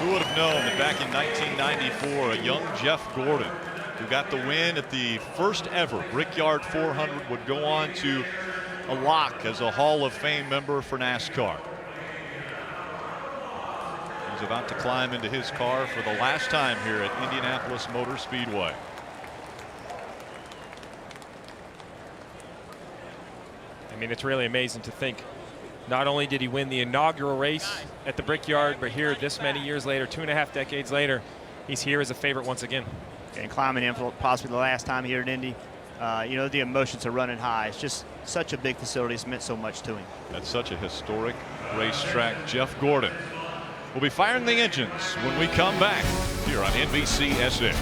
Who would have known that back in 1994, a young Jeff Gordon, who got the win at the first ever Brickyard 400, would go on to a lock as a Hall of Fame member for NASCAR. He's about to climb into his car for the last time here at Indianapolis Motor Speedway. I mean, it's really amazing to think not only did he win the inaugural race at the Brickyard, but here this many years later, 2.5 decades later, he's here as a favorite once again. And climbing in for possibly the last time here at Indy. You know, the emotions are running high. It's just such a big facility. It's meant so much to him. That's such a historic racetrack. Jeff Gordon will be firing the engines when we come back here on NBCSN.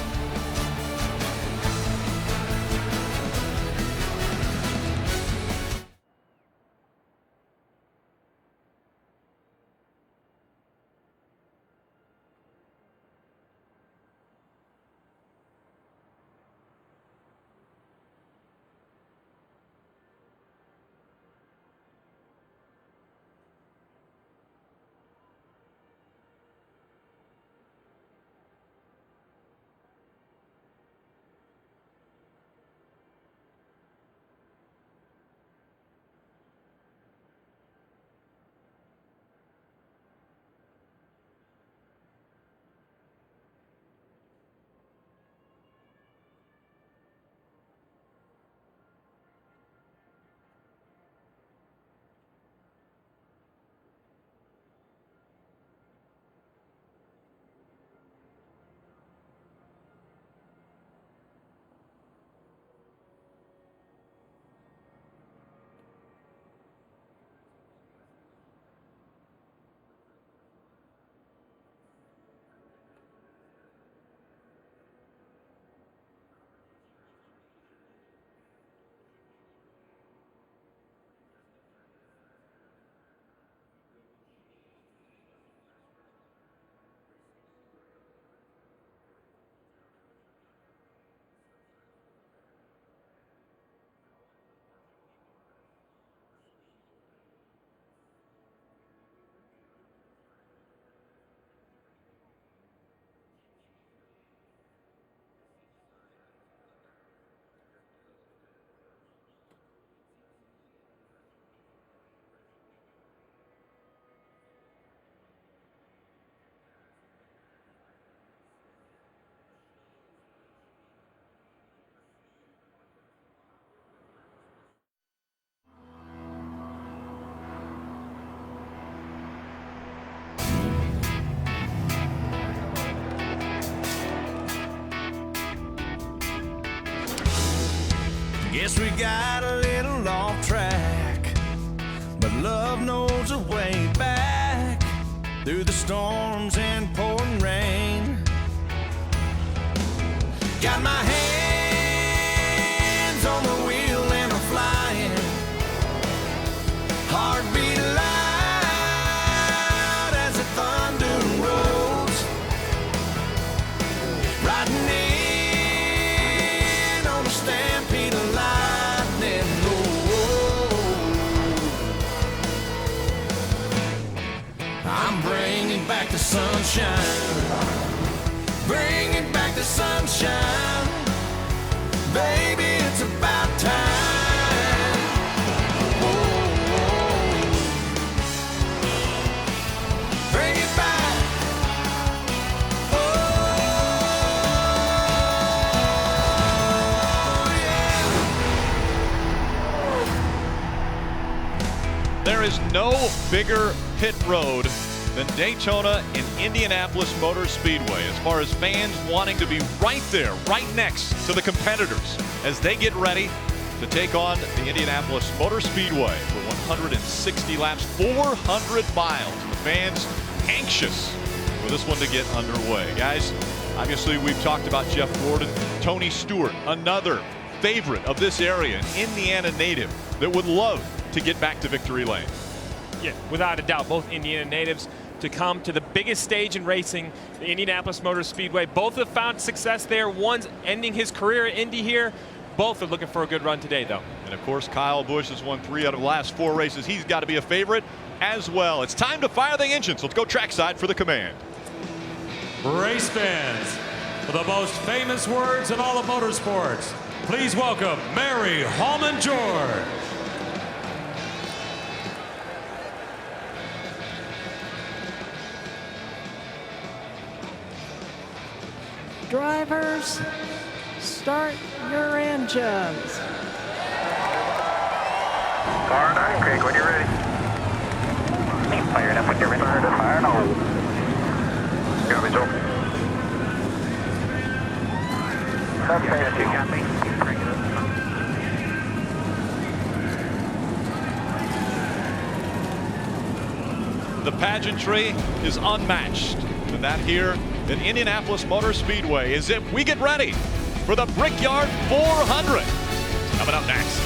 Guess we got a little off track, but love knows a way back through the storms and pouring rain. Got my hands on the wheel and I'm flying, heartbeat loud as the thunder rolls, riding in on a stampede of lightning. I'm bringing back the sunshine, bringing back the sunshine, baby, it's about time. Whoa, bring it back. Oh, yeah. There is no bigger pit road than Daytona and Indianapolis Motor Speedway, as far as fans wanting to be right there, right next to the competitors as they get ready to take on the Indianapolis Motor Speedway for 160 laps, 400 miles. The fans anxious for this one to get underway. Guys, obviously we've talked about Jeff Gordon, Tony Stewart, another favorite of this area, an Indiana native that would love to get back to victory lane. Yeah, without a doubt, both Indiana natives to come to the biggest stage in racing, the Indianapolis Motor Speedway. Both have found success there. One's ending his career at Indy here. Both are looking for a good run today, though. And of course, Kyle Busch has won 3 out of the last 4 races. He's got to be a favorite as well. It's time to fire the engines. Let's go trackside for the command. race fans, for the most famous words in all of motorsports, please welcome Mary Holman George. Drivers, start your engines. Car 9, Craig, when you're ready. Fired up when you're ready. Fire and hold. Go, Mitchell. Okay, you got me. Keep bringing it The pageantry is unmatched. And that here at Indianapolis Motor Speedway is it. We get ready for the Brickyard 400. Coming up next.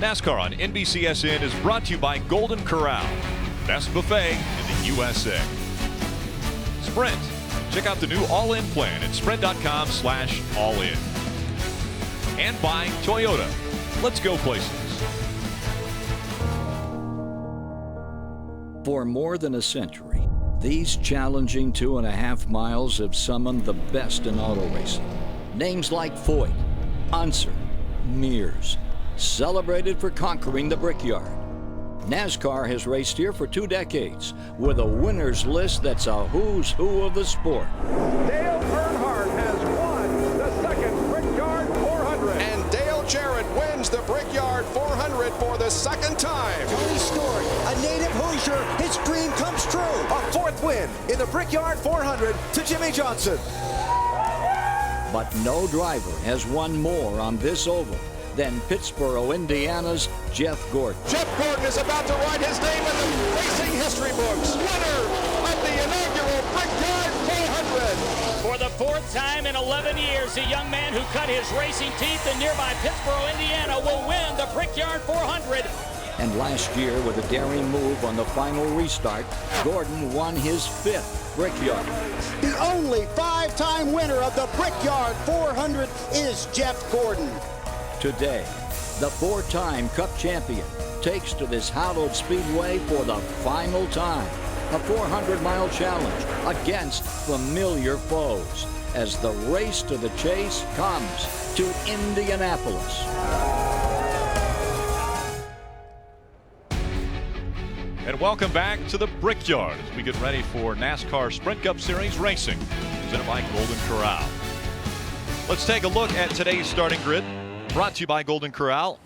NASCAR on NBCSN is brought to you by Golden Corral, best buffet in the USA. Sprint. Check out the new all-in plan at sprint.com/all-in. And by Toyota. Let's go places. For more than a century, these challenging 2.5 miles have summoned the best in auto racing. Names like Foyt, Unser, Mears, celebrated for conquering the Brickyard. NASCAR has raced here for 2 decades with a winner's list that's a who's who of the sport. Dale Earnhardt has won the second Brickyard 400. And Dale Jarrett wins the Brickyard 400 for the second time. Tony Stewart, a native Hoosier, his dream comes true. A 4th win in the Brickyard 400 to Jimmy Johnson. But no driver has won more on this oval than Pittsboro, Indiana's Jeff Gordon. Jeff Gordon is about to write his name in the racing history books. Winner of the inaugural Brickyard 400. For the 4th time in 11 years, the young man who cut his racing teeth in nearby Pittsboro, Indiana, will win the Brickyard 400. And last year, with a daring move on the final restart, Gordon won his 5th Brickyard. The only 5-time winner of the Brickyard 400 is Jeff Gordon. Today, the 4-time Cup champion takes to this hallowed speedway for the final time. A 400-mile challenge against familiar foes as the race to the chase comes to Indianapolis. And welcome back to the Brickyard as we get ready for NASCAR Sprint Cup Series racing, presented by Golden Corral. Let's take a look at today's starting grid, brought to you by Golden Corral.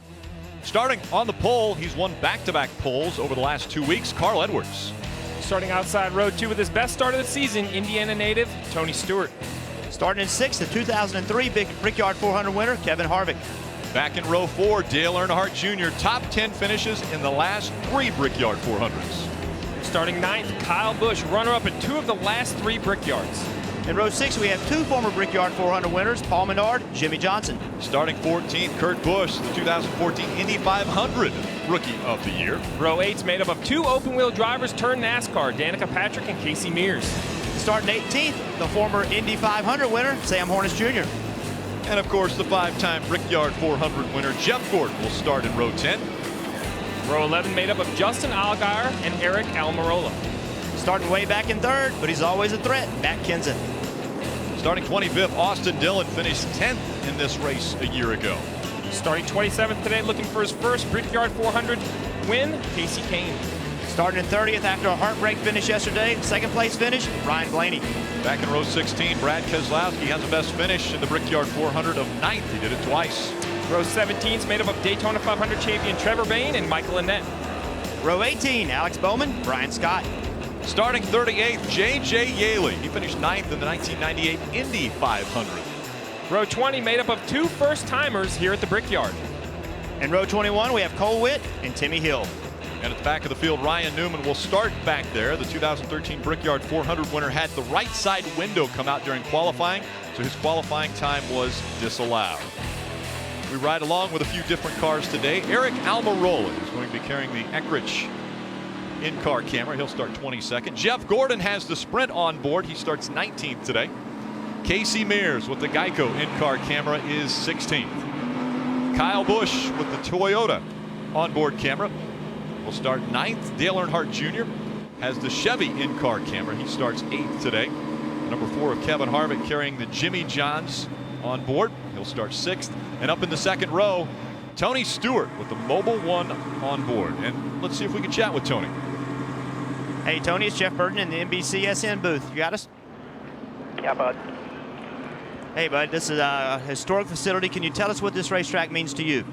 Starting on the pole, he's won back-to-back poles over the last 2 weeks, Carl Edwards. Starting outside row 2 with his best start of the season, Indiana native Tony Stewart. Starting in 6th, the 2003 Brickyard 400 winner, Kevin Harvick. Back in row 4, Dale Earnhardt Jr. top 10 finishes in the last 3 Brickyard 400s. Starting 9th, Kyle Busch, runner-up in 2 of the last 3 Brickyards. In row 6, we have 2 former Brickyard 400 winners, Paul Menard, Jimmy Johnson. Starting 14th, Kurt Busch, the 2014 Indy 500 Rookie of the Year. Row 8's made up of 2 open-wheel drivers turned NASCAR, Danica Patrick and Casey Mears. Starting 18th, the former Indy 500 winner, Sam Hornish Jr. And of course, the 5-time Brickyard 400 winner, Jeff Gordon, will start in row 10. Row 11 made up of Justin Allgaier and Eric Almirola. Starting way back in 3rd, but he's always a threat, Matt Kenseth. Starting 25th, Austin Dillon finished 10th in this race a year ago. Starting 27th today, looking for his first Brickyard 400 win, Casey Kane. Starting in 30th after a heartbreak finish yesterday, 2nd place finish, Ryan Blaney. Back in row 16, Brad Keselowski has the best finish in the Brickyard 400 of 9th. He did it twice. Row 17 is made up of Daytona 500 champion Trevor Bayne and Michael Annett. Row 18, Alex Bowman, Brian Scott. Starting 38th, J.J. Yaley. He finished 9th in the 1998 Indy 500. Row 20 made up of 2 first-timers here at the Brickyard. In row 21, we have Cole Witt and Timmy Hill. And at the back of the field, Ryan Newman will start back there. The 2013 Brickyard 400 winner had the right side window come out during qualifying, so his qualifying time was disallowed. We ride along with a few different cars today. Eric Almirola is going to be carrying the Eckrich in-car camera. He'll start 22nd. Jeff Gordon has the Sprint on board. He starts 19th today. Casey Mears with the Geico in-car camera is 16th. Kyle Busch with the Toyota onboard camera will start 9th. Dale Earnhardt Jr. has the Chevy in-car camera. He starts 8th today. Number 4 of Kevin Harvick carrying the Jimmy Johns on board. He'll start 6th. And up in the 2nd row, Tony Stewart with the Mobil 1 on board. And let's see if we can chat with Tony. Hey, Tony, it's Jeff Burton in the NBCSN booth. You got us? Yeah, bud. Hey, bud, this is a historic facility. Can you tell us what this racetrack means to you?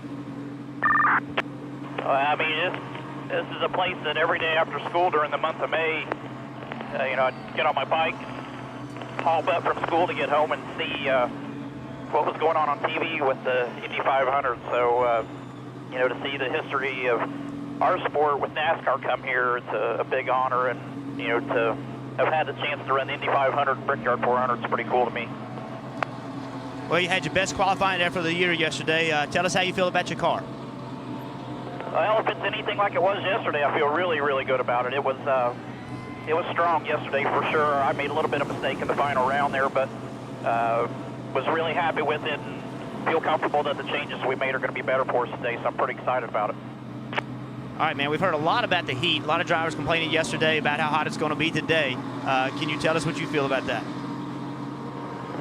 I mean, this is a place that every day after school during the month of May, I'd get on my bike, haul up from school to get home and see what was going on TV with the Indy 500. So, to see the history of our sport with NASCAR come here, it's a big honor. And, to have had the chance to run the Indy 500 Brickyard 400 is pretty cool to me. Well, you had your best qualifying effort of the year yesterday. Tell us how you feel about your car. Well, if it's anything like it was yesterday, I feel really, really good about it. It was strong yesterday for sure. I made a little bit of a mistake in the final round there, but was really happy with it and feel comfortable that the changes we made are going to be better for us today, so I'm pretty excited about it. All right, man, we've heard a lot about the heat. A lot of drivers complaining yesterday about how hot it's going to be today. Can you tell us what you feel about that?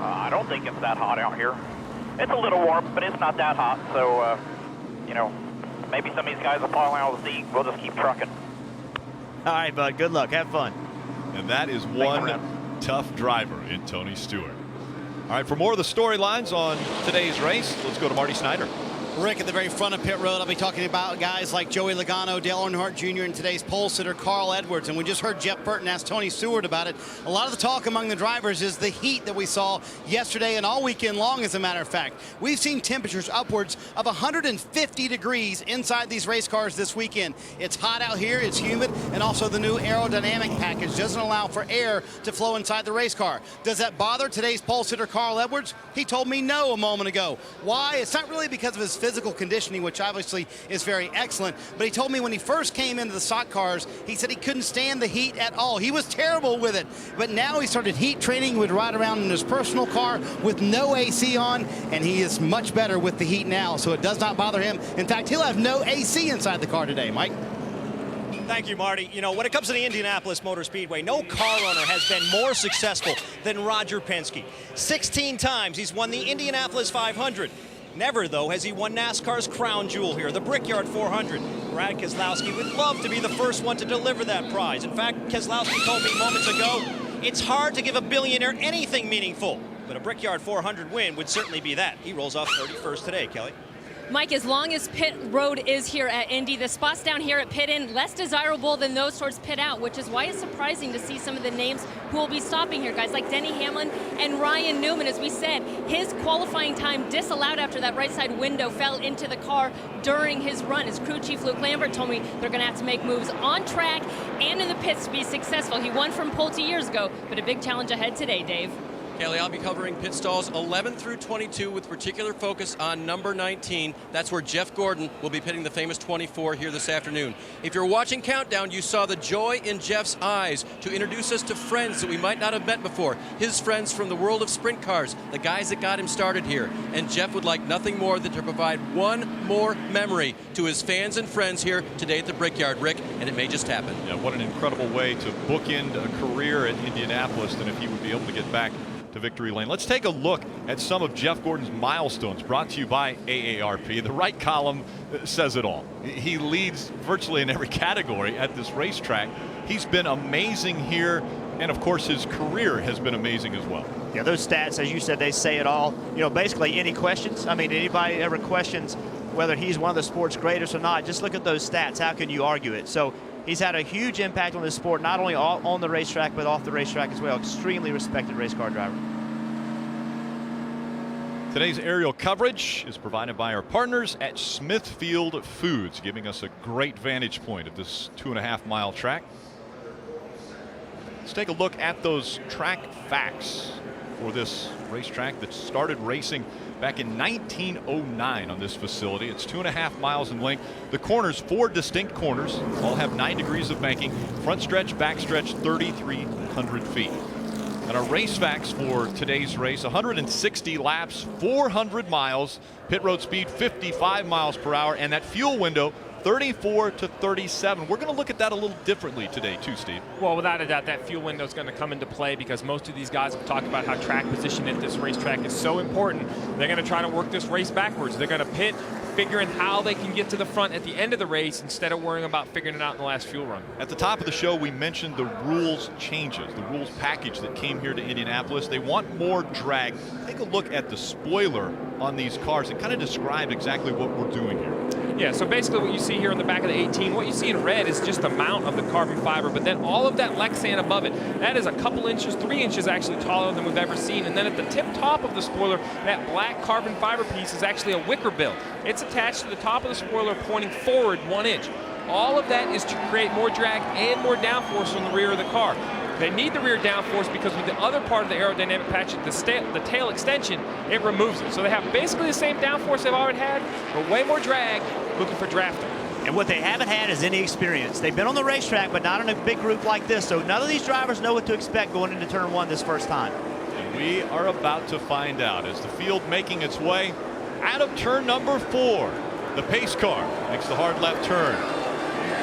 I don't think it's that hot out here. It's a little warm, but it's not that hot, so, maybe some of these guys will fall out of the seat. We'll just keep trucking. All right, bud. Good luck. Have fun. And that is one tough driver in Tony Stewart. All right, for more of the storylines on today's race, let's go to Marty Snyder. Rick, at the very front of pit road, I'll be talking about guys like Joey Logano, Dale Earnhardt Jr., and today's pole sitter, Carl Edwards. And we just heard Jeff Burton ask Tony Stewart about it. A lot of the talk among the drivers is the heat that we saw yesterday and all weekend long, as a matter of fact. We've seen temperatures upwards of 150 degrees inside these race cars this weekend. It's hot out here, it's humid, and also the new aerodynamic package doesn't allow for air to flow inside the race car. Does that bother today's pole sitter, Carl Edwards? He told me no a moment ago. Why? It's not really because of his physical conditioning, which obviously is very excellent, but he told me when he first came into the stock cars, he said he couldn't stand the heat at all. He was terrible with it, but now he started heat training, would ride around in his personal car with no AC on, and he is much better with the heat now, so it does not bother him. In fact, he'll have no AC inside the car today. Mike? Thank you, Marty. When it comes to the Indianapolis Motor Speedway, no car owner has been more successful than Roger Penske. 16 times he's won the Indianapolis 500. Never, though, has he won NASCAR's crown jewel here, the Brickyard 400. Brad Keselowski would love to be the first one to deliver that prize. In fact, Keselowski told me moments ago, it's hard to give a billionaire anything meaningful, but a Brickyard 400 win would certainly be that. He rolls off 31st today, Kelly. Mike, as long as pit road is here at Indy, the spots down here at pit in less desirable than those towards pit out, which is why it's surprising to see some of the names who will be stopping here. Guys like Denny Hamlin and Ryan Newman. As we said, his qualifying time disallowed after that right side window fell into the car during his run. His crew chief Luke Lambert told me they're going to have to make moves on track and in the pits to be successful. He won from pole 2 years ago, but a big challenge ahead today, Dave. Kelly, I'll be covering pit stalls 11 through 22 with particular focus on number 19. That's where Jeff Gordon will be pitting the famous 24 here this afternoon. If you're watching Countdown, you saw the joy in Jeff's eyes to introduce us to friends that we might not have met before. His friends from the world of sprint cars, the guys that got him started here. And Jeff would like nothing more than to provide one more memory to his fans and friends here today at the Brickyard, Rick, and it may just happen. Yeah, what an incredible way to bookend a career at Indianapolis than if he would be able to get back to victory lane. Let's take a look at some of Jeff Gordon's milestones brought to you by AARP. The right column says it all. He leads virtually in every category at this racetrack. He's been amazing here, and of course his career has been amazing as well. Yeah, those stats, as you said, they say it all. You know, basically any questions? I mean, anybody ever questions whether he's one of the sport's greatest or not, just look at those stats. How can you argue it? So he's had a huge impact on the sport, not only on the racetrack, but off the racetrack as well. Extremely respected race car driver. Today's aerial coverage is provided by our partners at Smithfield Foods, giving us a great vantage point of this 2.5 mile track. Let's take a look at those track facts for this racetrack that started racing back in 1909 on this facility. It's 2.5 miles in length. The corners, 4 distinct corners, all have 9 degrees of banking. Front stretch, back stretch, 3,300 feet. And our race facts for today's race: 160 laps, 400 miles, pit road speed 55 miles per hour, and that fuel window 34 to 37. We're going to look at that a little differently today too, Steve. Well, without a doubt, that fuel window is going to come into play because most of these guys have talked about how track position at this racetrack is so important. They're going to try to work this race backwards. They're going to pit figuring how they can get to the front at the end of the race instead of worrying about figuring it out in the last fuel run. At the top of the show, we mentioned the rules changes, the rules package that came here to Indianapolis. They want more drag. Take a look at the spoiler on these cars and kind of describe exactly what we're doing here. Yeah, so basically what you see here on the back of the 18, what you see in red is just the mount of the carbon fiber, but then all of that Lexan above it, that is a couple inches, 3 inches actually taller than we've ever seen. And then at the tip top of the spoiler, that black carbon fiber piece is actually a wicker bill. It's attached to the top of the spoiler pointing forward 1 inch. All of that is to create more drag and more downforce on the rear of the car. They need the rear downforce because with the other part of the aerodynamic patch, the tail extension, it removes it. So they have basically the same downforce they've already had, but way more drag, looking for drafting. And what they haven't had is any experience. They've been on the racetrack, but not in a big group like this. So none of these drivers know what to expect going into turn 1 this first time. And we are about to find out as the field making its way out of turn number 4. The pace car makes the hard left turn.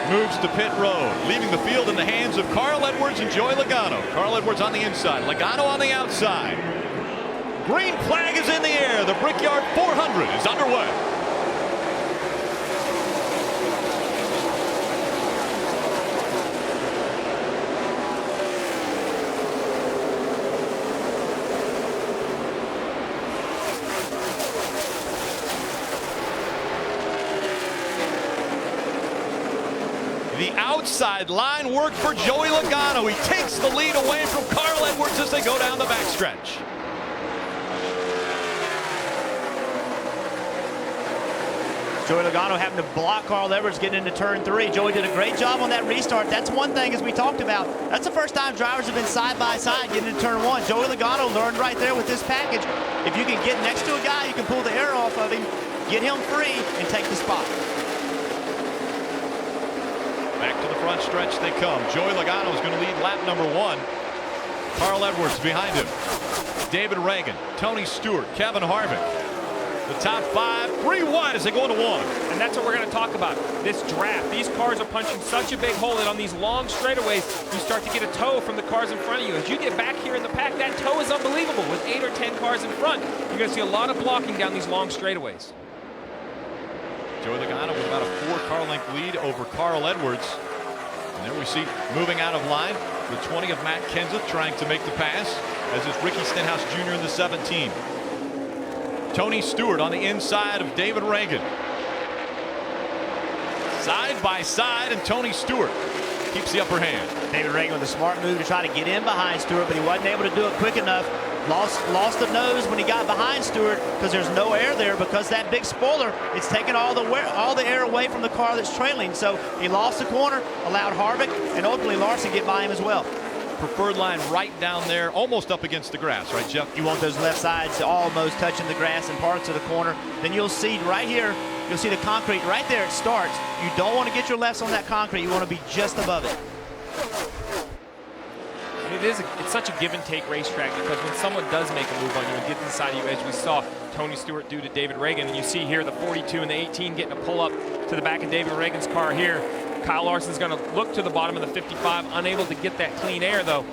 Moves to pit road, leaving the field in the hands of Carl Edwards and Joey Logano. Carl Edwards on the inside, Logano on the outside. Green flag is in the air. The Brickyard 400 is underway. The outside line work for Joey Logano. He takes the lead away from Carl Edwards as they go down the backstretch. Joey Logano having to block Carl Edwards getting into turn 3. Joey did a great job on that restart. That's one thing, as we talked about. That's the first time drivers have been side by side getting into turn 1. Joey Logano learned right there with this package. If you can get next to a guy, you can pull the air off of him, get him free, and take the spot. Back to the front stretch they come. Joey Logano is going to lead lap number 1. Carl Edwards behind him. David Reagan, Tony Stewart, Kevin Harvick. The top 5, 3 wide as they go into 1. And that's what we're going to talk about, this draft. These cars are punching such a big hole that on these long straightaways, you start to get a tow from the cars in front of you. As you get back here in the pack, that tow is unbelievable. With 8 or 10 cars in front, you're going to see a lot of blocking down these long straightaways. Joey Logano with about a 4-car length lead over Carl Edwards. And there we see moving out of line the 20 of Matt Kenseth trying to make the pass, as is Ricky Stenhouse Jr. in the 17. Tony Stewart on the inside of David Reagan. Side by side, and Tony Stewart keeps the upper hand. David Reagan with a smart move to try to get in behind Stewart, but he wasn't able to do it quick enough. Lost the nose when he got behind Stewart because there's no air there, because that big spoiler, it's taking all the air away from the car that's trailing. So he lost the corner, allowed Harvick and ultimately Larson get by him as well. Preferred line right down there, almost up against the grass, right, Jeff? You want those left sides almost touching the grass and parts of the corner. Then you'll see right here, you'll see the concrete right there. It starts. You don't want to get your lefts on that concrete. You want to be just above it. It's such a give and take racetrack, because when someone does make a move on you and get inside of you, as we saw Tony Stewart do to David Reagan, and you see here the 42 and the 18 getting a pull up to the back of David Reagan's car here. Kyle Larson's going to look to the bottom of the 55, unable to get that clean air though.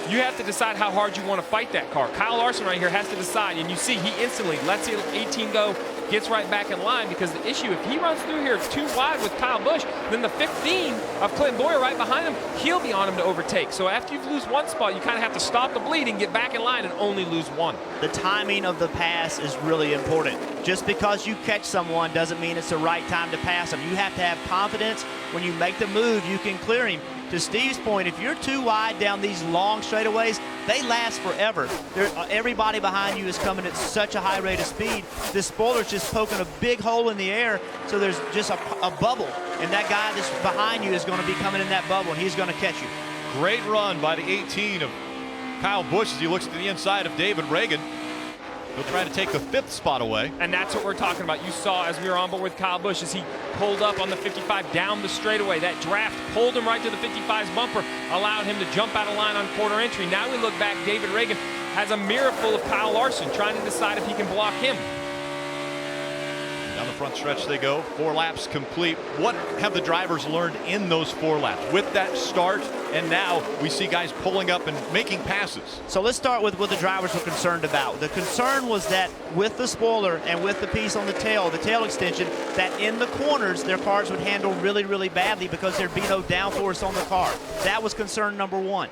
You have to decide how hard you want to fight that car. Kyle Larson right here has to decide, and you see he instantly lets the 18 go, gets right back in line, because the issue, if he runs through here too wide with Kyle Busch, then the 15 of Clint Boyer right behind him, he'll be on him to overtake. So after you lose one spot, you kind of have to stop the bleeding, get back in line, and only lose one. The timing of the pass is really important. Just because you catch someone doesn't mean it's the right time to pass them. You have to have confidence. When you make the move, you can clear him. To Steve's point, if you're too wide down these long straightaways, they last forever. Everybody behind you is coming at such a high rate of speed. This spoiler's just poking a big hole in the air, so there's just a bubble. And that guy that's behind you is going to be coming in that bubble, and he's going to catch you. Great run by the 18 of Kyle Busch as he looks to the inside of David Reagan. He'll try to take the 5th spot away. And that's what we're talking about. You saw as we were on board with Kyle Busch as he pulled up on the 55 down the straightaway. That draft pulled him right to the 55's bumper, allowed him to jump out of line on quarter entry. Now we look back, David Reagan has a mirror full of Kyle Larson, trying to decide if he can block him. Down the front stretch they go, 4 laps complete. What have the drivers learned in those 4 laps? With that start, and now we see guys pulling up and making passes. So let's start with what the drivers were concerned about. The concern was that with the spoiler and with the piece on the tail extension, that in the corners their cars would handle really, really badly because there'd be no downforce on the car. That was concern number 1.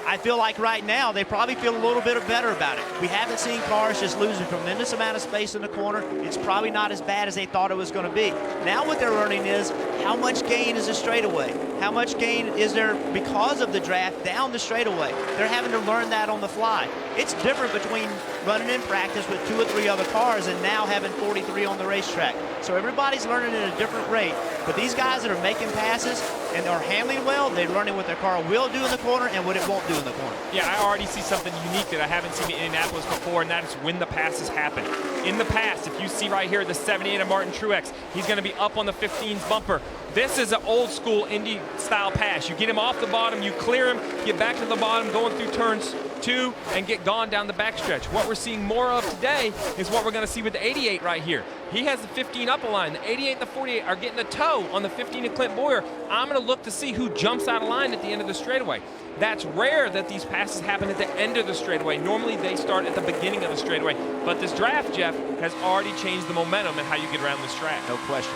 I feel like right now they probably feel a little bit better about it. We haven't seen cars just lose a tremendous amount of space in the corner. It's probably not as bad as they thought it was going to be. Now what they're learning is how much gain is a straightaway? How much gain is there because of the draft down the straightaway? They're having to learn that on the fly. It's different between running in practice with 2 or 3 other cars and now having 43 on the racetrack. So everybody's learning at a different rate. But these guys that are making passes and are handling well, they're learning what their car will do in the corner and what it won't do in the corner. Yeah, I already see something unique that I haven't seen in Indianapolis before, and that is when the passes happen. In the past, if you see right here, the 78 of Martin Truex, he's going to be up on the 15's bumper. This is an old school Indy style pass. You get him off the bottom, you clear him, get back to the bottom, going through turns 2, and get gone down the backstretch. What we're seeing more of today is what we're going to see with the 88 right here. He has the 15 up a line. The 88 and the 48 are getting a toe on the 15 of Clint Boyer. I'm going to look to see who jumps out of line at the end of the straightaway. That's rare that these passes happen at the end of the straightaway. Normally they start at the beginning of the straightaway. But this draft, Jeff, has already changed the momentum and how you get around this track. No question.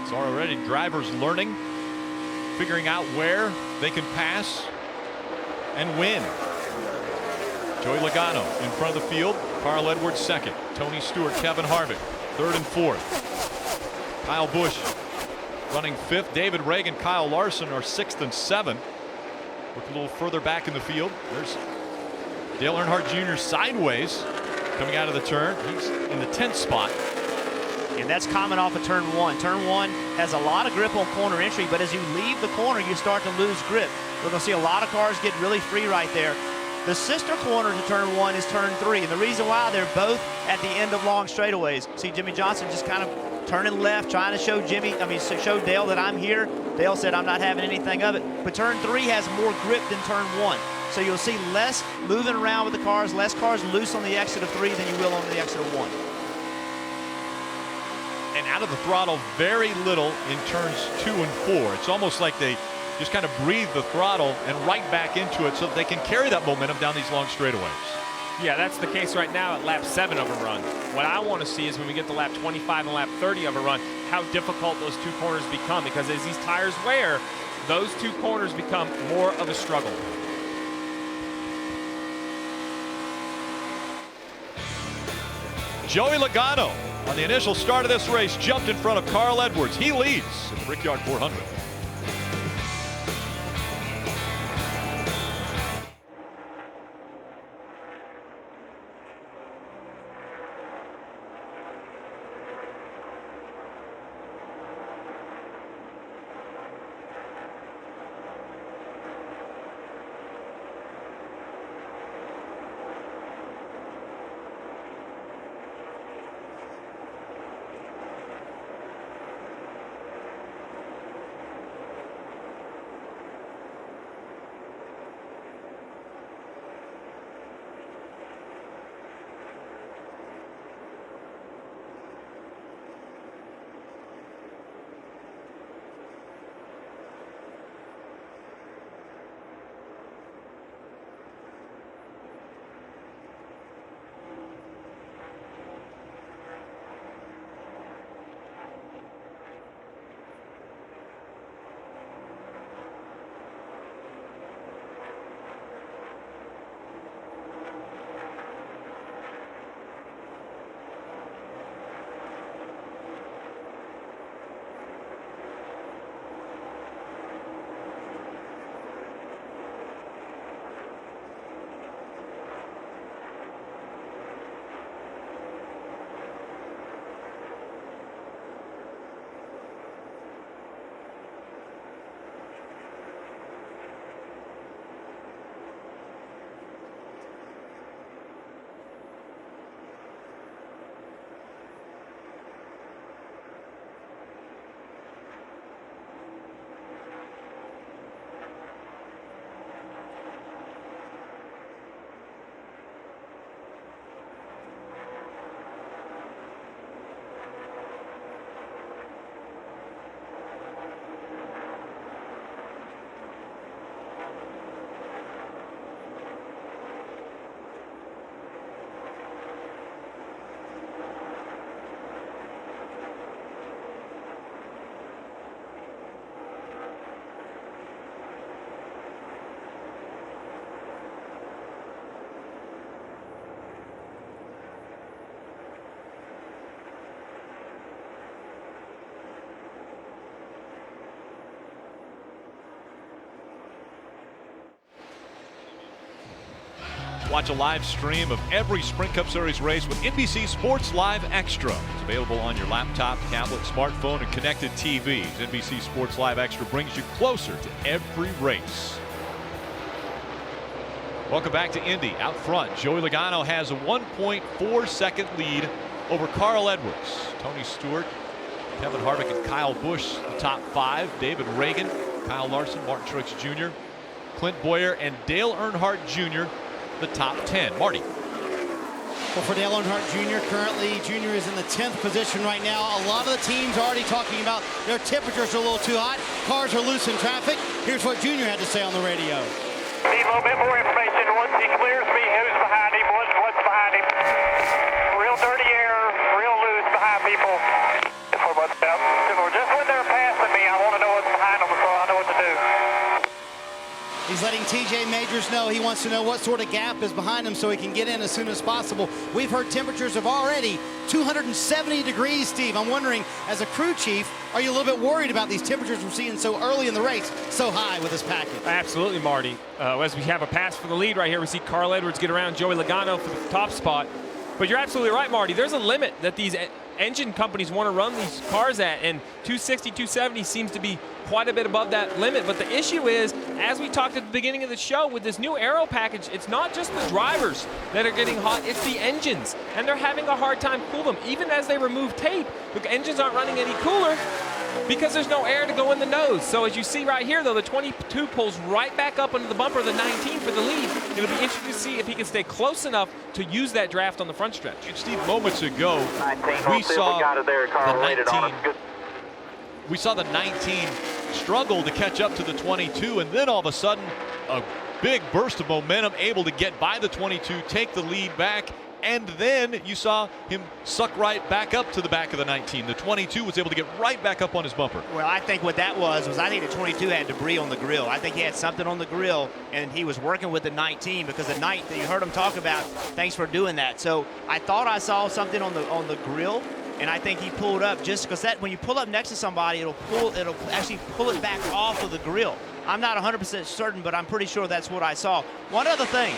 It's already drivers learning, figuring out where they can pass and win. Joey Logano in front of the field. Carl Edwards second. Tony Stewart, Kevin Harvick third and fourth. Kyle Busch running 5th. David Reagan, Kyle Larson are 6th and 7th. Look a little further back in the field. There's Dale Earnhardt Jr. sideways coming out of the turn. He's in the 10th spot. And that's common off of turn 1. Turn 1 has a lot of grip on corner entry, but as you leave the corner, you start to lose grip. We're going to see a lot of cars get really free right there. The sister corner to turn 1 is turn 3, and the reason why they're both at the end of long straightaways. See Jimmy Johnson just kind of turning left, trying to show show Dale that I'm here. Dale said I'm not having anything of it. But turn 3 has more grip than turn 1. So you'll see less moving around with the cars, less cars loose on the exit of 3 than you will on the exit of 1. And out of the throttle, very little in turns 2 and 4. It's almost like they just kind of breathe the throttle and right back into it so that they can carry that momentum down these long straightaways. Yeah, that's the case right now at lap 7 of a run. What I want to see is when we get to lap 25 and lap 30 of a run, how difficult those 2 corners become, because as these tires wear, those 2 corners become more of a struggle. Joey Logano, on the initial start of this race, jumped in front of Carl Edwards. He leads in the Brickyard 400. Watch a live stream of every Sprint Cup Series race with NBC Sports Live Extra. It's available on your laptop, tablet, smartphone, and connected TVs. NBC Sports Live Extra brings you closer to every race. Welcome back to Indy. Out front, Joey Logano has a 1.4-second lead over Carl Edwards. Tony Stewart, Kevin Harvick, and Kyle Busch, the top 5. David Reagan, Kyle Larson, Martin Truex Jr., Clint Boyer, and Dale Earnhardt Jr., the top 10. Marty. Well, for Dale Earnhardt Jr., currently Jr. is in the 10th position right now. A lot of the teams are already talking about their temperatures are a little too hot. Cars are loose in traffic. Here's what Jr. had to say on the radio. Need a little bit more information. Once he clears me, who's behind him, what's behind him. Real dirty air, real loose behind people. Just when they're passing me, I want to know what's behind them so I know what to do. He's letting TJ Majors know he wants to know what sort of gap is behind him so he can get in as soon as possible. We've heard temperatures of already 270 degrees, Steve. I'm wondering, as a crew chief, are you a little bit worried about these temperatures we're seeing so early in the race, so high with this package? Absolutely, Marty. As we have a pass for the lead right here, we see Carl Edwards get around Joey Logano for the top spot. But you're absolutely right, Marty. There's a limit that these engine companies want to run these cars at, and 260, 270 seems to be quite a bit above that limit. But the issue is, as we talked at the beginning of the show, with this new aero package, it's not just the drivers that are getting hot, it's the engines. And they're having a hard time cool them. Even as they remove tape, the engines aren't running any cooler because there's no air to go in the nose. So as you see right here, though, the 22 pulls right back up into the bumper of the 19 for the lead. It'll be interesting to see if he can stay close enough to use that draft on the front stretch. And Steve, moments ago, we saw the 19 struggle to catch up to the 22, and then all of a sudden, a big burst of momentum, able to get by the 22, take the lead back, And then you saw him suck right back up to the back of the 19. The 22 was able to get right back up on his bumper. Well, I think what that was I think the 22 had debris on the grill. I think he had something on the grill, and he was working with the 19 because the 19, you heard him talk about, thanks for doing that. So I thought I saw something on the grill, and I think he pulled up just because that when you pull up next to somebody, it'll actually pull it back off of the grill. I'm not 100% certain, but I'm pretty sure that's what I saw. One other thing.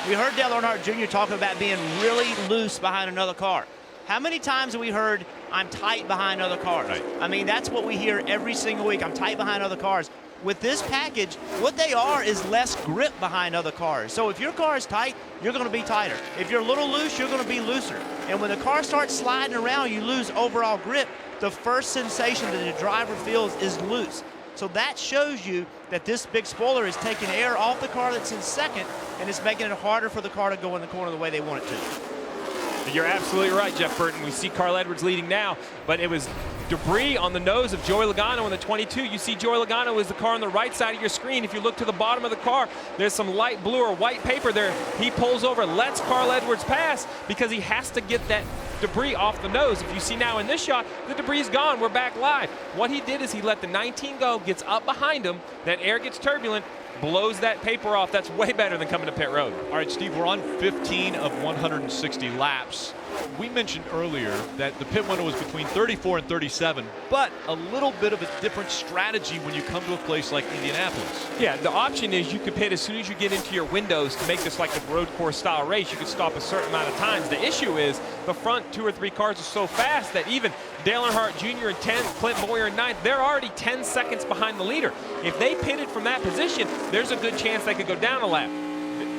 We heard Dale Earnhardt Jr. talking about being really loose behind another car. How many times have we heard, I'm tight behind other cars? Right. I mean, that's what we hear every single week. I'm tight behind other cars. With this package, what they are is less grip behind other cars. So if your car is tight, you're going to be tighter. If you're a little loose, you're going to be looser. And when the car starts sliding around, you lose overall grip. The first sensation that the driver feels is loose. So that shows you that this big spoiler is taking air off the car that's in second, and it's making it harder for the car to go in the corner the way they want it to. You're absolutely right, Jeff Burton. We see Carl Edwards leading now, but it was debris on the nose of Joey Logano in the 22. You see Joey Logano is the car on the right side of your screen. If you look to the bottom of the car, there's some light blue or white paper there. He pulls over, lets Carl Edwards pass because he has to get that debris off the nose. If you see now in this shot, the debris is gone. We're back live. What he did is he let the 19 go, gets up behind him, that air gets turbulent, blows that paper off. That's way better than coming to pit road. All right, Steve, we're on 15 of 160 laps. We mentioned earlier that the pit window was between 34 and 37, but a little bit of a different strategy when you come to a place like Indianapolis. Yeah, the option is you could pit as soon as you get into your windows to make this like the road course style race. You could stop a certain amount of times. The issue is the front 2 or 3 cars are so fast that even Dale Earnhardt Jr. in 10th, Clint Bowyer in 9th, they're already 10 seconds behind the leader. If they pitted from that position, there's a good chance they could go down a lap.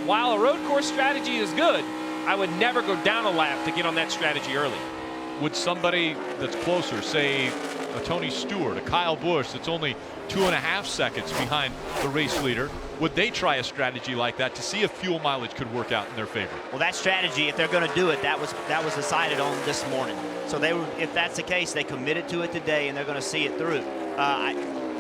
While a road course strategy is good, I would never go down a lap to get on that strategy early. Would somebody that's closer, say a Tony Stewart, a Kyle Busch, that's only 2.5 seconds behind the race leader, would they try a strategy like that to see if fuel mileage could work out in their favor? Well, that strategy, if they're going to do it, that was decided on this morning. So if that's the case, they committed to it today, and they're going to see it through.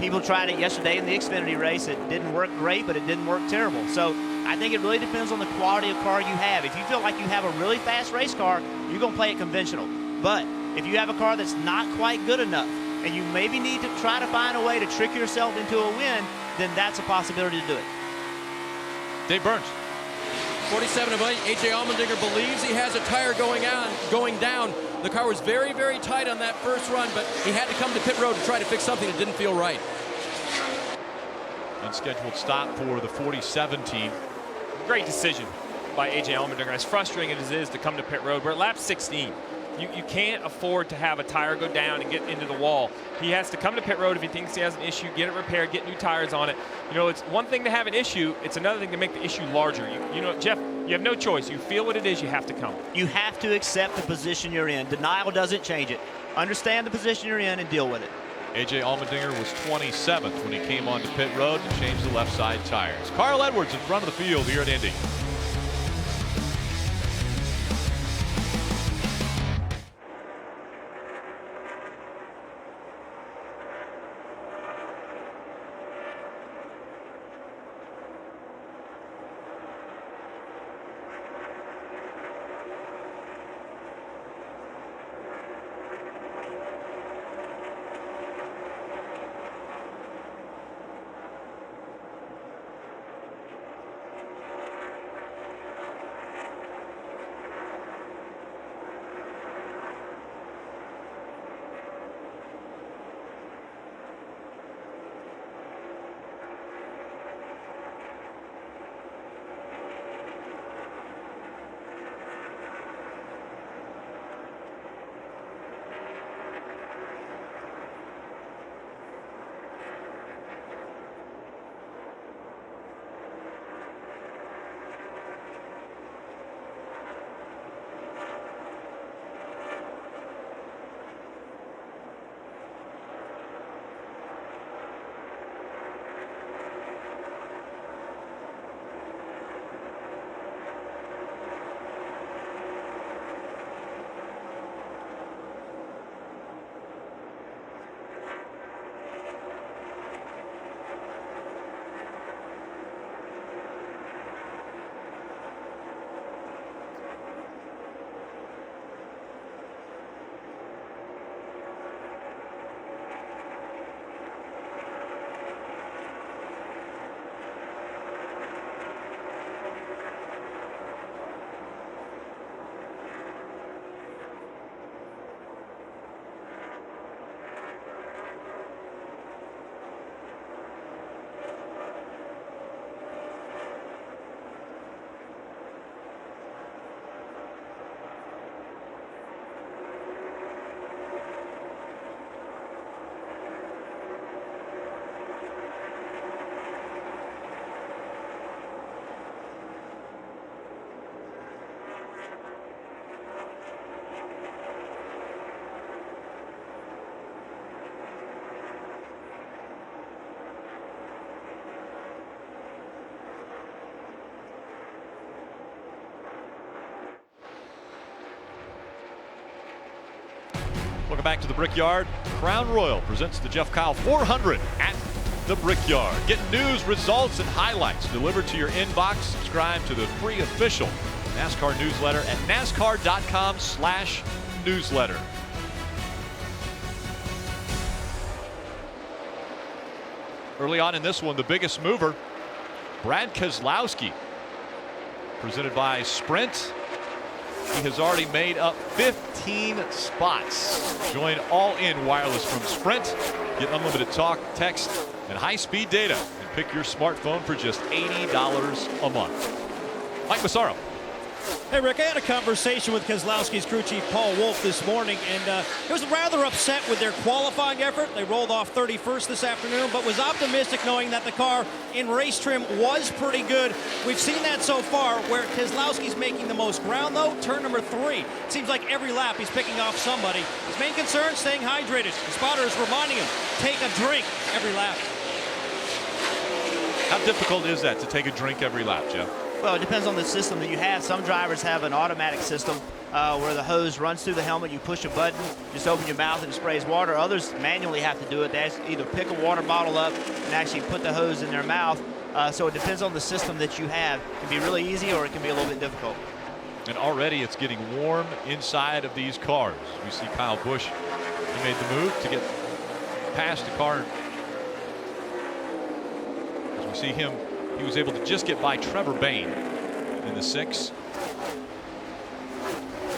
People tried it yesterday in the Xfinity race. It didn't work great, but it didn't work terrible. So I think it really depends on the quality of car you have. If you feel like you have a really fast race car, you're going to play it conventional. But if you have a car that's not quite good enough, and you maybe need to try to find a way to trick yourself into a win, then that's a possibility to do it. Dave Burns. 47 of 8, A.J. Allmendinger believes he has a tire going down. The car was very, very tight on that first run, but he had to come to pit road to try to fix something that didn't feel right. Unscheduled stop for the 47 team. Great decision by A.J. Allmendinger. As frustrating as it is to come to pit road, we're at lap 16. You can't afford to have a tire go down and get into the wall. He has to come to pit road if he thinks he has an issue, get it repaired, get new tires on it. You know, it's one thing to have an issue, it's another thing to make the issue larger. You know, Jeff, you have no choice. You feel what it is, you have to come. You have to accept the position you're in. Denial doesn't change it. Understand the position you're in and deal with it. A.J. Allmendinger was 27th when he came onto pit road to change the left side tires. Carl Edwards in front of the field here at Indy. Welcome back to the Brickyard. Crown Royal presents the Jeff Kyle 400 at the Brickyard. Get news, results, and highlights delivered to your inbox. Subscribe to the free official NASCAR newsletter at NASCAR.com/newsletter. Early on in this one, the biggest mover, Brad Keselowski, presented by Sprint. He has already made up 15 spots. Join All-In Wireless from Sprint. Get unlimited talk, text, and high-speed data. And pick your smartphone for just $80 a month. Mike Massaro. Hey, Rick, I had a conversation with Keselowski's crew chief Paul Wolfe this morning, and he was rather upset with their qualifying effort. They rolled off 31st this afternoon, but was optimistic knowing that the car in race trim was pretty good. We've seen that so far, where Keselowski's making the most ground, though, turn number 3. It seems like every lap he's picking off somebody. His main concern, staying hydrated. The spotter is reminding him, take a drink every lap. How difficult is that to take a drink every lap, Jeff? Well, it depends on the system that you have. Some drivers have an automatic system where the hose runs through the helmet. You push a button, just open your mouth and it sprays water. Others manually have to do it. They either pick a water bottle up and actually put the hose in their mouth. So it depends on the system that you have. It can be really easy or it can be a little bit difficult. And already it's getting warm inside of these cars. We see Kyle Busch. He made the move to get past the car. As we see him, he was able to just get by Trevor Bayne in the 6.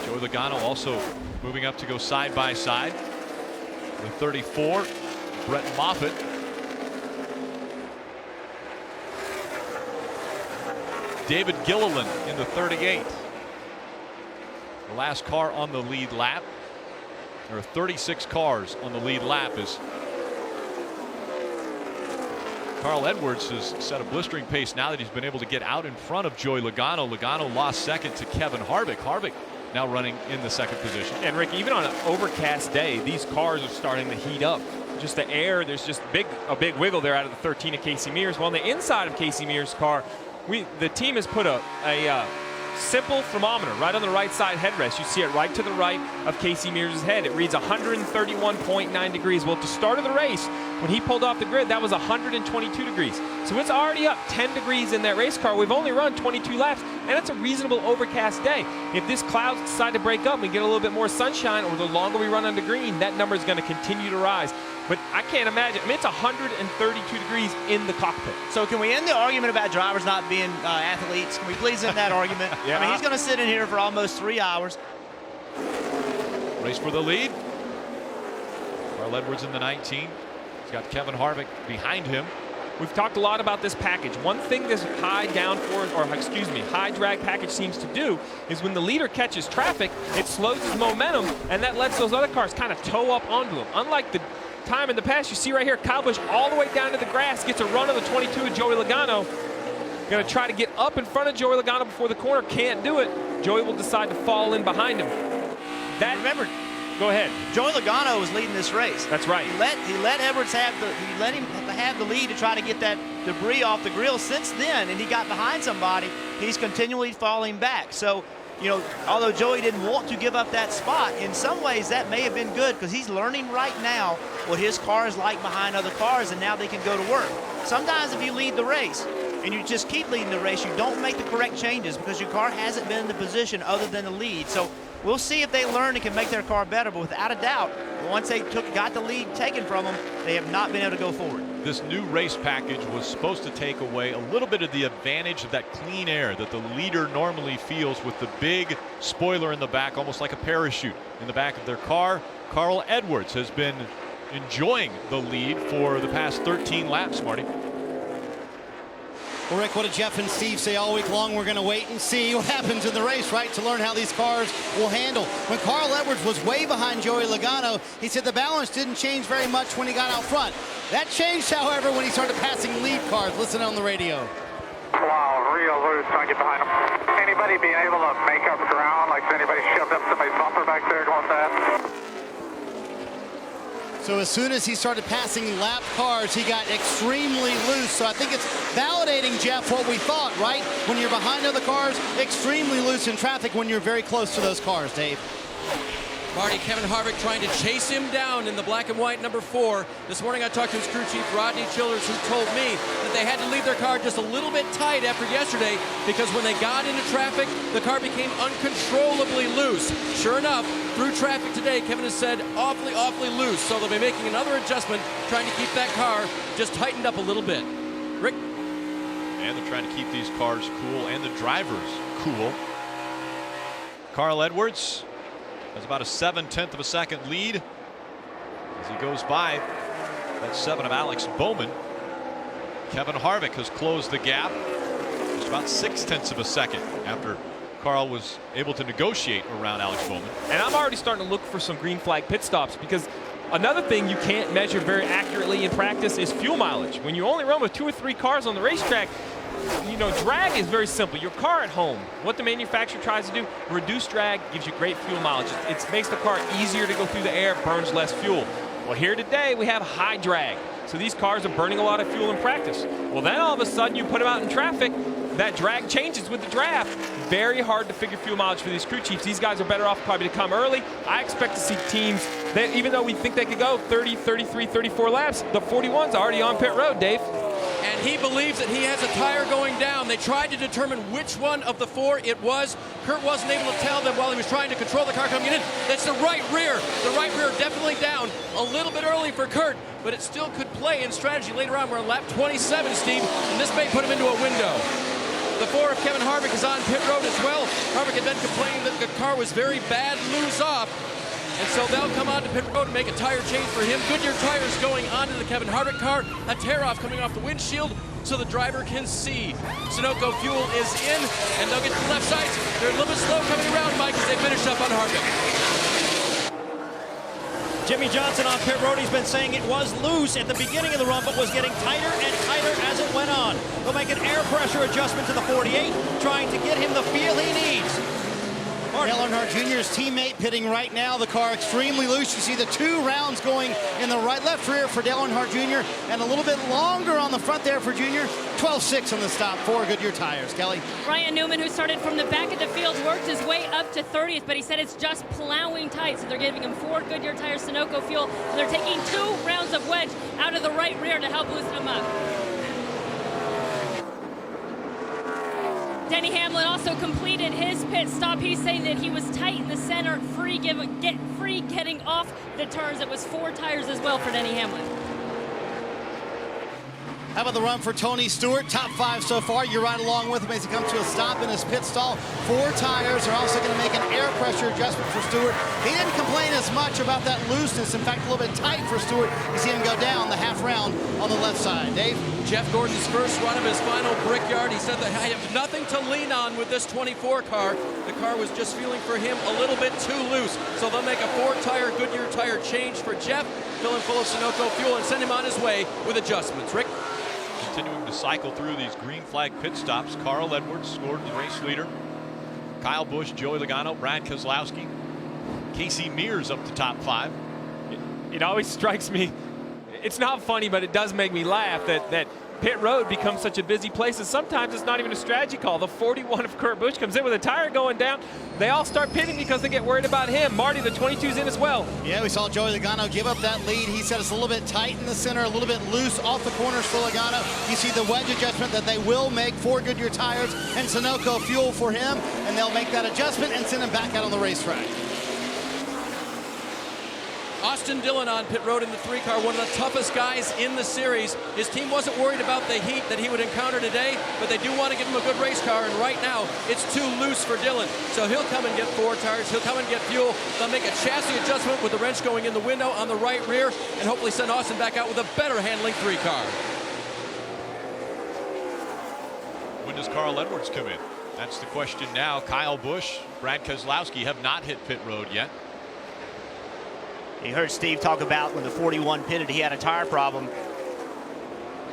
Joey Logano also moving up to go side by side. The 34, Brett Moffitt. David Gilliland in the 38. The last car on the lead lap. There are 36 cars on the lead lap as Carl Edwards has set a blistering pace now that he's been able to get out in front of Joey Logano. Logano lost second to Kevin Harvick. Harvick now running in the second position. And Rick, even on an overcast day, these cars are starting to heat up. Just the air, there's just a big wiggle there out of the 13 of Casey Mears. Well, on the inside of Casey Mears' car, the team has put a simple thermometer right on the right side headrest. You see it right to the right of Casey Mears' head. It reads 131.9 degrees. Well, at the start of the race, when he pulled off the grid, that was 122 degrees. So it's already up 10 degrees in that race car. We've only run 22 laps, and it's a reasonable overcast day. If this clouds decide to break up and we get a little bit more sunshine, or the longer we run under green, that number is going to continue to rise. But I can't imagine. I mean, it's 132 degrees in the cockpit. So can we end the argument about drivers not being athletes? Can we please end that argument? Yeah. I mean, he's going to sit in here for almost 3 hours. Race for the lead. Carl Edwards in the 19. He's got Kevin Harvick behind him. We've talked a lot about this package. One thing this high drag package seems to do is when the leader catches traffic, it slows his momentum, and that lets those other cars kind of tow up onto him. Unlike the time in the past, you see right here, Kyle Busch all the way down to the grass, gets a run of the 22 of Joey Logano. Going to try to get up in front of Joey Logano before the corner, can't do it. Joey will decide to fall in behind him. Remember, go ahead. Joey Logano was leading this race. That's right. He let Edwards have the lead to try to get that debris off the grill. Since then, and he got behind somebody, he's continually falling back. So, you know, although Joey didn't want to give up that spot, in some ways that may have been good because he's learning right now what his car is like behind other cars, and now they can go to work. Sometimes if you lead the race and you just keep leading the race, you don't make the correct changes because your car hasn't been in the position other than the lead. So we'll see if they learn and can make their car better, but without a doubt, once they got the lead taken from them, they have not been able to go forward. This new race package was supposed to take away a little bit of the advantage of that clean air that the leader normally feels with the big spoiler in the back, almost like a parachute in the back of their car. Carl Edwards has been enjoying the lead for the past 13 laps, Marty. Well, Rick, what did Jeff and Steve say all week long? We're going to wait and see what happens in the race, right, to learn how these cars will handle. When Carl Edwards was way behind Joey Logano, he said the balance didn't change very much when he got out front. That changed, however, when he started passing lead cars. Listen on the radio. Wow, real loose trying to get behind him. Anybody being able to make up ground? Like, anybody shoved up somebody's bumper back there going fast? So as soon as he started passing lap cars, he got extremely loose. So I think it's validating, Jeff, what we thought, right? When you're behind other cars, extremely loose in traffic when you're very close to those cars, Dave. Marty, Kevin Harvick trying to chase him down in the black and white number 4. This morning I talked to his crew chief, Rodney Childers, who told me that they had to leave their car just a little bit tight after yesterday because when they got into traffic, the car became uncontrollably loose. Sure enough, through traffic today, Kevin has said awfully, awfully loose. So they'll be making another adjustment, trying to keep that car just tightened up a little bit. Rick? And they're trying to keep these cars cool and the drivers cool. Carl Edwards has about a 7/10 of a second lead as he goes by that 7 of Alex Bowman. Kevin Harvick has closed the gap just about 6/10 of a second after Carl was able to negotiate around Alex Bowman. And I'm already starting to look for some green flag pit stops because another thing you can't measure very accurately in practice is fuel mileage. When you only run with 2 or 3 cars on the racetrack, you know, drag is very simple. Your car at home, what the manufacturer tries to do, reduce drag, gives you great fuel mileage. It makes the car easier to go through the air, burns less fuel. Well, here today we have high drag. So these cars are burning a lot of fuel in practice. Well, then all of a sudden you put them out in traffic, that drag changes with the draft. Very hard to figure fuel mileage for these crew chiefs. These guys are better off probably to come early. I expect to see teams that, even though we think they could go 30, 33, 34 laps, the 41's already on pit road, Dave. And he believes that he has a tire going down. They tried to determine which one of the 4 it was. Kurt wasn't able to tell them while he was trying to control the car coming in. That's the right rear. The right rear definitely down. A little bit early for Kurt, but it still could play in strategy later on. We're on lap 27, Steve, and this may put him into a window. The 4 of Kevin Harvick is on pit road as well. Harvick had been complaining that the car was very bad, lose off. And so they'll come on to pit road and make a tire change for him. Goodyear tires going onto the Kevin Harvick car. A tear-off coming off the windshield so the driver can see. Sunoco fuel is in, and they'll get to the left side. They're a little bit slow coming around, Mike, as they finish up on Harvick. Jimmy Johnson on pit road. He's been saying it was loose at the beginning of the run, but was getting tighter and tighter as it went on. They'll make an air pressure adjustment to the 48, trying to get him the feel he needs. Dale Earnhardt Jr.'s teammate pitting right now. The car extremely loose. You see the 2 rounds going in the left rear for Dale Earnhardt Jr. and a little bit longer on the front there for Jr. 12.6 on the stop for Goodyear tires. Kelly? Ryan Newman, who started from the back of the field, worked his way up to 30th, but he said it's just plowing tight. So they're giving him 4 Goodyear tires, Sunoco fuel. So they're taking 2 rounds of wedge out of the right rear to help boost him up. Denny Hamlin also completed his pit stop. He's saying that he was tight in the center, free getting off the turns. It was 4 tires as well for Denny Hamlin. How about the run for Tony Stewart? Top 5 so far. You're right along with him as he comes to a stop in his pit stall. 4 tires. They're also going to make an air pressure adjustment for Stewart. He didn't complain as much about that looseness. In fact, a little bit tight for Stewart. You see him go down the half round on the left side. Dave? Jeff Gordon's first run of his final Brickyard. He said that I have nothing to lean on with this 24 car. The car was just feeling for him a little bit too loose. So they'll make a 4-tire Goodyear tire change for Jeff, fill him full of Sunoco fuel, and send him on his way with adjustments. Rick? Continuing to cycle through these green flag pit stops. Carl Edwards scored the race leader. Kyle Busch, Joey Logano, Brad Keselowski, Casey Mears up to top 5. It always strikes me, it's not funny, but it does make me laugh that pit road becomes such a busy place, and sometimes it's not even a strategy call. The 41 of Kurt Busch comes in with a tire going down. They all start pitting because they get worried about him. Marty, the 22's in as well. Yeah, we saw Joey Logano give up that lead. He said it's a little bit tight in the center, a little bit loose off the corners for Logano. You see the wedge adjustment that they will make for Goodyear tires and Sunoco fuel for him, and they'll make that adjustment and send him back out on the racetrack. Austin Dillon on pit road in the 3 car, one of the toughest guys in the series. His team wasn't worried about the heat that he would encounter today, but they do want to give him a good race car, and right now it's too loose for Dillon. So he'll come and get 4 tires, he'll come and get fuel. They'll make a chassis adjustment with the wrench going in the window on the right rear, and hopefully send Austin back out with a better handling 3 car. When does Carl Edwards come in? That's the question now. Kyle Busch, Brad Keselowski have not hit pit road yet. You heard Steve talk about when the 41 pitted, he had a tire problem.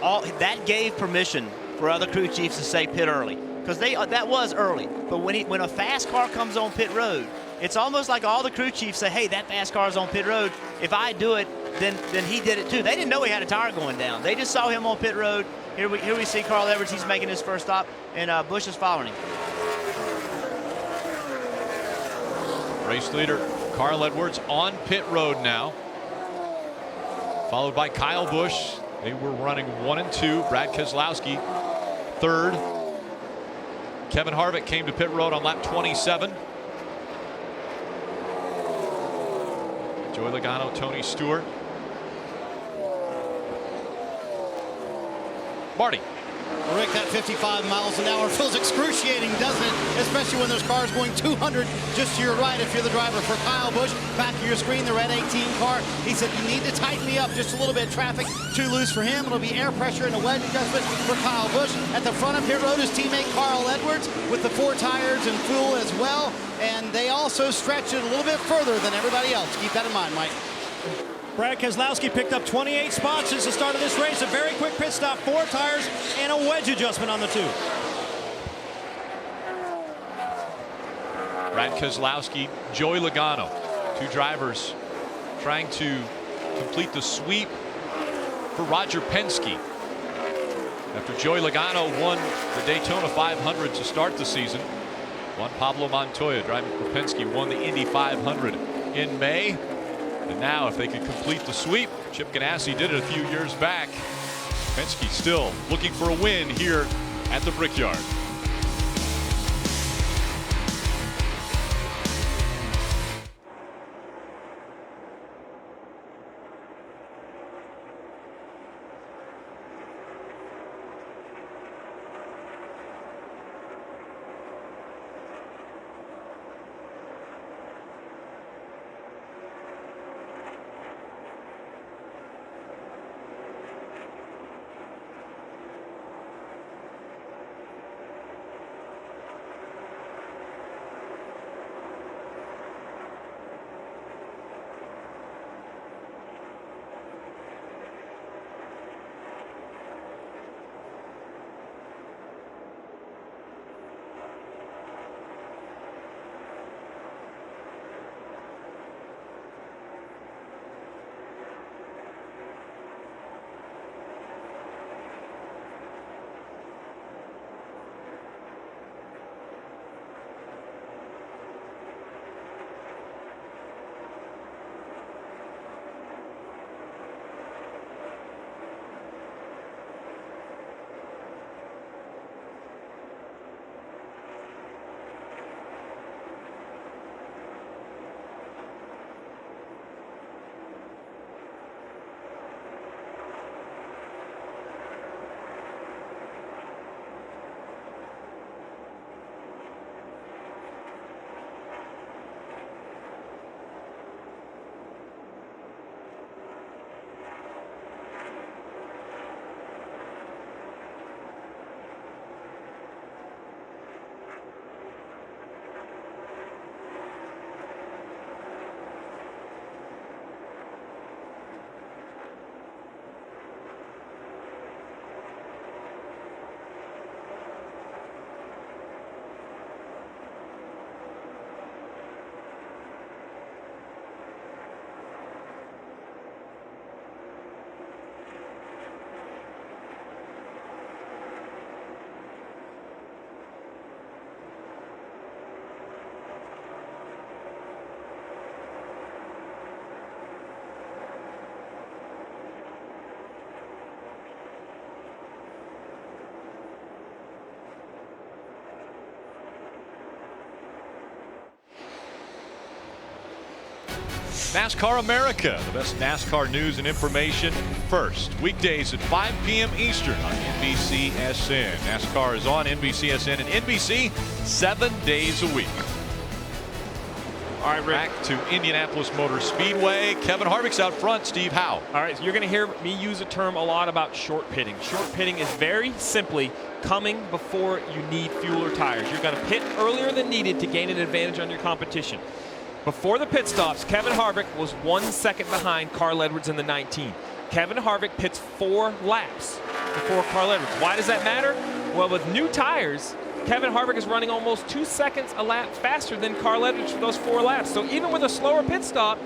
That gave permission for other crew chiefs to say pit early, because that was early. But when a fast car comes on pit road, it's almost like all the crew chiefs say, hey, that fast car is on pit road. If I do it, then he did it too. They didn't know he had a tire going down. They just saw him on pit road. Here we see Carl Edwards. He's making his first stop, and Busch is following him. Race leader Carl Edwards on pit road now, followed by Kyle Busch. They were running 1 and 2. Brad Keselowski third. Kevin Harvick came to pit road on lap 27. Joey Logano, Tony Stewart. Marty. Rick, that 55 miles an hour feels excruciating, doesn't it? Especially when there's cars going 200 just to your right if you're the driver. For Kyle Busch, back of your screen, the red 18 car, he said, you need to tighten me up just a little bit. Traffic too loose for him. It'll be air pressure and a wedge adjustment for Kyle Busch. At the front of pit road, his teammate Carl Edwards with the 4 tires and fuel as well. And they also stretch it a little bit further than everybody else. Keep that in mind, Mike. Brad Keselowski picked up 28 spots since the start of this race. A very quick pit stop, 4 tires, and a wedge adjustment on the 2. Brad Keselowski, Joey Logano, 2 drivers trying to complete the sweep for Roger Penske. After Joey Logano won the Daytona 500 to start the season, Juan Pablo Montoya driving for Penske won the Indy 500 in May. And now if they could complete the sweep, Chip Ganassi did it a few years back. Penske still looking for a win here at the Brickyard. NASCAR America, the best NASCAR news and information first. Weekdays at 5 p.m. Eastern on NBCSN. NASCAR is on NBCSN and NBC 7 days a week. All right, Rick. Back to Indianapolis Motor Speedway. Kevin Harvick's out front. Steve Howe. All right, so you're going to hear me use a term a lot about short pitting. Short pitting is very simply coming before you need fuel or tires. You're going to pit earlier than needed to gain an advantage on your competition. Before the pit stops, Kevin Harvick was 1 second behind Carl Edwards in the 19. Kevin Harvick pits 4 laps before Carl Edwards. Why does that matter? Well, with new tires, Kevin Harvick is running almost 2 seconds a lap faster than Carl Edwards for those 4 laps. So even with a slower pit stop,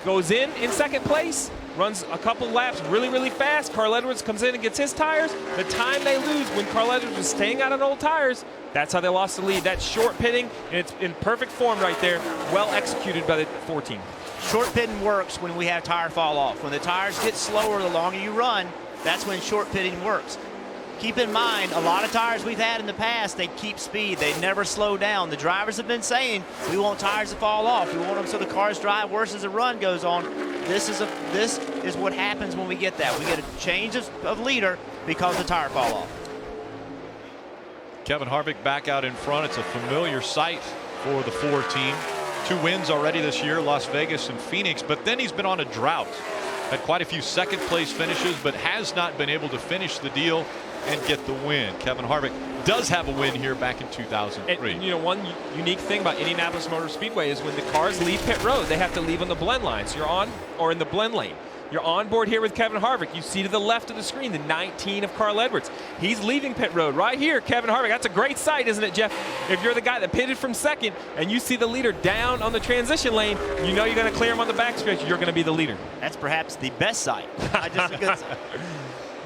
goes in second place, runs a couple laps really, really fast. Carl Edwards comes in and gets his tires. The time they lose when Carl Edwards was staying out on old tires, that's how they lost the lead. That's short pitting, and it's in perfect form right there. Well executed by the 14. Short pitting works when we have tire fall off. When the tires get slower, the longer you run, that's when short pitting works. Keep in mind, a lot of tires we've had in the past, they keep speed. They never slow down. The drivers have been saying, we want tires to fall off. We want them so the cars drive worse as the run goes on. This is what happens when we get that. We get a change of leader because the tire fall off. Kevin Harvick back out in front. It's a familiar sight for the Ford team. 2 wins already this year, Las Vegas and Phoenix, but then he's been on a drought. Had quite a few second place finishes, but has not been able to finish the deal and get the win. Kevin Harvick does have a win here back in 2003. And, you know, one unique thing about Indianapolis Motor Speedway is when the cars leave pit road, they have to leave on the blend line. So you're on, or in the blend lane. You're on board here with Kevin Harvick. You see to the left of the screen the 19 of Carl Edwards. He's leaving pit road right here, Kevin Harvick. That's a great sight, isn't it, Jeff? If you're the guy that pitted from second and you see the leader down on the transition lane, you know you're going to clear him on the backstretch. You're going to be the leader. That's perhaps the best sight. Not just a good sight.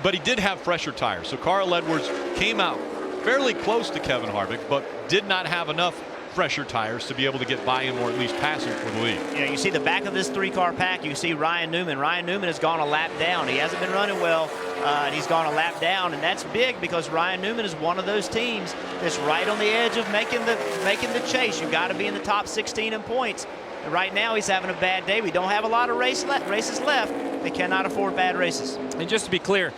But he did have fresher tires. So Carl Edwards came out fairly close to Kevin Harvick, but did not have enough fresher tires to be able to get by him or at least pass him for the lead. You know, you see the back of this 3-car pack, you see Ryan Newman. Ryan Newman has gone a lap down. He hasn't been running well, and he's gone a lap down, and that's big because Ryan Newman is one of those teams that's right on the edge of making the chase. You've got to be in the top 16 in points. And right now he's having a bad day. We don't have a lot of races left. They cannot afford bad races. And just to be clear,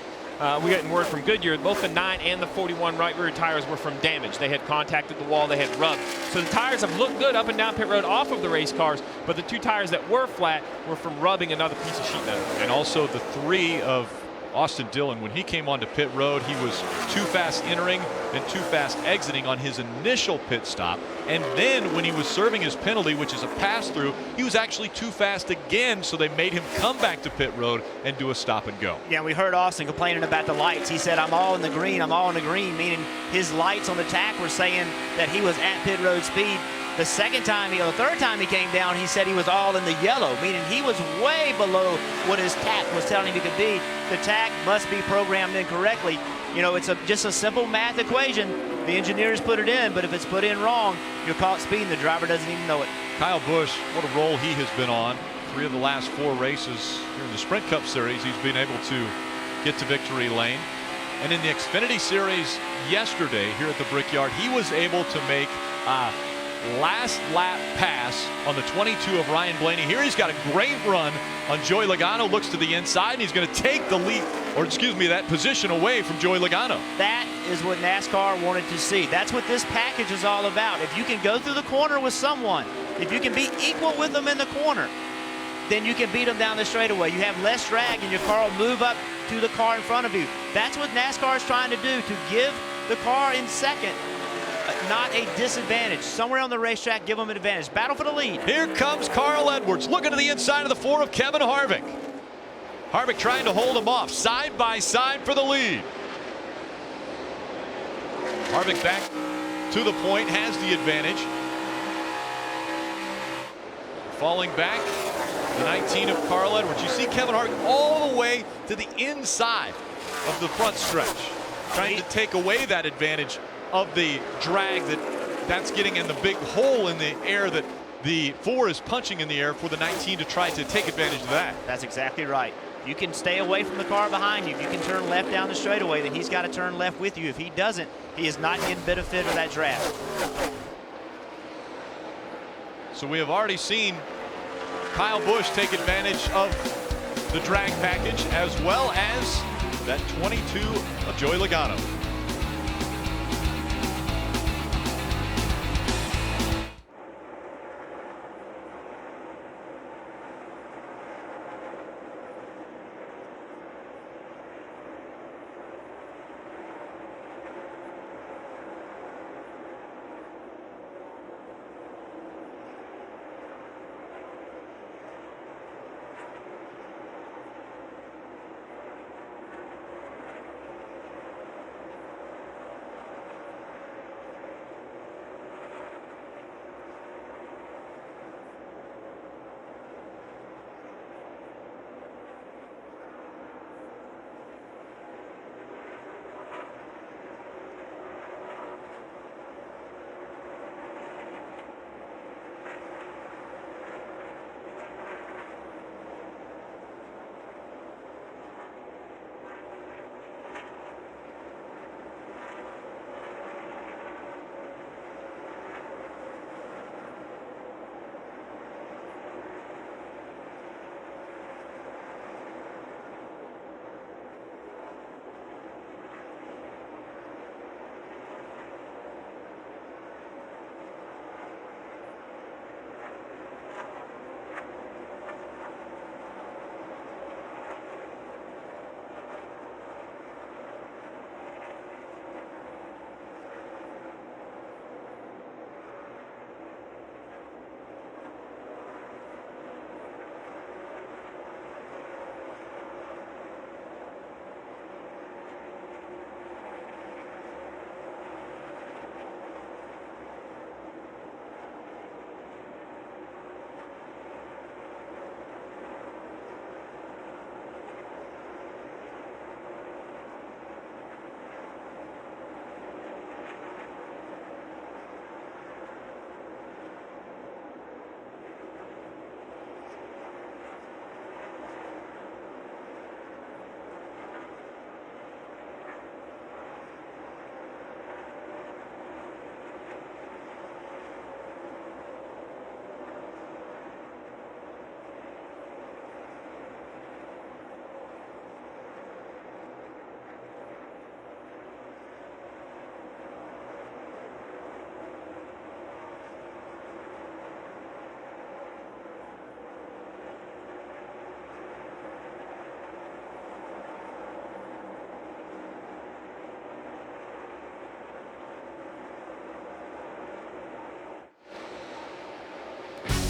we got word from Goodyear, both the 9 and the 41 right rear tires were from damage. They had contacted the wall, they had rubbed. So the tires have looked good up and down pit road off of the race cars, but the 2 tires that were flat were from rubbing another piece of sheet metal. And also the 3 of Austin Dillon, when he came onto pit road, he was too fast entering and too fast exiting on his initial pit stop. And then when he was serving his penalty, which is a pass through, he was actually too fast again. So they made him come back to pit road and do a stop and go. Yeah, we heard Austin complaining about the lights. He said, I'm all in the green, meaning his lights on the tack were saying that he was at pit road speed. The third time he came down, he said he was all in the yellow, meaning he was way below what his tack was telling him he could be. The tack must be programmed incorrectly. You know, it's just a simple math equation. The engineers put it in, but if it's put in wrong, you're caught speeding. The driver doesn't even know it. Kyle Busch, what a role he has been on. 3 of the last 4 races here in the Sprint Cup Series, he's been able to get to victory lane. And in the Xfinity Series yesterday here at the Brickyard, he was able to make last lap pass on the 22 of Ryan Blaney. Here he's got a great run on Joey Logano, looks to the inside, and he's going to take the lead, or excuse me, that position away from Joey Logano. That is what NASCAR wanted to see. That's what this package is all about. If you can go through the corner with someone, if you can be equal with them in the corner, then you can beat them down the straightaway. You have less drag and your car will move up to the car in front of you. That's what NASCAR is trying to do, to give the car in second not a disadvantage. Somewhere on the racetrack, give them an advantage. Battle for the lead. Here comes Carl Edwards, looking to the inside of the 4 of Kevin Harvick. Harvick trying to hold him off, side by side for the lead. Harvick back to the point, has the advantage. Falling back, the 19 of Carl Edwards. You see Kevin Harvick all the way to the inside of the front stretch, trying to take away that advantage of the drag that's getting in the big hole in the air that the 4 is punching in the air for the 19 to try to take advantage of that. That's exactly right. You can stay away from the car behind you. If you can turn left down the straightaway, then he's got to turn left with you. If he doesn't, he is not getting benefit of that drag. So we have already seen Kyle Busch take advantage of the drag package as well as that 22 of Joey Logano.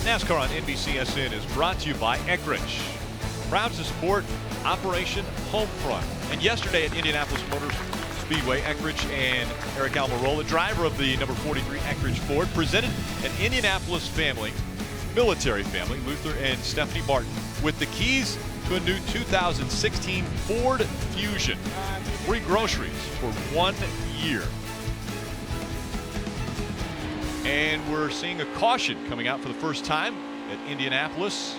NASCAR on NBCSN is brought to you by Eckrich, proud to support Operation Homefront. And yesterday at Indianapolis Motor Speedway, Eckrich and Eric Almirola, driver of the number 43 Eckrich Ford, presented an Indianapolis family, military family, Luther and Stephanie Martin, with the keys to a new 2016 Ford Fusion. Free groceries for 1 year. And we're seeing a caution coming out for the first time at Indianapolis.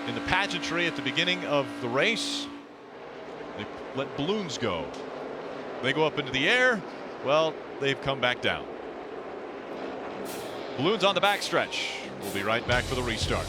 In the pageantry at the beginning of the race, they let balloons go. They go up into the air. Well, they've come back down. Balloons on the backstretch. We'll be right back for the restart.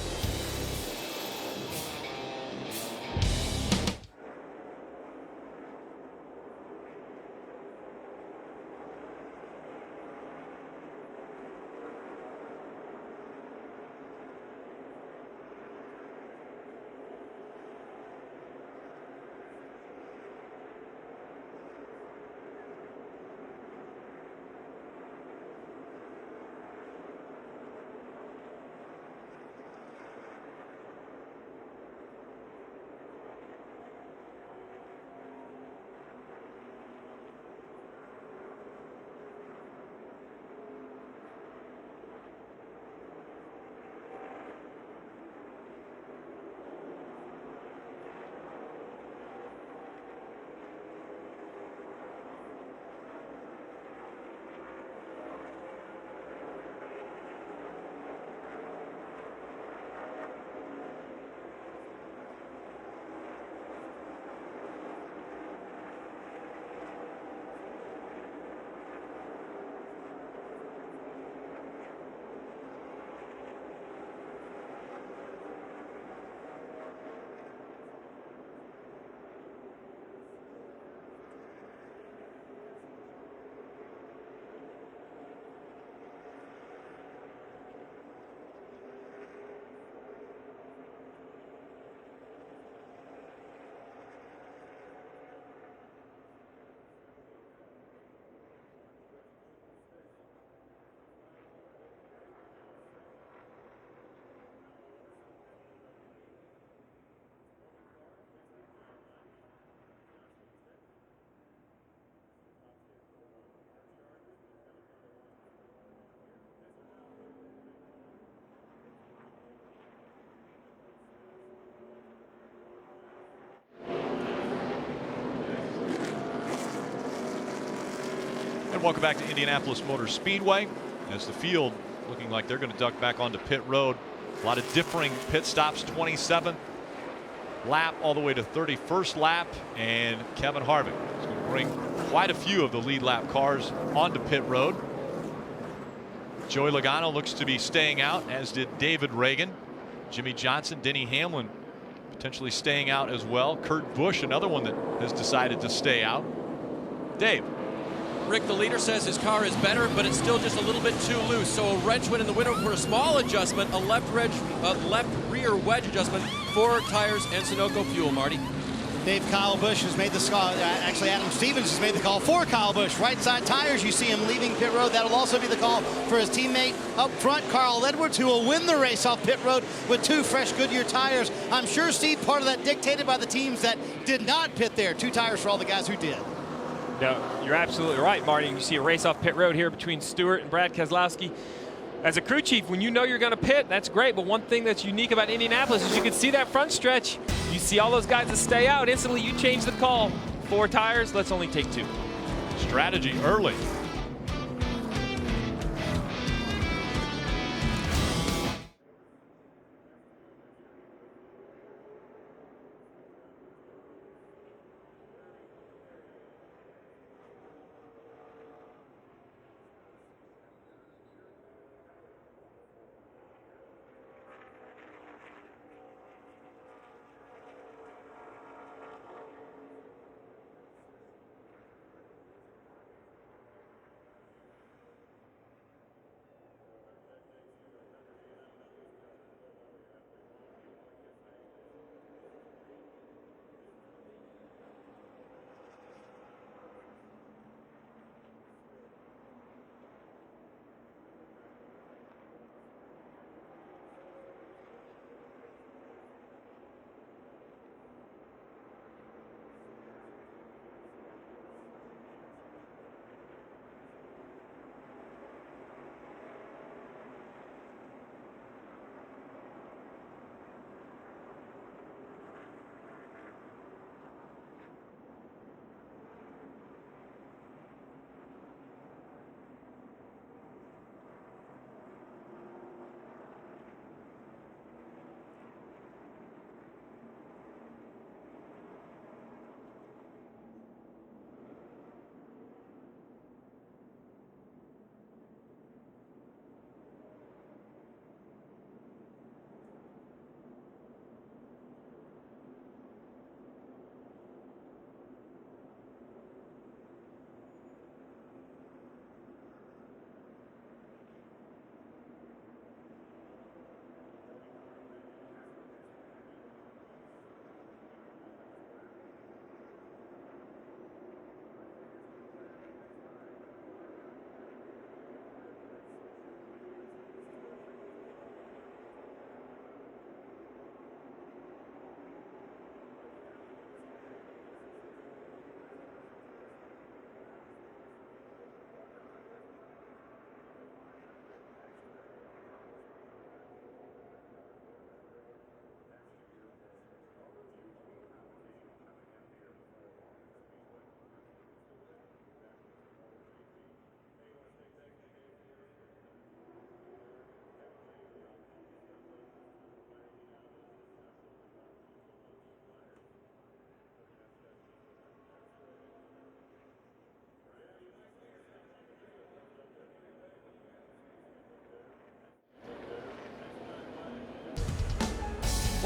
And welcome back to Indianapolis Motor Speedway, as the field looking like they're going to duck back onto pit road. A lot of differing pit stops, 27th lap all the way to 31st lap, and Kevin Harvick is going to bring quite a few of the lead lap cars onto pit road. Joey Logano looks to be staying out, as did David Reagan. Jimmy Johnson, Denny Hamlin potentially staying out as well. Kurt Busch, another one that has decided to stay out. Dave. Rick, the leader says his car is better, but it's still just a little bit too loose. So a wrench went in the window for a small adjustment, a left rear wedge adjustment, 4 tires and Sunoco fuel, Marty. Dave, Kyle Busch has made the call. Actually, Adam Stevens has made the call for Kyle Busch. Right side tires, you see him leaving pit road. That'll also be the call for his teammate up front, Carl Edwards, who will win the race off pit road with 2 fresh Goodyear tires. I'm sure, Steve, part of that dictated by the teams that did not pit there. 2 tires for all the guys who did. No, you're absolutely right, Marty. You see a race off pit road here between Stewart and Brad Keselowski. As a crew chief, when you know you're going to pit, that's great. But one thing that's unique about Indianapolis is you can see that front stretch. You see all those guys that stay out. Instantly, you change the call. 4 tires, let's only take 2. Strategy early.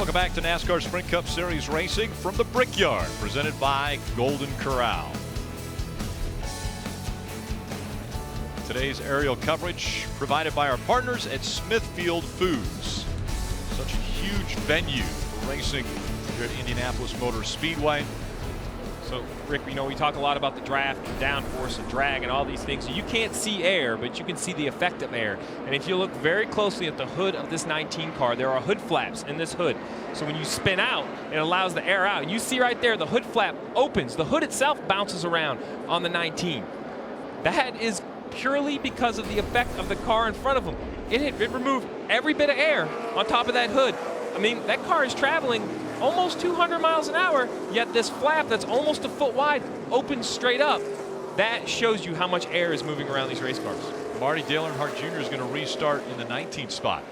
Welcome back to NASCAR Sprint Cup Series Racing from the Brickyard, presented by Golden Corral. Today's aerial coverage provided by our partners at Smithfield Foods. Such a huge venue for racing here at Indianapolis Motor Speedway. So, Rick, you know, we talk a lot about the draft and downforce and drag and all these things. You can't see air, but you can see the effect of air. And if you look very closely at the hood of this 19 car, there are hood flaps in this hood. So when you spin out, it allows the air out. And you see right there, the hood flap opens. The hood itself bounces around on the 19. That is purely because of the effect of the car in front of them. It removed every bit of air on top of that hood. I mean, that car is traveling almost 200 miles an hour, yet this flap that's almost a foot wide opens straight up. That shows you how much air is moving around these race cars. Marty Dale Earnhardt Jr. is going to restart in the 19th spot.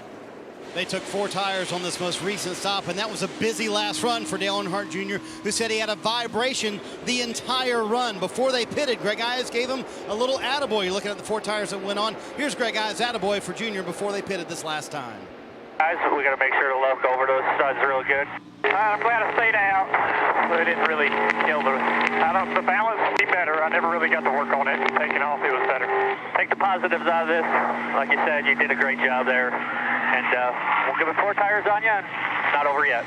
They took 4 tires on this most recent stop, and that was a busy last run for Dale Earnhardt Jr., who said he had a vibration the entire run. Before they pitted, Greg Ives gave him a little attaboy. You're looking at the 4 tires that went on. Here's Greg Ives' attaboy for Jr. before they pitted this last time. Guys, we got to make sure to look over those studs real good. I'm glad I stayed out, but it didn't really kill the balance would be better. I never really got to work on it. Taking off, it was better. Take the positives out of this. Like you said, you did a great job there. And we'll give it 4 tires on you. Not over yet.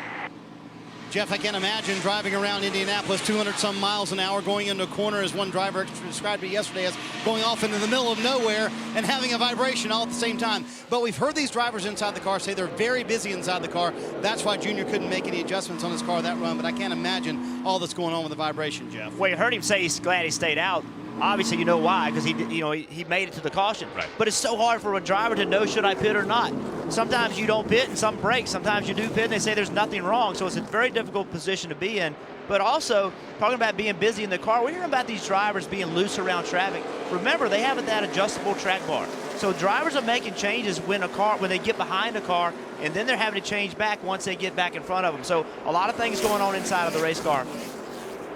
Jeff, I can't imagine driving around Indianapolis 200-some miles an hour, going into a corner, as one driver described it yesterday, as going off into the middle of nowhere and having a vibration all at the same time. But we've heard these drivers inside the car say they're very busy inside the car. That's why Junior couldn't make any adjustments on his car that run. But I can't imagine all that's going on with the vibration, Jeff. Well, you heard him say he's glad he stayed out. Obviously, you know why, because he made it to the caution. Right. But it's so hard for a driver to know, should I pit or not? Sometimes you don't pit and some breaks. Sometimes you do pit and they say there's nothing wrong. So it's a very difficult position to be in. But also, talking about being busy in the car, we're hearing about these drivers being loose around traffic. Remember, they have that adjustable track bar. So drivers are making changes when they get behind a car, and then they're having to change back once they get back in front of them. So a lot of things going on inside of the race car.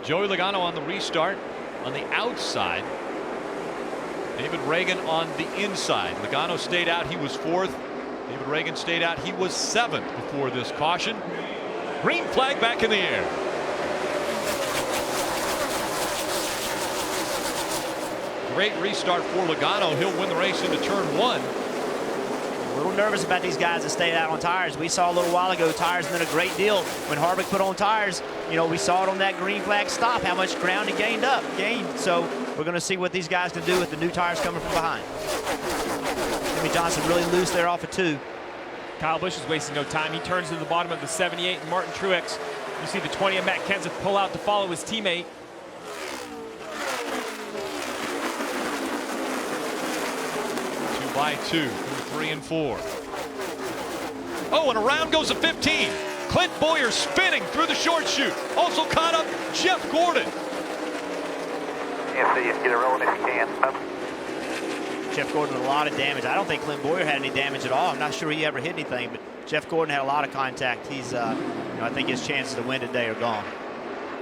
Joey Logano on the restart on the outside. David Reagan on the inside. Logano stayed out. He was 4th. David Reagan stayed out. He was 7th before this caution. Green flag back in the air. Great restart for Logano. He'll win the race into turn 1. A little nervous about these guys that stayed out on tires. We saw a little while ago, tires meant a great deal. When Harvick put on tires, we saw it on that green flag stop, how much ground he gained. So we're going to see what these guys can do with the new tires coming from behind. Jimmy Johnson really loose there off of 2. Kyle Busch is wasting no time. He turns to the bottom of the 78, and Martin Truex. You see the 20 of Matt Kenseth pull out to follow his teammate. By 2 through 3 and 4. Oh, and around goes a 15. Clint Bowyer spinning through the short chute. Also caught up Jeff Gordon. Yeah, so you get it rolling if you can. Jeff Gordon had a lot of damage. I don't think Clint Bowyer had any damage at all. I'm not sure he ever hit anything, but Jeff Gordon had a lot of contact. He's, I think his chances to win today are gone.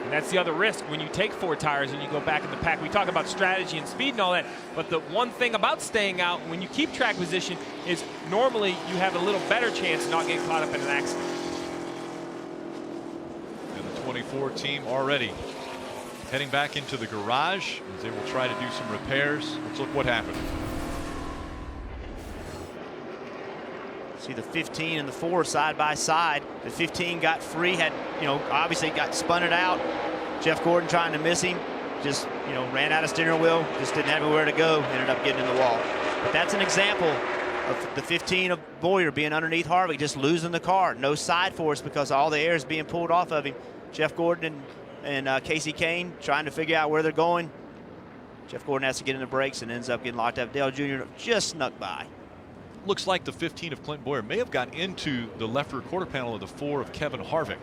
And that's the other risk when you take 4 tires and you go back in the pack. We talk about strategy and speed and all that, but the one thing about staying out when you keep track position is normally you have a little better chance of not getting caught up in an accident. And the 24 team already heading back into the garage as they will try to do some repairs. Let's look what happened. See the 15 and the 4 side by side. The 15 got free, obviously got spun it out. Jeff Gordon trying to miss him, just, ran out of steering wheel, just didn't have anywhere to go, ended up getting in the wall. But that's an example of the 15 of Bowyer being underneath Harvick, just losing the car. No side force because all the air is being pulled off of him. Jeff Gordon and Casey Kane trying to figure out where they're going. Jeff Gordon has to get in the brakes and ends up getting locked up. Dale Jr. just snuck by. Looks like the 15 of Clint Bowyer may have got into the left rear quarter panel of the 4 of Kevin Harvick.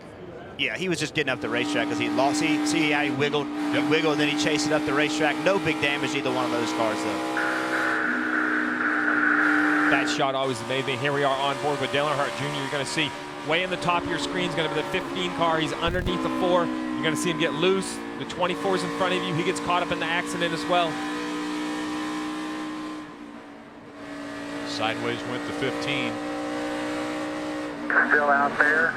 Yeah, he was just getting up the racetrack because he lost. See how he wiggled? Yep. He wiggled, then he chased it up the racetrack. No big damage either one of those cars, though. That shot always amazing. Here we are on board with Dale Earnhardt Jr. You're going to see way in the top of your screen is going to be the 15 car. He's underneath the 4. You're going to see him get loose. The 24 is in front of you. He gets caught up in the accident as well. Sideways went the 15. Still out there.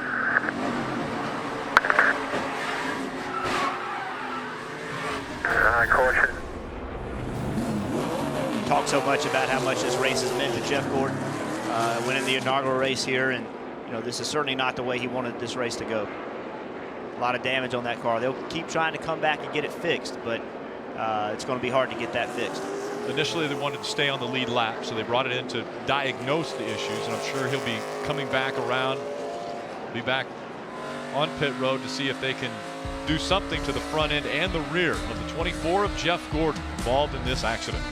Caution. Talk so much about how much this race has meant to Jeff Gordon. Winning the inaugural race here, and this is certainly not the way he wanted this race to go. A lot of damage on that car. They'll keep trying to come back and get it fixed, but it's going to be hard to get that fixed. Initially, they wanted to stay on the lead lap, so they brought it in to diagnose the issues, and I'm sure he'll be coming back around, be back on pit road to see if they can do something to the front end and the rear of the 24 of Jeff Gordon involved in this accident.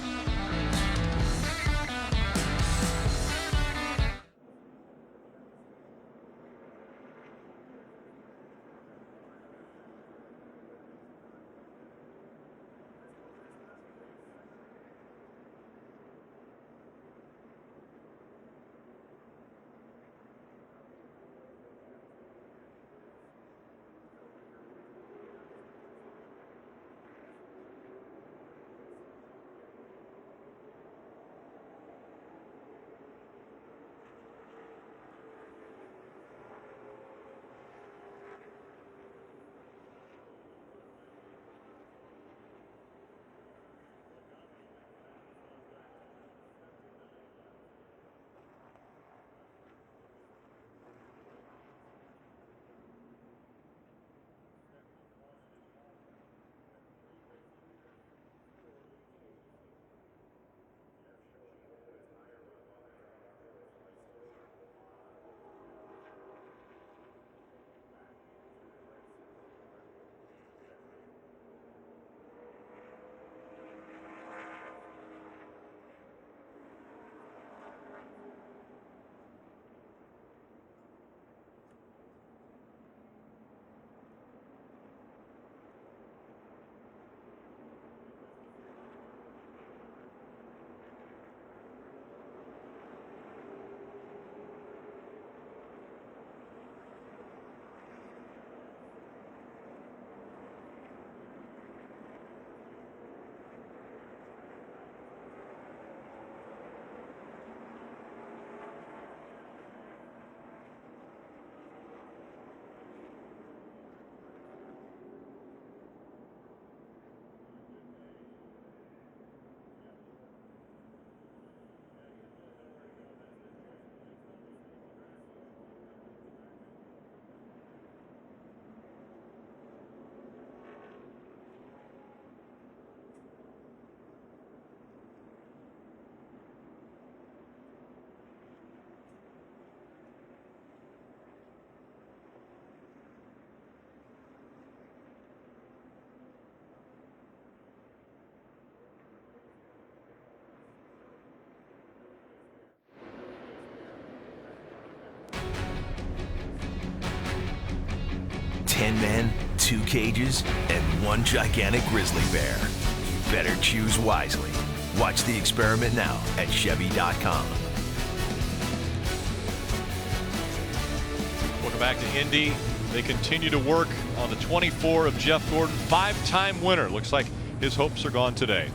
Men, 2 cages, and 1 gigantic grizzly bear. Better choose wisely. Watch the experiment now at Chevy.com. Welcome back to Indy. They continue to work on the 24 of Jeff Gordon, 5-time winner. Looks like his hopes are gone today.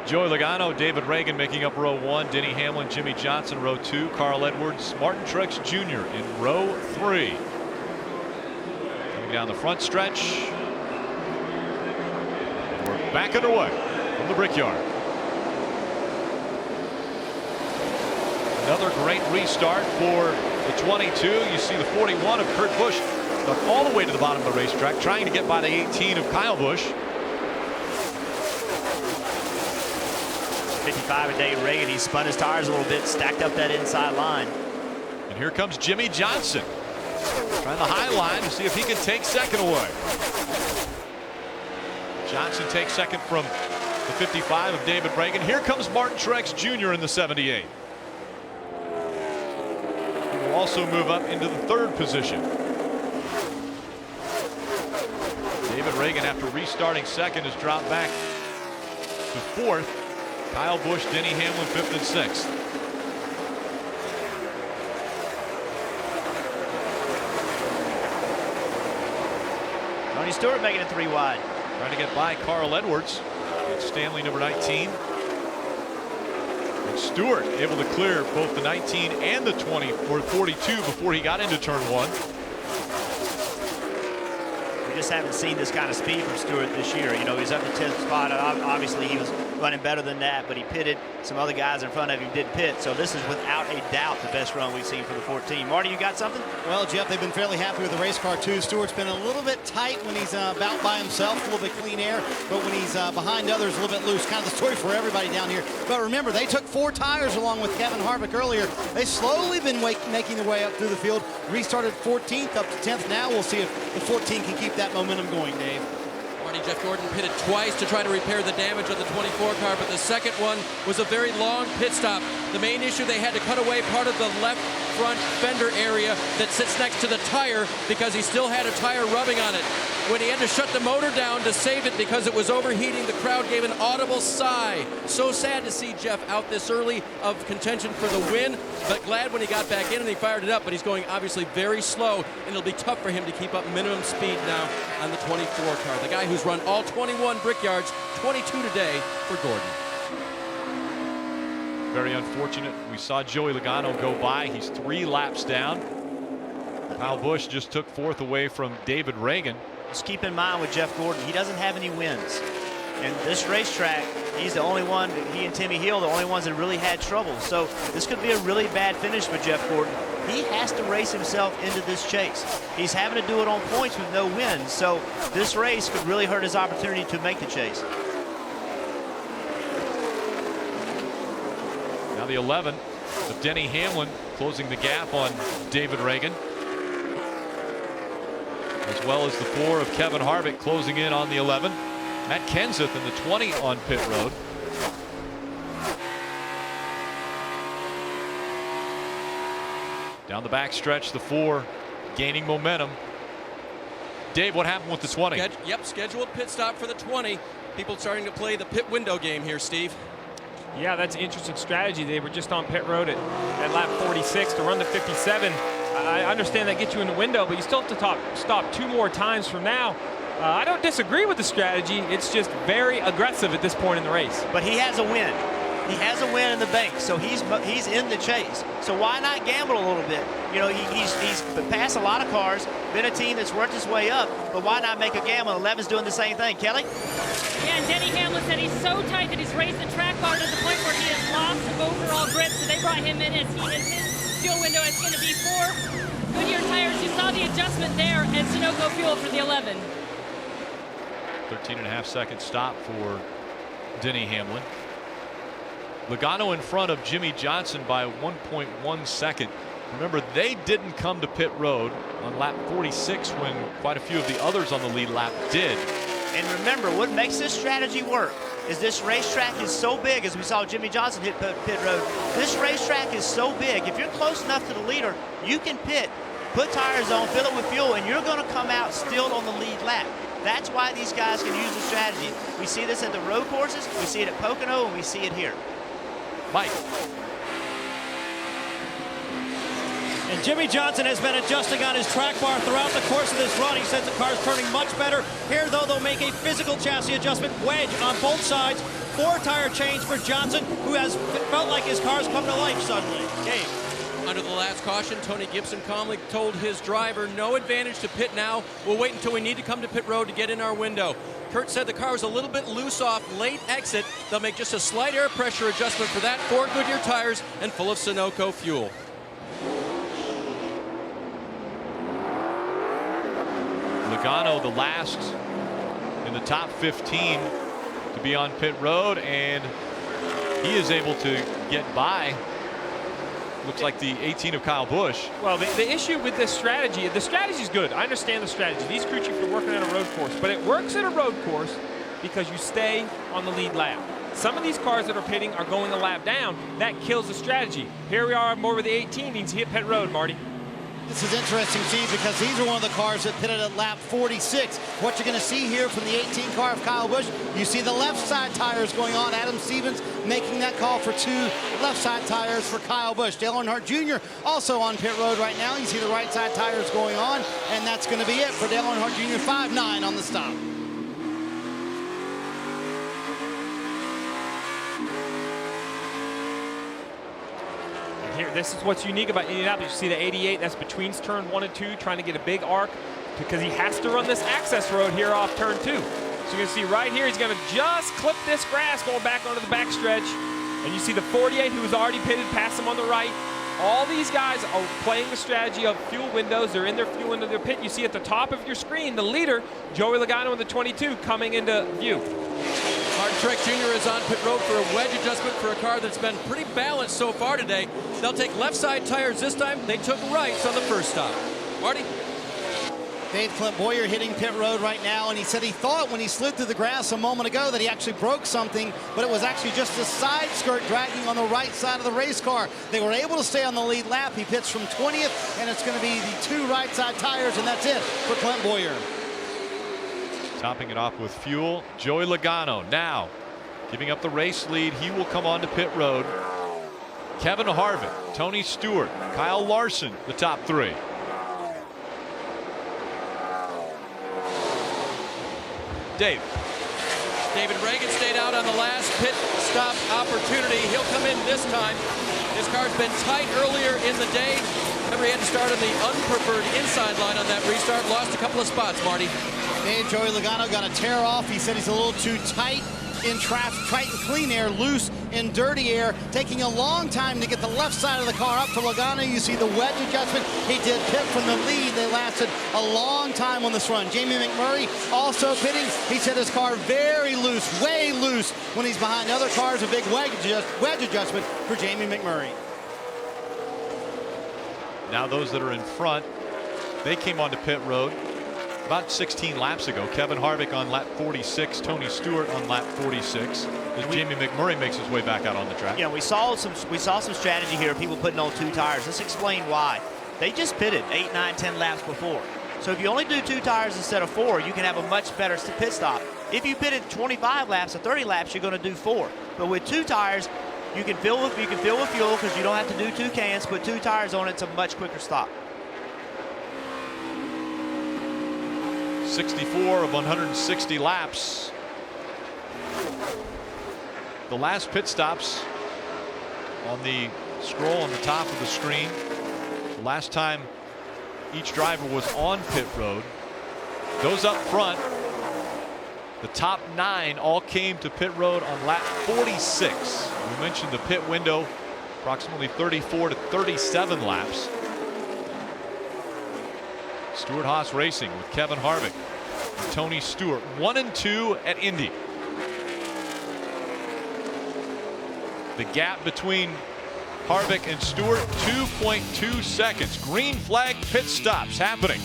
Joey Logano, David Reagan making up row 1, Denny Hamlin, Jimmy Johnson row 2, Carl Edwards, Martin Truex Jr. in row 3. Coming down the front stretch. We're back underway from the Brickyard. Another great restart for the 22. You see the 41 of Kurt Busch all the way to the bottom of the racetrack, trying to get by the 18 of Kyle Busch. 55 of Dave Reagan. He spun his tires a little bit, stacked up that inside line. And here comes Jimmy Johnson, trying the high line to see if he can take second away. Johnson takes second from the 55 of David Reagan. Here comes Martin Truex Jr. in the 78. He will also move up into the 3rd position. David Reagan, after restarting second, has dropped back to 4th. Kyle Busch, Denny Hamlin 5th and 6th. Tony Stewart making it 3 wide. Trying to get by Carl Edwards. It's Stanley number 19. And Stewart able to clear both the 19 and the 20 or 42 before he got into turn 1. We just haven't seen this kind of speed from Stewart this year. You know, he's up to 10th spot. Obviously, he was running better than that, but he pitted. Some other guys in front of him did pit. So this is without a doubt the best run we've seen for the 14. Marty, you got something? Well, Jeff, they've been fairly happy with the race car too. Stewart's been a little bit tight when he's about by himself, a little bit clean air, but when he's behind others, a little bit loose. Kind of the story for everybody down here. But remember, they took 4 tires along with Kevin Harvick earlier. They've slowly been making their way up through the field. Restarted 14th up to 10th. Now we'll see if the 14 can keep that momentum going, Dave. Jeff Gordon pitted twice to try to repair the damage of the 24 car, but the second one was a very long pit stop. The main issue, they had to cut away part of the left front fender area that sits next to the tire because he still had a tire rubbing on it. When he had to shut the motor down to save it because it was overheating, the crowd gave an audible sigh. So sad to see Jeff out this early of contention for the win, but glad when he got back in and he fired it up, but he's going obviously very slow, and it'll be tough for him to keep up minimum speed now on the 24 car. The guy who's run all 21 Brickyards, 22 today for Gordon. Very unfortunate. We saw Joey Logano go by. He's 3 laps down. Kyle Busch just took 4th away from David Reagan. Just keep in mind with Jeff Gordon, he doesn't have any wins. And this racetrack, he's the only one, he and Timmy Hill, the only ones that really had trouble. So this could be a really bad finish for Jeff Gordon. He has to race himself into this chase. He's having to do it on points with no wins. So this race could really hurt his opportunity to make the chase. Now the 11 of Denny Hamlin closing the gap on David Reagan, as well as the 4 of Kevin Harvick closing in on the 11. Matt Kenseth in the 20 on pit road. Down the back stretch, the 4 gaining momentum. Dave, what happened with the 20? Scheduled pit stop for the 20. People starting to play the pit window game here, Steve. Yeah, that's an interesting strategy. They were just on pit road at lap 46 to run the 57. I understand that gets you in the window, but you still have to stop 2 more times from now. I don't disagree with the strategy. It's just very aggressive at this point in the race. But he has a win. He has a win in the bank, so he's in the chase. So why not gamble a little bit? You know, he's passed a lot of cars, been a team that's worked his way up, but why not make a gamble? 11's doing the same thing. Kelly? Yeah, and Denny Hamlin said he's so tight that he's raised the track bar to the point where he has lost overall grip, so they brought him in as his fuel window is going to be 4 Goodyear tires. You saw the adjustment there at Sunoco Fuel for the 11. 13.5 second stop for Denny Hamlin. Logano in front of Jimmy Johnson by 1.1 second. Remember, they didn't come to pit road on lap 46 when quite a few of the others on the lead lap did. And remember, what makes this strategy work is this racetrack is so big, as we saw Jimmy Johnson hit pit road. This racetrack is so big, if you're close enough to the leader, you can pit, put tires on, fill it with fuel, and you're going to come out still on the lead lap. That's why these guys can use the strategy. We see this at the road courses, we see it at Pocono, and we see it here. Mike. And Jimmy Johnson has been adjusting on his track bar throughout the course of this run. He says the car's turning much better. Here, though, they'll make a physical chassis adjustment wedge on both sides. 4-tire change for Johnson, who has felt like his car's come to life suddenly. Dave. Under the last caution, Tony Gibson calmly told his driver, no advantage to pit now. We'll wait until we need to come to pit road to get in our window. Kurt said the car was a little bit loose off late exit. They'll make just a slight air pressure adjustment for that. 4 Goodyear tires and full of Sunoco fuel. Logano, the last in the top 15 to be on pit road, and he is able to get by. Looks like the 18 of Kyle Busch. Well, the issue with this strategy, the strategy is good. I understand the strategy. These crew chiefs are working on a road course, but it works at a road course because you stay on the lead lap. Some of these cars that are pitting are going a lap down. That kills the strategy. Here we are more with the 18. Needs to hit pit road, Marty. This is interesting, Steve, because these are one of the cars that pitted at lap 46. What you're going to see here from the 18 car of Kyle Busch, you see the left side tires going on. Adam Stevens making that call for 2 left side tires for Kyle Busch. Dale Earnhardt Jr. also on pit road right now. You see the right side tires going on, and that's going to be it for Dale Earnhardt Jr. 5-9 on the stop. Here, this is what's unique about Indianapolis. You see the 88, that's between turn 1 and 2, trying to get a big arc because he has to run this access road here off turn 2. So you're going to see right here, he's going to just clip this grass going back onto the backstretch. And you see the 48 who's already pitted past him on the right. All these guys are playing the strategy of fuel windows. They're in their fuel into their pit. You see at the top of your screen, the leader, Joey Logano in the 22, coming into view. Martin Truex Jr. is on pit road for a wedge adjustment for a car that's been pretty balanced so far today. They'll take left side tires this time. They took rights on the first stop. Marty? Dave Clint Boyer hitting pit road right now, and he said he thought when he slid through the grass a moment ago that he actually broke something, but it was actually just a side skirt dragging on the right side of the race car. They were able to stay on the lead lap. He pits from 20th, and it's going to be the 2 right side tires, and that's it for Clint Boyer. Topping it off with fuel, Joey Logano now giving up the race lead. He will come on to pit road. Kevin Harvick, Tony Stewart, Kyle Larson, the top 3. Dave. David Reagan stayed out on the last pit stop opportunity. He'll come in this time. His car's been tight earlier in the day. Remember, he had to start on the unpreferred inside line on that restart. Lost a couple of spots, Marty. Hey, Joey Logano got a tear off. He said he's a little too tight in traffic, tight in clean air, loose in dirty air. Taking a long time to get the left side of the car up for Logano. You see the wedge adjustment. He did pit from the lead. They lasted a long time on this run. Jamie McMurray also pitting. He said his car very loose, way loose when he's behind other cars. A big wedge adjustment for Jamie McMurray. Now those that are in front, they came onto pit road about 16 laps ago. Kevin Harvick on lap 46, Tony Stewart on lap 46, as Jamie McMurray makes his way back out on the track. Yeah, we saw some strategy here, people putting on 2 tires. Let's explain why. They just pitted 8, 9, 10 laps before. So if you only do 2 tires instead of 4, you can have a much better pit stop. If you pitted 25 laps or 30 laps, you're going to do 4. But with 2 tires, you can fill with fuel because you don't have to do 2 cans. Put 2 tires on it, it's a much quicker stop. 64 of 160 laps. The last pit stops on the scroll on the top of the screen. The last time each driver was on pit road. Those up front, the top 9 all came to pit road on lap 46. We mentioned the pit window, approximately 34 to 37 laps. Stewart Haas Racing with Kevin Harvick and Tony Stewart, 1 and 2 at Indy. The gap between Harvick and Stewart, 2.2 seconds. Green flag pit stops happening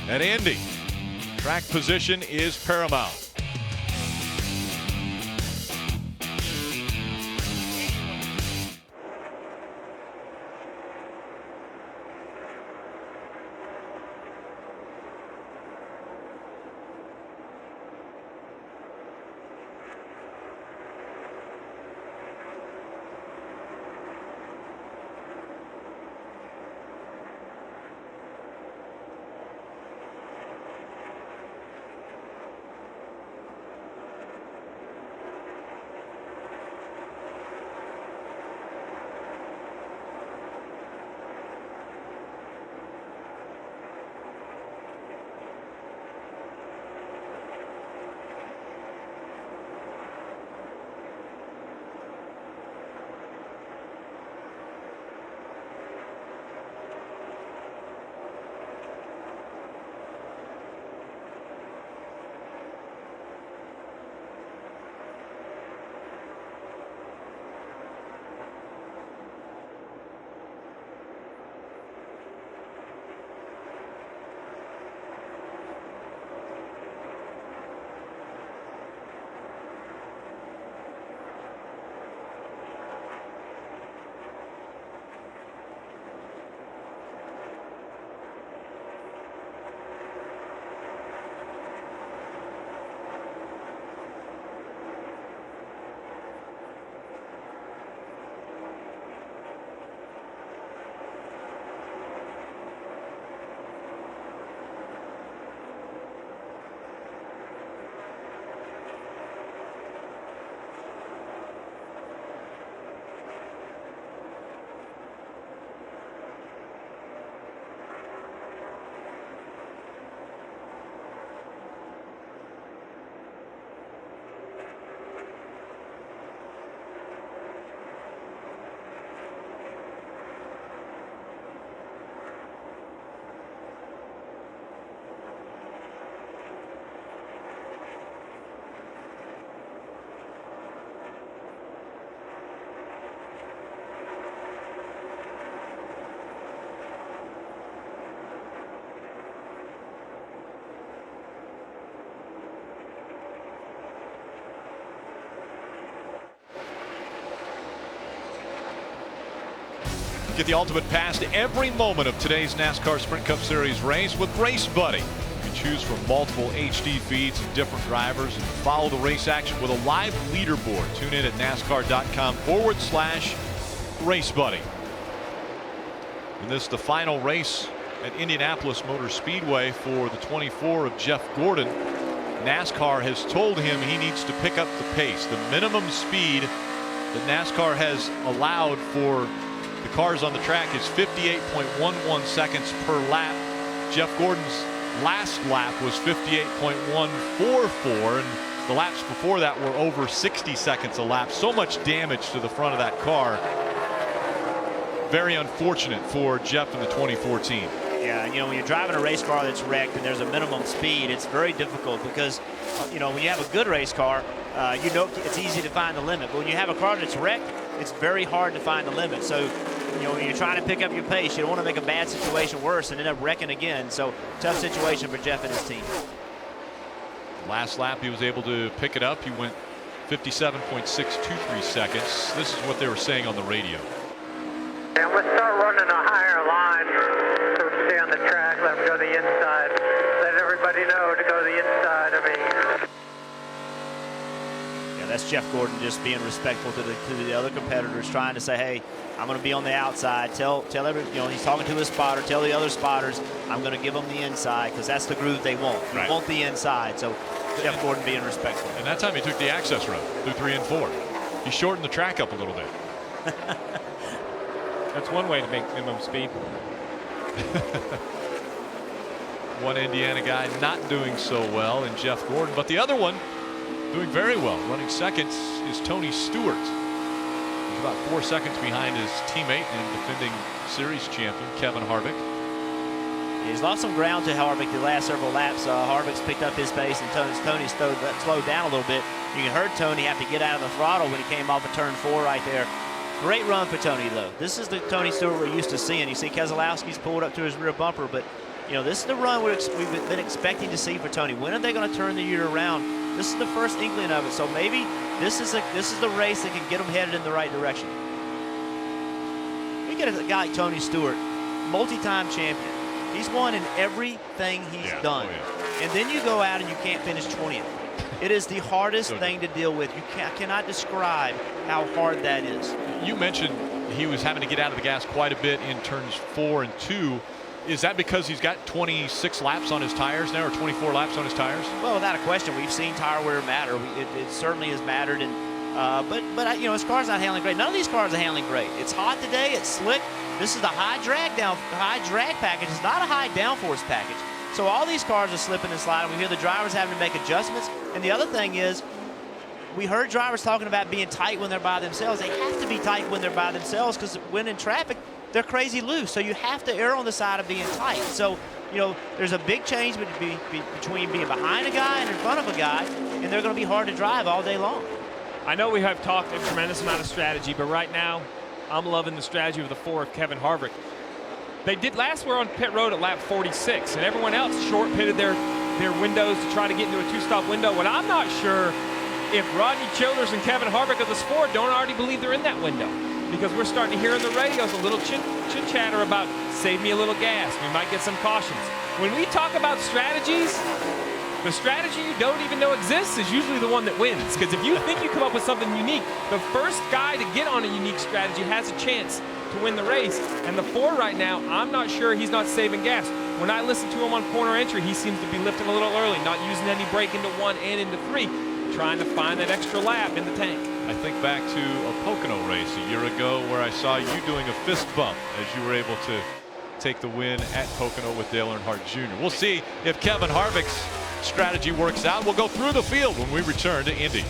at Indy. Track position is paramount. Get the ultimate pass to every moment of today's NASCAR Sprint Cup Series race with Race Buddy. You can choose from multiple HD feeds of different drivers and follow the race action with a live leaderboard. Tune in at NASCAR.com/Race Buddy. And this is the final race at Indianapolis Motor Speedway for the 24 of Jeff Gordon. NASCAR has told him he needs to pick up the pace. The minimum speed that NASCAR has allowed for the cars on the track is 58.11 seconds per lap. Jeff Gordon's last lap was 58.144, and the laps before that were over 60 seconds a lap. So much damage to the front of that car. Very unfortunate for Jeff in the 2014. Yeah, and when you're driving a race car that's wrecked and there's a minimum speed, it's very difficult because, when you have a good race car, it's easy to find the limit. But when you have a car that's wrecked, it's very hard to find the limit. So, when you're trying to pick up your pace, you don't want to make a bad situation worse and end up wrecking again. So, tough situation for Jeff and his team. Last lap, he was able to pick it up. He went 57.623 seconds. This is what they were saying on the radio. And let's start running a higher line so we can stay on the track. Let them go to the inside. Let everybody know to go to the inside of me. Yeah, that's Jeff Gordon just being respectful to the other competitors, trying to say, hey, I'm going to be on the outside. Tell everybody, he's talking to his spotter. Tell the other spotters, I'm going to give them the inside because that's the groove they want. They want the inside. So Jeff Gordon being respectful. And that time he took the access road through 3 and 4. He shortened the track up a little bit. That's one way to make minimum speed. One Indiana guy not doing so well in Jeff Gordon, but the other one doing very well. Running second is Tony Stewart. He's about 4 seconds behind his teammate and defending series champion Kevin Harvick. He's lost some ground to Harvick the last several laps. Harvick's picked up his pace and Tony's slowed down a little bit. You heard Tony have to get out of the throttle when he came off of turn 4 right there. Great run for Tony, though. This is the Tony Stewart we're used to seeing. You see Keselowski's pulled up to his rear bumper, but this is the run we've been expecting to see for Tony. When are they going to turn the year around? This is the first inkling of it, so maybe this is the race that can get them headed in the right direction. We get a guy like Tony Stewart, multi-time champion. He's won in everything he's done. And then you go out and you can't finish 20th. It is the hardest thing to deal with. You cannot describe how hard that is. You mentioned he was having to get out of the gas quite a bit in turns 4 and 2. Is that because he's got 26 laps on his tires now, or 24 laps on his tires? Well, without a question, we've seen tire wear matter. It certainly has mattered. And but his car's not handling great. None of these cars are handling great. It's hot today. It's slick. This is the high drag package. It's not a high downforce package. So all these cars are slipping and sliding. We hear the drivers having to make adjustments. And the other thing is, we heard drivers talking about being tight when they're by themselves. They have to be tight when they're by themselves because when in traffic, they're crazy loose. So you have to err on the side of being tight. So, there's a big change between being behind a guy and in front of a guy, and they're going to be hard to drive all day long. I know we have talked a tremendous amount of strategy, but right now, I'm loving the strategy of the 4 of Kevin Harvick. They did last year on pit road at lap 46, and everyone else short pitted their windows to try to get into a 2-stop window. What I'm not sure if Rodney Childers and Kevin Harvick of the sport don't already believe they're in that window, because we're starting to hear in the radios a little chit chatter about save me a little gas. We might get some cautions. When we talk about strategies, the strategy you don't even know exists is usually the one that wins. Because if you think you come up with something unique, the first guy to get on a unique strategy has a chance to win the race. And the 4 right now, I'm not sure he's not saving gas. When I listen to him on corner entry, he seems to be lifting a little early, not using any brake into 1 and into 3, trying to find that extra lap in the tank. I think back to a Pocono race a year ago where I saw you doing a fist bump as you were able to take the win at Pocono with Dale Earnhardt Jr. We'll see if Kevin Harvick's strategy works out. We'll go through the field when we return to Indy.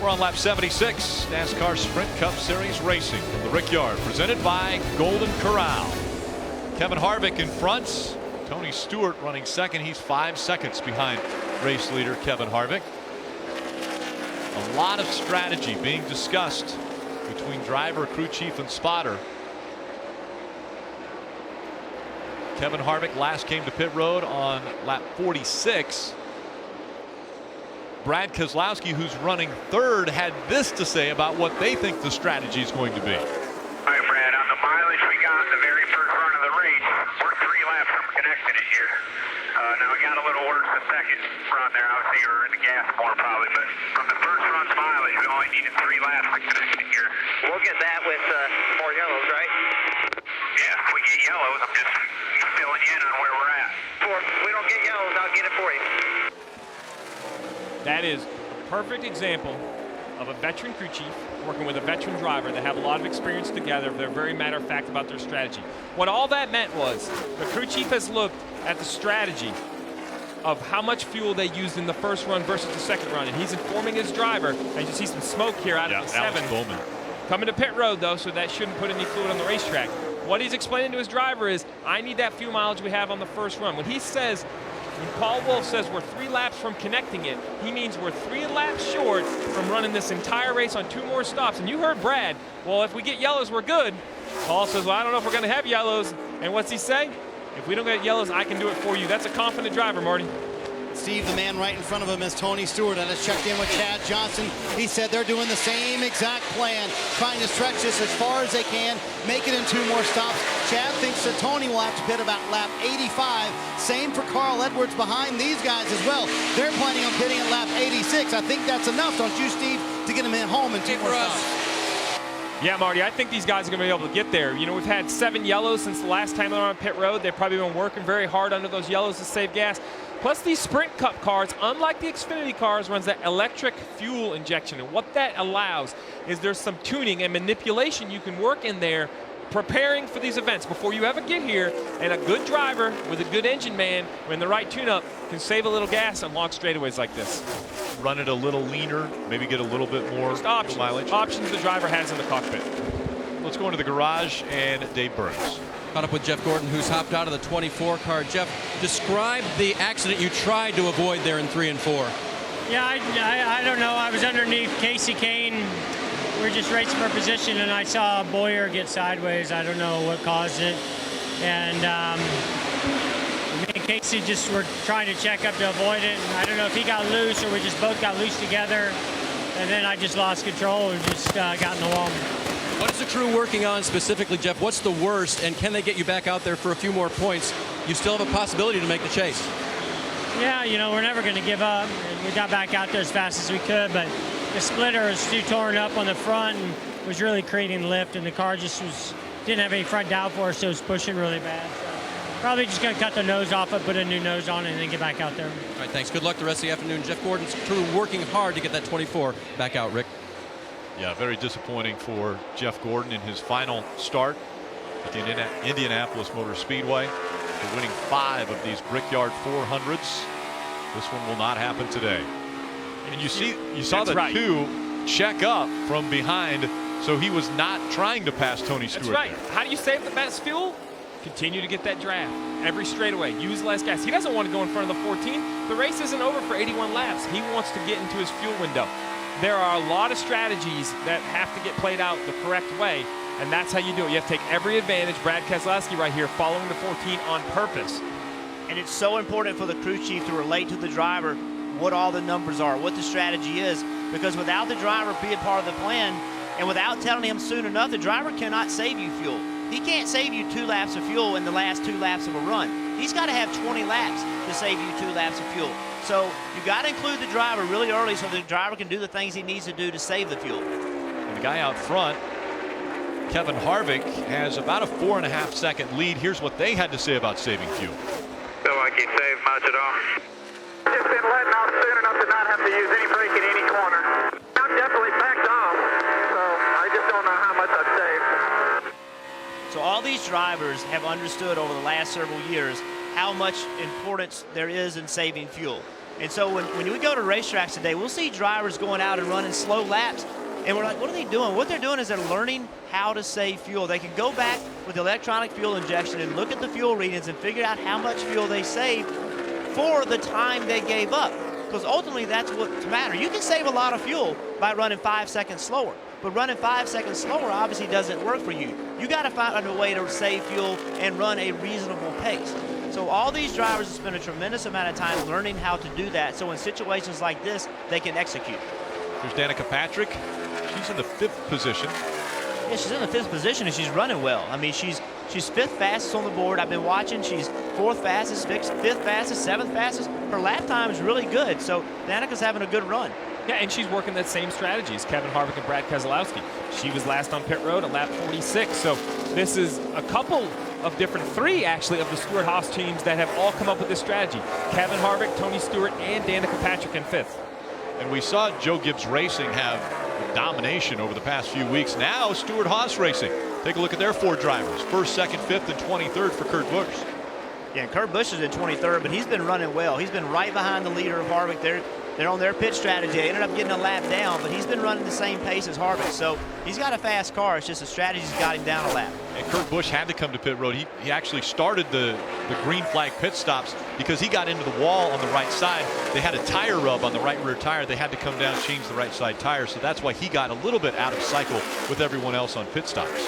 We're on lap 76, NASCAR Sprint Cup Series racing from the Brickyard, presented by Golden Corral. Kevin Harvick in front, Tony Stewart running second. He's 5 seconds behind race leader Kevin Harvick. A lot of strategy being discussed between driver, crew chief, and spotter. Kevin Harvick last came to pit road on lap 46. Brad Keselowski, who's running third, had this to say about what they think the strategy is going to be. All right, Brad, on the mileage we got in the very first run of the race, we're 3 laps from connecting it here. Now we got a little worse the second run there. Obviously, we were in the gas more probably, but from the first run's mileage, we only needed 3 laps to connect it here. We'll get that with more yellows, right? Yeah, if we get yellows, I'm just filling you in on where we're at. If we don't get yellows, I'll get it for you. That is a perfect example of a veteran crew chief working with a veteran driver that have a lot of experience together. They're very matter of fact about their strategy. What all that meant was the crew chief has looked at the strategy of how much fuel they used in the first run versus the second run, and he's informing his driver. And you see some smoke here out of the 7. Coming to pit road, though, so that shouldn't put any fluid on the racetrack. What he's explaining to his driver is, I need that fuel mileage we have on the first run. When he says, when Paul Wolfe says we're 3 laps from connecting it, he means we're 3 laps short from running this entire race on 2 more stops. And you heard Brad, well, if we get yellows, we're good. Paul says, well, I don't know if we're going to have yellows. And what's he say? If we don't get yellows, I can do it for you. That's a confident driver, Marty. Steve, the man right in front of him is Tony Stewart. I just checked in with Chad Johnson. He said they're doing the same exact plan, trying to stretch this as far as they can, make it in 2 more stops. Chad thinks that Tony will have to pit about lap 85. Same for Carl Edwards behind these guys as well. They're planning on pitting at lap 86. I think that's enough, don't you, Steve, to get them in home in 2 more stops? Yeah, Marty, I think these guys are going to be able to get there. You know, we've had 7 yellows since the last time they were on pit road. They've probably been working very hard under those yellows to save gas. Plus, these Sprint Cup cars, unlike the Xfinity cars, runs that electric fuel injection. And what that allows is there's some tuning and manipulation you can work in there preparing for these events before you ever get here. And a good driver with a good engine man in the right tune-up can save a little gas on long straightaways like this. Run it a little leaner, maybe get a little bit more mileage. Options the driver has in the cockpit. Let's go into the garage and Dave Burns. Caught up with Jeff Gordon, who's hopped out of the 24 car. Jeff, describe the accident you tried to avoid there in 3 and 4. Yeah, I don't know. I was underneath Casey Kane. We were just racing for position, and I saw Boyer get sideways. I don't know what caused it. And me and Casey just were trying to check up to avoid it. And I don't know if he got loose or we just both got loose together. And then I just lost control and just got in the wall. What is the crew working on specifically, Jeff? What's the worst, and can they get you back out there for a few more points? You still have a possibility to make the chase. Yeah, you know, we're never going to give up. We got back out there as fast as we could, but the splitter was too torn up on the front and was really creating lift, and the car just didn't have any front downforce, so it was pushing really bad. So probably just going to cut the nose off it, put a new nose on it, and then get back out there. All right, thanks. Good luck the rest of the afternoon. Jeff Gordon's crew working hard to get that 24 back out, Rick. Yeah, very disappointing for Jeff Gordon in his final start at the Indianapolis Motor Speedway. They're winning 5 of these Brickyard 400s. This one will not happen today. And you saw the 2 check up from behind, so he was not trying to pass Tony Stewart. That's right. There. How do you save the best fuel? Continue to get that draft. Every straightaway, use less gas. He doesn't want to go in front of the 14. The race isn't over for 81 laps. He wants to get into his fuel window. There are a lot of strategies that have to get played out the correct way, and that's how you do it. You have to take every advantage. Brad Keselowski right here following the 14 on purpose. And it's so important for the crew chief to relate to the driver what all the numbers are, what the strategy is, because without the driver being part of the plan and without telling him soon enough, the driver cannot save you fuel. He can't save you 2 laps of fuel in the last 2 laps of a run. He's got to have 20 laps to save you 2 laps of fuel. So you got to include the driver really early so the driver can do the things he needs to do to save the fuel. And the guy out front, Kevin Harvick, has about a 4.5 second lead. Here's what they had to say about saving fuel. Feel like he saved much at all. Just been letting off soon enough to not have to use any brake in any corner. I'm definitely backed off, so I just don't know how much I've saved. So all these drivers have understood over the last several years how much importance there is in saving fuel. And so when we go to racetracks today, we'll see drivers going out and running slow laps. And we're like, what are they doing? What they're doing is they're learning how to save fuel. They can go back with electronic fuel injection and look at the fuel readings and figure out how much fuel they saved for the time they gave up. Because ultimately, that's what's matter. You can save a lot of fuel by running 5 seconds slower. But running 5 seconds slower obviously doesn't work for you. You got to find a way to save fuel and run a reasonable pace. So all these drivers have spent a tremendous amount of time learning how to do that. So in situations like this, they can execute. There's Danica Patrick. She's in the 5th position. Yeah, she's in the 5th position and she's running well. I mean, she's 5th fastest on the board. I've been watching. She's 4th fastest, 5th fastest, 7th fastest. Her lap time is really good. So Danica's having a good run. Yeah, and she's working that same strategy as Kevin Harvick and Brad Keselowski. She was last on pit road at lap 46. So this is a couple of different, 3 actually, of the Stewart-Haas teams that have all come up with this strategy. Kevin Harvick, Tony Stewart, and Danica Patrick in 5th. And we saw Joe Gibbs Racing have domination over the past few weeks. Now Stewart-Haas Racing. Take a look at their 4 drivers. 1st, 2nd, 5th, and 23rd for Kurt Busch. Yeah, Kurt Busch is in 23rd, but he's been running well. He's been right behind the leader of Harvick. They're on their pit strategy. They ended up getting a lap down, but he's been running the same pace as Harvick. So he's got a fast car. It's just the strategy's got him down a lap. And Kurt Busch had to come to pit road. He actually started the green flag pit stops because he got into the wall on the right side. They had a tire rub on the right rear tire. They had to come down and change the right side tire. So that's why he got a little bit out of cycle with everyone else on pit stops.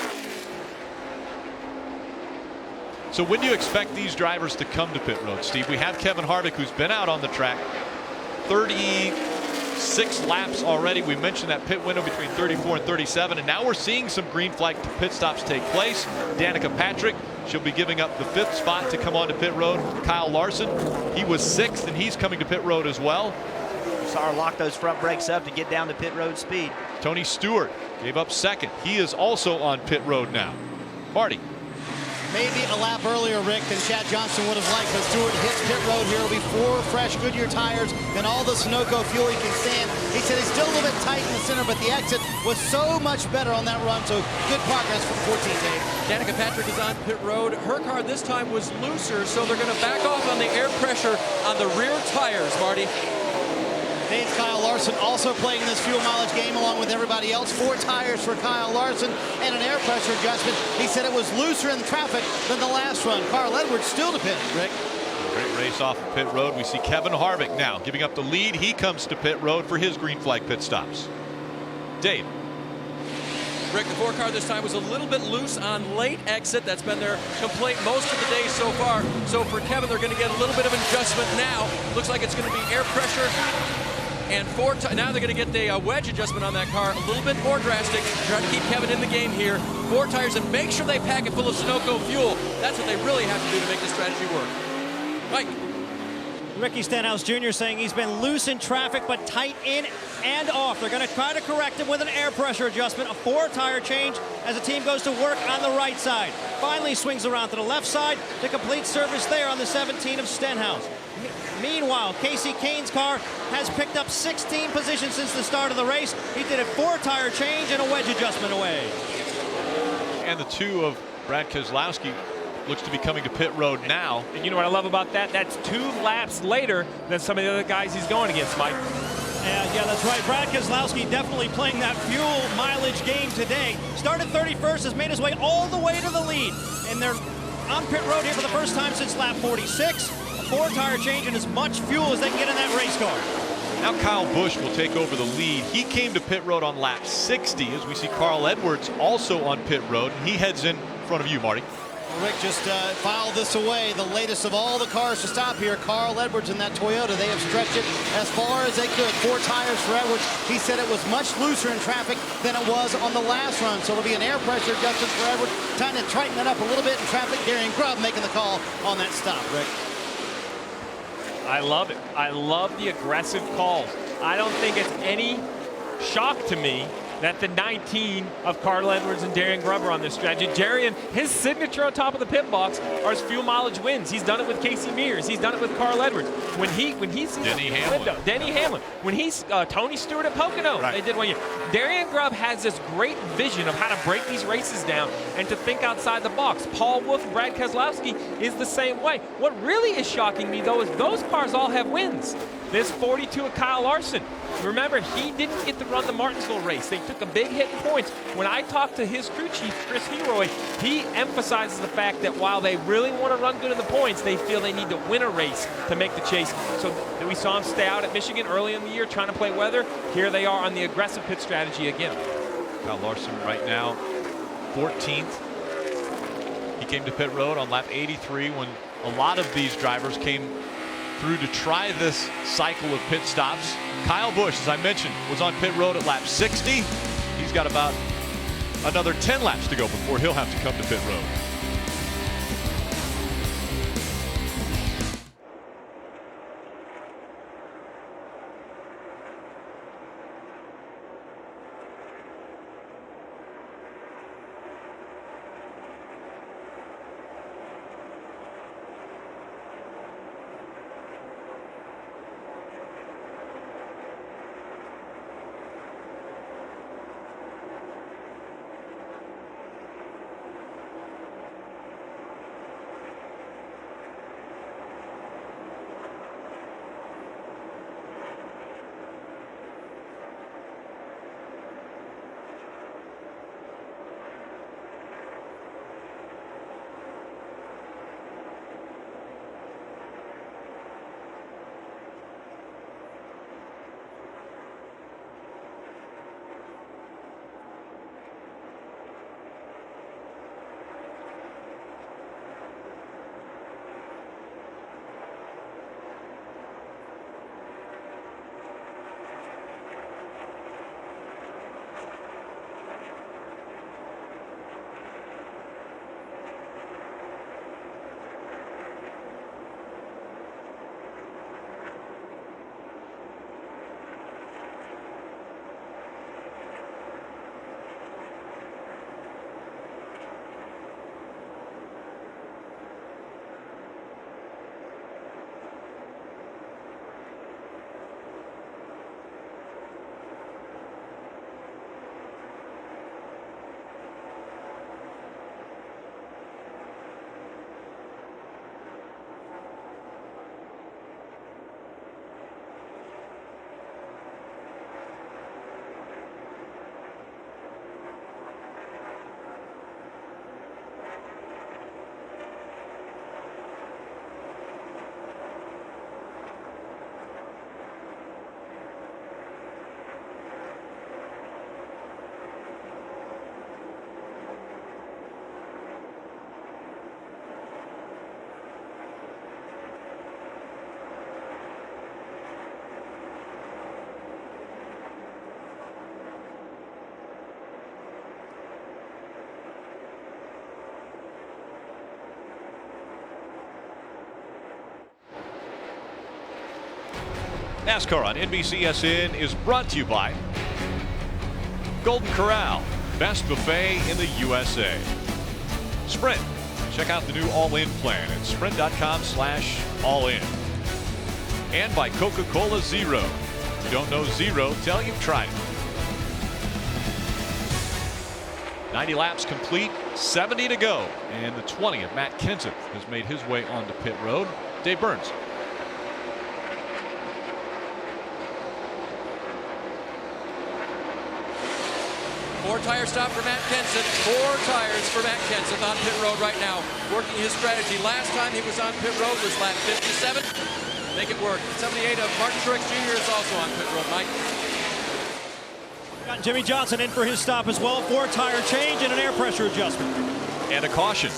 So when do you expect these drivers to come to pit road, Steve? We have Kevin Harvick, who's been out on the track 36 laps already. We mentioned that pit window between 34 and 37, and now we're seeing some green flag pit stops take place. Danica Patrick, she'll be giving up the 5th spot to come onto pit road. Kyle Larson, he was 6th, and he's coming to pit road as well. Saw her lock those front brakes up to get down to pit road speed. Tony Stewart gave up 2nd. He is also on pit road now. Marty. Maybe a lap earlier, Rick, than Chad Johnson would have liked, but Stewart hits pit road here. It'll be 4 fresh Goodyear tires and all the Sunoco fuel he can stand. He said it's still a little bit tight in the center, but the exit was so much better on that run, so good progress from 14, Dave. Danica Patrick is on pit road. Her car this time was looser, so they're going to back off on the air pressure on the rear tires, Marty. Dave's Kyle Larson also playing this fuel mileage game along with everybody else. 4 tires for Kyle Larson and an air pressure adjustment. He said it was looser in traffic than the last run. Carl Edwards still to pit, Rick. Great race off of pit road. We see Kevin Harvick now giving up the lead. He comes to pit road for his green flag pit stops. Dave. Rick, the 4 car this time was a little bit loose on late exit. That's been their complaint most of the day so far. So for Kevin, they're going to get a little bit of adjustment now. Looks like it's going to be air pressure. And now they're going to get the wedge adjustment on that car a little bit more drastic. Trying to keep Kevin in the game here. 4 tires and make sure they pack it full of Sunoco fuel. That's what they really have to do to make this strategy work. Mike. Ricky Stenhouse Jr. saying he's been loose in traffic but tight in and off. They're going to try to correct him with an air pressure adjustment, a 4 tire change as the team goes to work on the right side. Finally swings around to the left side to complete service there on the 17 of Stenhouse. Meanwhile, Casey Kane's car has picked up 16 positions since the start of the race. He did a 4 tire change and a wedge adjustment away. And the 2 of Brad Keselowski looks to be coming to pit road now. And you know what I love about that? That's 2 laps later than some of the other guys he's going against, Mike. Yeah, that's right. Brad Keselowski definitely playing that fuel mileage game today. Started 31st, has made his way all the way to the lead. And they're on pit road here for the first time since lap 46. 4 tire change and as much fuel as they can get in that race car. Now Kyle Busch will take over the lead. He came to pit road on lap 60 as we see Carl Edwards also on pit road. He heads in front of you, Marty. Rick just filed this away. The latest of all the cars to stop here. Carl Edwards in that Toyota. They have stretched it as far as they could. 4 tires for Edwards. He said it was much looser in traffic than it was on the last run. So it'll be an air pressure adjustment for Edwards. Trying to tighten it up a little bit in traffic. Darian Grubb making the call on that stop, Rick. I love it. I love the aggressive calls. I don't think it's any shock to me that the 19 of Carl Edwards and Darian Grubb are on this strategy. Darian, his signature on top of the pit box are his fuel mileage wins. He's done it with Casey Mears. He's done it with Carl Edwards. When he sees Denny Hamlin. Denny Hamlin. When he's Tony Stewart at Pocono, right. They did one year. Darian Grubb has this great vision of how to break these races down and to think outside the box. Paul Wolfe and Brad Keselowski is the same way. What really is shocking me, though, is those cars all have wins. This 42 of Kyle Larson. Remember, he didn't get to run the Martinsville race. They took a big hit in points. When I talked to his crew chief, Chris Heroy, he emphasizes the fact that while they really want to run good in the points, they feel they need to win a race to make the chase. So we saw him stay out at Michigan early in the year trying to play weather. Here they are on the aggressive pit strategy again. Kyle Larson right now 14th. He came to pit road on lap 83 when a lot of these drivers came through to try this cycle of pit stops. Kyle Busch, as I mentioned, was on pit road at lap 60. He's got about another 10 laps to go before he'll have to come to pit road. NASCAR on NBCSN is brought to you by Golden Corral, best buffet in the USA. Sprint, check out the new All-In plan at sprint.com/all-in. And by Coca-Cola Zero. If you don't know Zero, tell you've tried it. 90 laps complete, 70 to go. And the 20th, Matt Kenseth has made his way onto pit road. Dave Burns. Four-tire stop for Matt Kenseth. 4 tires for Matt Kenseth on pit road right now, working his strategy. Last time he was on pit road was lap 57. Make it work. 78 of Martin Truex Jr. is also on pit road, Mike. Got Jimmy Johnson in for his stop as well. 4-tire change and an air pressure adjustment. And a caution.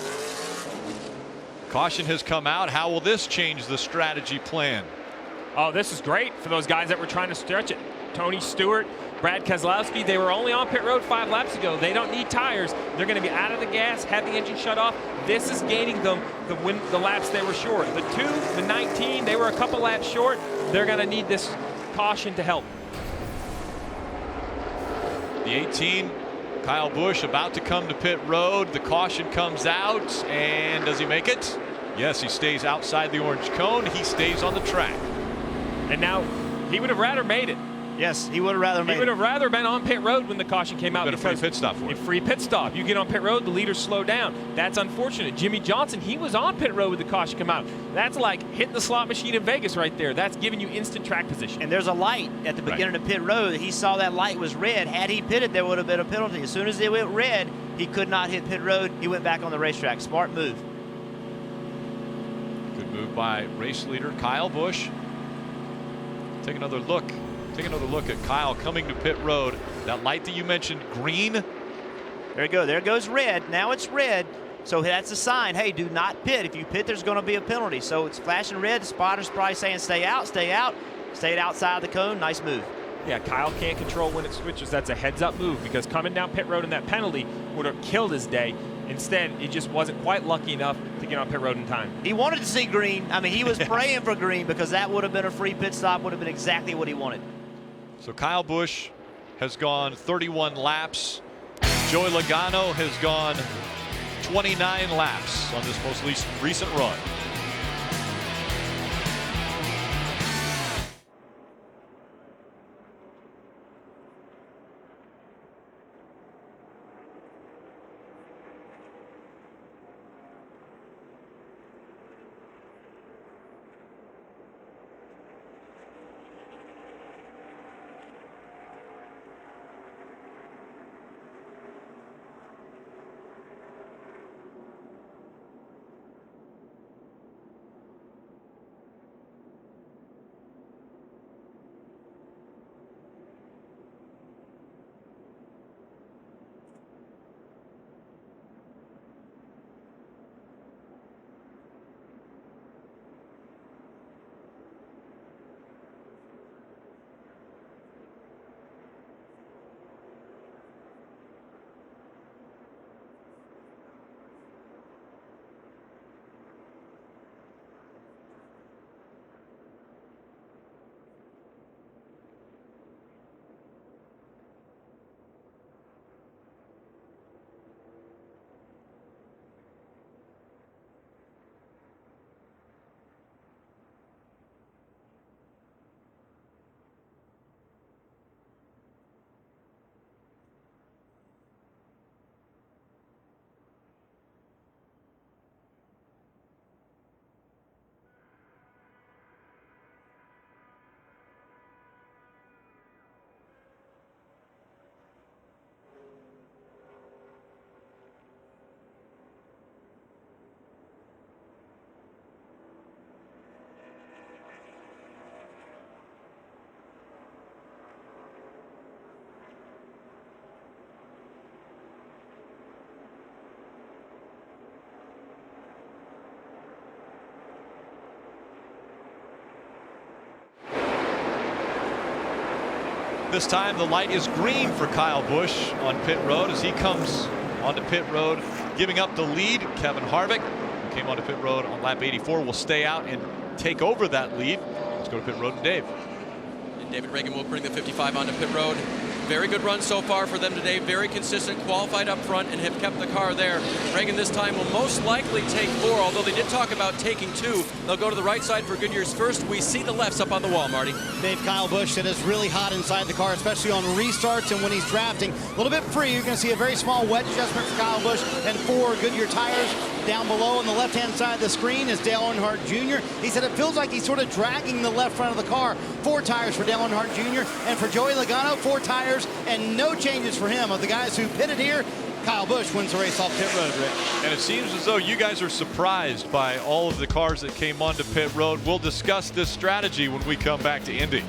Caution has come out. How will this change the strategy plan? Oh, this is great for those guys that were trying to stretch it. Tony Stewart, Brad Keselowski, they were only on pit road 5 laps ago. They don't need tires. They're going to be out of the gas, have the engine shut off. This is gaining them the laps they were short. The 2, the 19, they were a couple laps short. They're going to need this caution to help. The 18, Kyle Busch, about to come to pit road. The caution comes out, and does he make it? Yes, he stays outside the orange cone. He stays on the track. And now he would have rather made it. Yes, he would have rather made it. He would have rather been on pit road when the caution came out. Been a free pit stop for a it. free pit stop. You get on pit road, the leaders slow down. That's unfortunate. Jimmy Johnson, he was on pit road with the caution come out. That's like hitting the slot machine in Vegas right there. That's giving you instant track position. And there's a light at the beginning of pit road. He saw that light was red. Had he pitted, there would have been a penalty. As soon as it went red, he could not hit pit road. He went back on the racetrack. Smart move. Good move by race leader Kyle Busch. Take another look. Take another look at Kyle coming to pit road. That light that you mentioned, green. There you go. There goes red. Now it's red. So that's a sign. Hey, do not pit. If you pit, there's going to be a penalty. So it's flashing red. The spotter's probably saying stay out, stay out. Stayed outside the cone. Nice move. Yeah, Kyle can't control when it switches. That's a heads-up move because coming down pit road in that penalty would have killed his day. Instead, he just wasn't quite lucky enough to get on pit road in time. He wanted to see green. I mean, he was praying for green because that would have been a free pit stop, would have been exactly what he wanted. So Kyle Busch has gone 31 laps. Joey Logano has gone 29 laps on this most recent run. This time the light is green for Kyle Busch on pit road as he comes onto pit road, giving up the lead. Kevin Harvick, who came onto pit road on lap 84, will stay out and take over that lead. Let's go to pit road and Dave. And David Reagan will bring the 55 onto pit road. Very good run so far for them today. Very consistent, qualified up front, and have kept the car there. Reagan this time will most likely take 4, although they did talk about taking 2. They'll go to the right side for Goodyear's first. We see the lefts up on the wall, Marty. Dave, Kyle Busch, it is really hot inside the car, especially on restarts and when he's drafting. A little bit free. You're going to see a very small wedge adjustment for Kyle Busch and 4 Goodyear tires. Down below on the left-hand side of the screen is Dale Earnhardt Jr. He said it feels like he's sort of dragging the left front of the car. 4 tires for Dale Earnhardt Jr. And for Joey Logano, 4 tires and no changes for him. Of the guys who pitted here, Kyle Busch wins the race off pit road, Rick. And it seems as though you guys are surprised by all of the cars that came onto pit road. We'll discuss this strategy when we come back to Indy.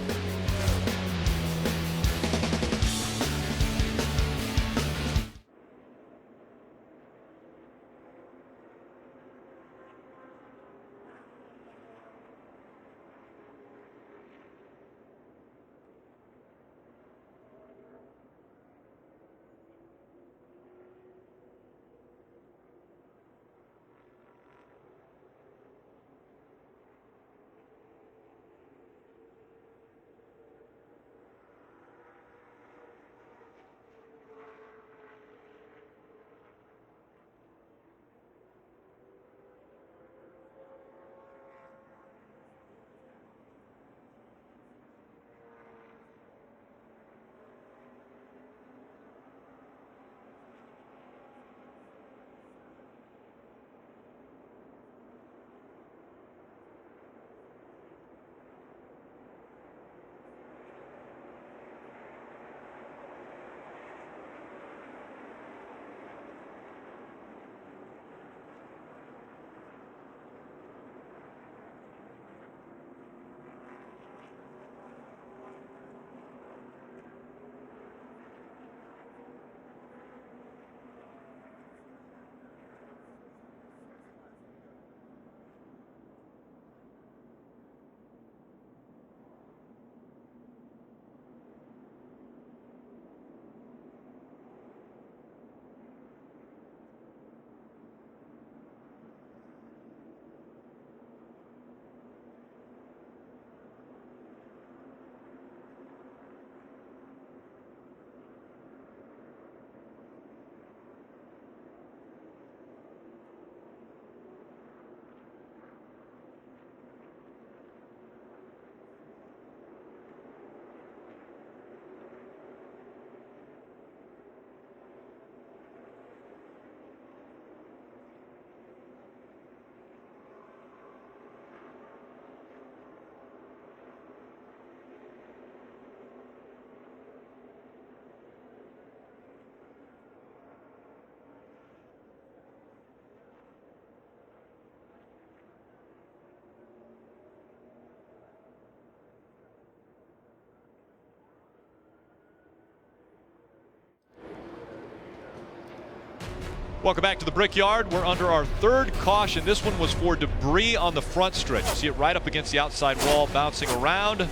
Welcome back to the Brickyard. We're under our third caution. This one was for debris on the front stretch. You see it right up against the outside wall, bouncing around.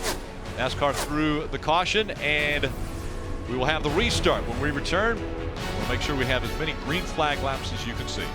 NASCAR threw the caution, and we will have the restart. When we return, we'll make sure we have as many green flag laps as you can see.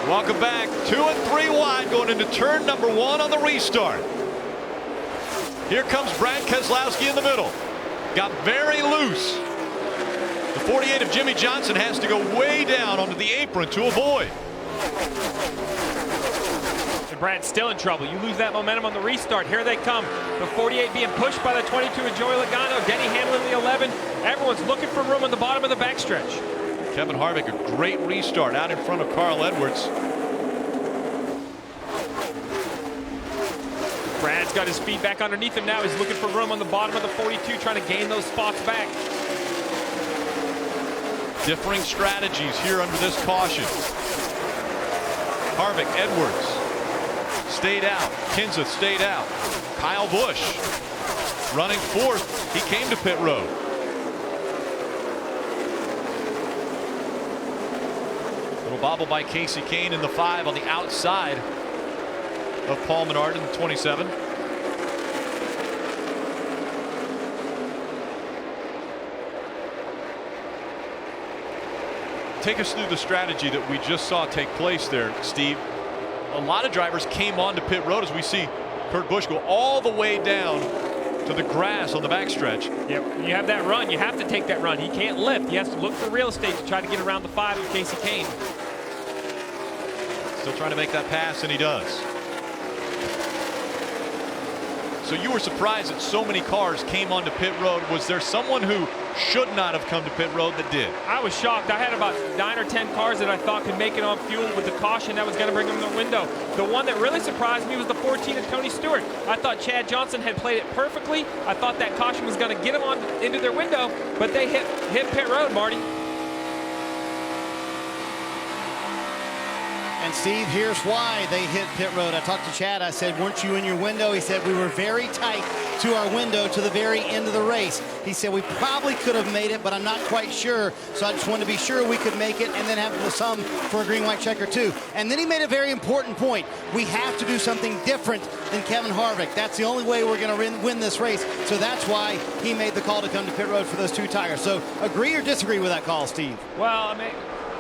Welcome back. 2 and 3 wide going into turn number 1 on the restart. Here comes Brad Keselowski in the middle. Got very loose. The 48 of Jimmy Johnson has to go way down onto the apron to avoid. And Brad's still in trouble. You lose that momentum on the restart. Here they come. The 48 being pushed by the 22 of Joey Logano. Denny Hamlin in the 11. Everyone's looking for room on the bottom of the backstretch. Kevin Harvick, a great restart out in front of Carl Edwards. Brad's got his feet back underneath him now. He's looking for room on the bottom of the 42, trying to gain those spots back. Differing strategies here under this caution. Harvick, Edwards stayed out. Kenseth stayed out. Kyle Busch running fourth. He came to pit road. Little bobble by Casey Kane in the 5 on the outside of Paul Menard in the 27. Take us through the strategy that we just saw take place there, Steve. A lot of drivers came onto pit road as we see Kurt Busch go all the way down to the grass on the backstretch. Yep, you have that run. You have to take that run. He can't lift. He has to look for real estate to try to get around the 5 of Casey Kane. Still trying to make that pass, and he does. So you were surprised that so many cars came onto pit road. Was there someone who should not have come to pit road that did? I was shocked. I had about 9 or 10 cars that I thought could make it on fuel with the caution that was going to bring them to the window. The one that really surprised me was the 14 of Tony Stewart. I thought Chad Johnson had played it perfectly. I thought that caution was going to get them on into their window, but they hit pit road, Marty. And Steve, here's why they hit pit road. I talked to Chad. I said, weren't you in your window? He said, we were very tight to our window to the very end of the race. He said, we probably could have made it, but I'm not quite sure. So I just wanted to be sure we could make it and then have some for a green-white checker too. And then he made a very important point. We have to do something different than Kevin Harvick. That's the only way we're going to win this race. So that's why he made the call to come to pit road for those 2 tires. So agree or disagree with that call, Steve? Well, I mean,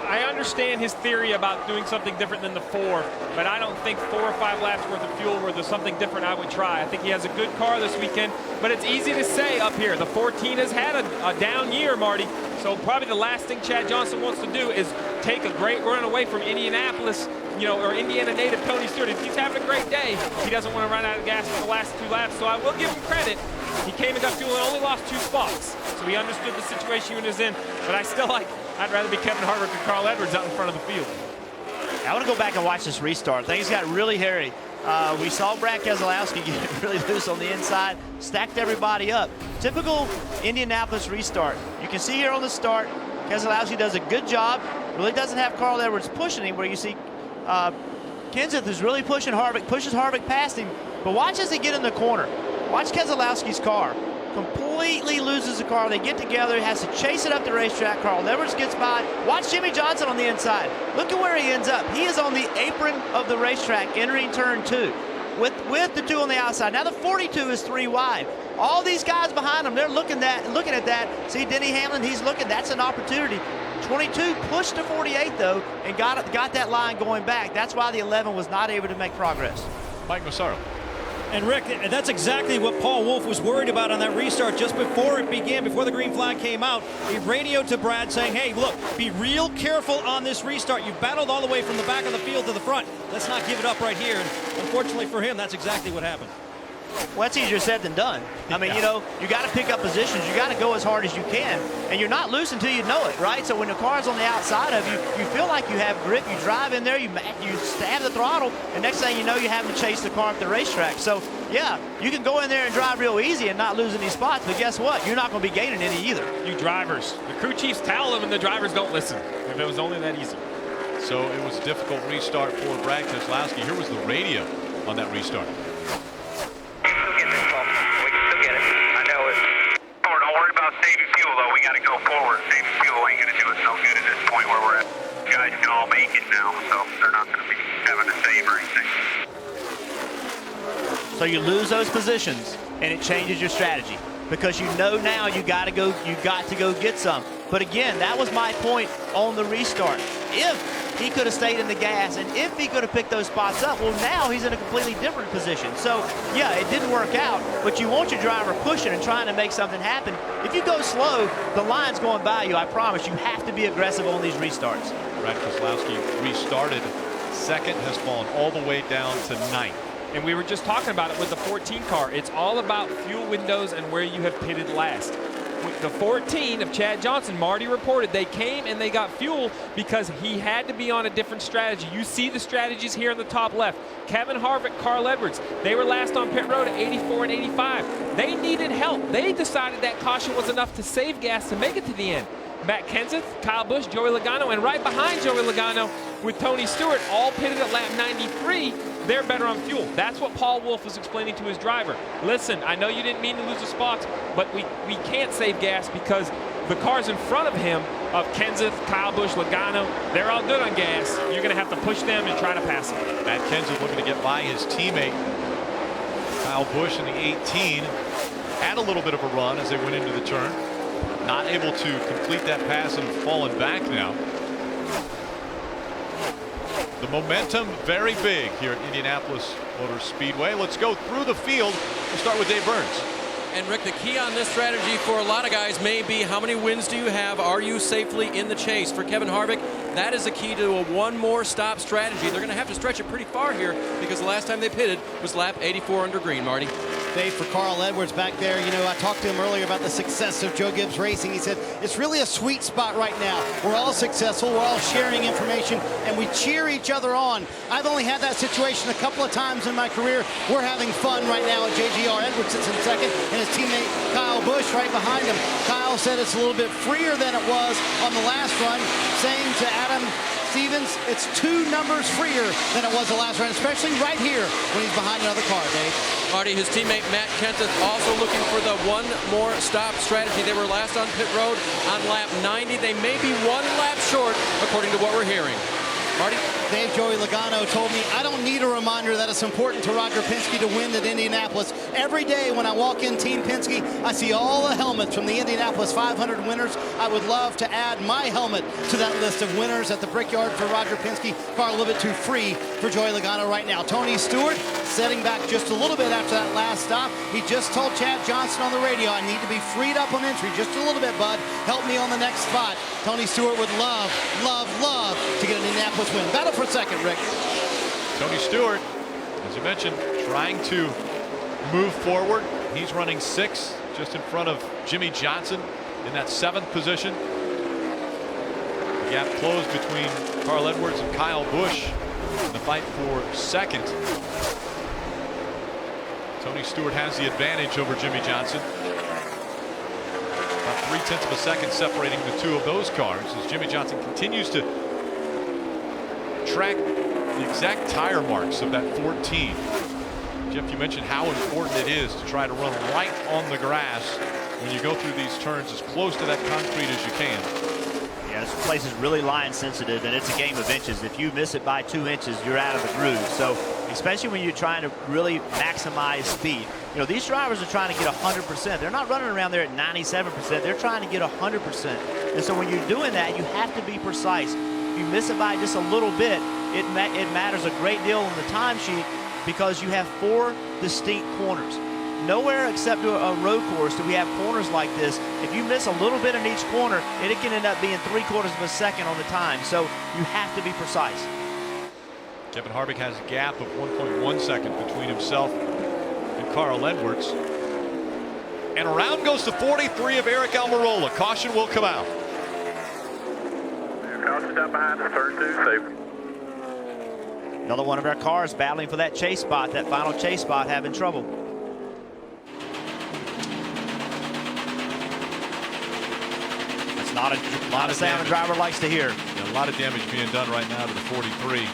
I understand his theory about doing something different than the 4, but I don't think 4 or 5 laps worth of fuel where there's something different I would try. I think he has a good car this weekend, but it's easy to say up here. The 14 has had a down year, Marty, so probably the last thing Chad Johnson wants to do is take a great run away from Indianapolis, you know, or Indiana native Tony Stewart. If he's having a great day, he doesn't want to run out of gas for the last 2 laps, so I will give him credit. He came and got fuel and only lost 2 spots, so he understood the situation he was in, but I'd rather be Kevin Harvick and Carl Edwards out in front of the field. I want to go back and watch this restart. Things got really hairy. We saw Brad Keselowski get really loose on the inside, stacked everybody up. Typical Indianapolis restart. You can see here on the start, Keselowski does a good job. Really doesn't have Carl Edwards pushing him, where you see Kenseth is really pushing Harvick, pushes Harvick past him. But watch as they get in the corner. Watch Keselowski's car. Completely loses the car. They get together, has to chase it up the racetrack. Carl Edwards gets by. Watch Jimmy Johnson on the inside. Look at where he ends up. He is on the apron of the racetrack entering turn 2 with the 2 on the outside. Now the 42 is 3 wide. All these guys behind him, they're looking at that. See Denny Hamlin, he's looking. That's an opportunity. 22 pushed to 48 though and got that line going back. That's why the 11 was not able to make progress. Mike Massaro. And Rick, that's exactly what Paul Wolfe was worried about on that restart just before it began, before the green flag came out. He radioed to Brad saying, hey, look, be real careful on this restart. You've battled all the way from the back of the field to the front. Let's not give it up right here. And unfortunately for him, that's exactly what happened. Well, that's easier said than done. I mean, you know, you got to pick up positions. You got to go as hard as you can. And you're not loose until you know it, right? So when the car's on the outside of you, you feel like you have grip. You drive in there, you stab the throttle, and next thing you know, you have to chase the car up the racetrack. So, yeah, you can go in there and drive real easy and not lose any spots, but guess what? You're not going to be gaining any either. You drivers. The crew chiefs tell them and the drivers don't listen. If it was only that easy. So it was a difficult restart for Brad Keselowski. Here was the radio on that restart. Saving fuel, though. We got to go forward. Saving fuel ain't going to do us no good at this point where we're at. Guys can all make it now, so they're not going to be having to save or anything. So you lose those positions, and it changes your strategy because you know now you got to go get some. But again, that was my point on the restart. If he could have stayed in the gas, and if he could have picked those spots up, well, now he's in a completely different position. So, yeah, it didn't work out, but you want your driver pushing and trying to make something happen. If you go slow, the line's going by you, I promise. You have to be aggressive on these restarts. Brad Keselowski restarted second, has fallen all the way down to 9th. And we were just talking about it with the 14 car. It's all about fuel windows and where you have pitted last. With the 14 of Chad Johnson, Marty reported they came and they got fuel because he had to be on a different strategy. You see the strategies here in the top left. Kevin Harvick, Carl Edwards, they were last on pit road at 84 and 85. They needed help. They decided that caution was enough to save gas to make it to the end. Matt Kenseth, Kyle Busch, Joey Logano, and right behind Joey Logano with Tony Stewart, all pitted at lap 93. They're better on fuel. That's what Paul Wolfe was explaining to his driver. Listen, I know you didn't mean to lose the spots, but we can't save gas because the cars in front of him, of Kenseth, Kyle Busch, Logano, they're all good on gas. You're going to have to push them and try to pass them. Matt Kenseth looking to get by his teammate Kyle Busch in the 18. Had a little bit of a run as they went into the turn. Not able to complete that pass and falling back now. The momentum very big here at Indianapolis Motor Speedway. Let's go through the field. We'll start with Dave Burns. And Rick, the key on this strategy for a lot of guys may be how many wins do you have? Are you safely in the chase? For Kevin Harvick, that is the key to a one more stop strategy. They're going to have to stretch it pretty far here because the last time they pitted was lap 84 under green, Marty. Dave, for Carl Edwards back there, you know, I talked to him earlier about the success of Joe Gibbs Racing. He said, it's really a sweet spot right now. We're all successful, we're all sharing information, and we cheer each other on. I've only had that situation a couple of times in my career. We're having fun right now. JGR Edwards sits in second, and his teammate Kyle Busch right behind him. Kyle said it's a little bit freer than it was on the last run, saying to Adam Stevens, it's 2 numbers freer than it was the last round, especially right here when he's behind another car, Dave. Marty, his teammate Matt Kenseth also looking for the one more stop strategy. They were last on pit road on lap 90. They may be 1 lap short, according to what we're hearing. Marty? Dave, Joey Logano told me I don't need a reminder that it's important to Roger Penske to win at Indianapolis. Every day when I walk in Team Penske, I see all the helmets from the Indianapolis 500 winners. I would love to add my helmet to that list of winners at the Brickyard for Roger Penske. Car a little bit too free for Joey Logano right now. Tony Stewart setting back just a little bit after that last stop. He just told Chad Johnson on the radio, I need to be freed up on entry just a little bit, bud. Help me on the next spot. Tony Stewart would love to get an Indianapolis win. Battle for second, Rick. Tony Stewart, as you mentioned, trying to move forward. He's running 6th, just in front of Jimmy Johnson in that 7th position. The gap closed between Carl Edwards and Kyle Busch in the fight for 2nd. Tony Stewart has the advantage over Jimmy Johnson. About 0.3 of a second separating the 2 of those cars as Jimmy Johnson continues to track the exact tire marks of that 14. Jeff, you mentioned how important it is to try to run right on the grass when you go through these turns as close to that concrete as you can. Yeah, this place is really line sensitive, and it's a game of inches. If you miss it by 2 inches, you're out of the groove. So especially when you're trying to really maximize speed. You know, these drivers are trying to get 100%. They're not running around there at 97%. They're trying to get 100%. And so when you're doing that, you have to be precise. If you miss it by just a little bit, it matters a great deal on the timesheet because you have 4 distinct corners. Nowhere except a road course do we have corners like this. If you miss a little bit in each corner, it can end up being 3/4 of a second on the time. So you have to be precise. Kevin Harvick has a gap of 1.1 seconds between himself and Carl Edwards. And around goes the 43 of Eric Almirola. Caution will come out. Caution down behind us, turn 2, safe. Another one of our cars battling for that chase spot, that final chase spot, having trouble. That's not a sound a driver likes to hear. Yeah, a lot of damage being done right now to the 43.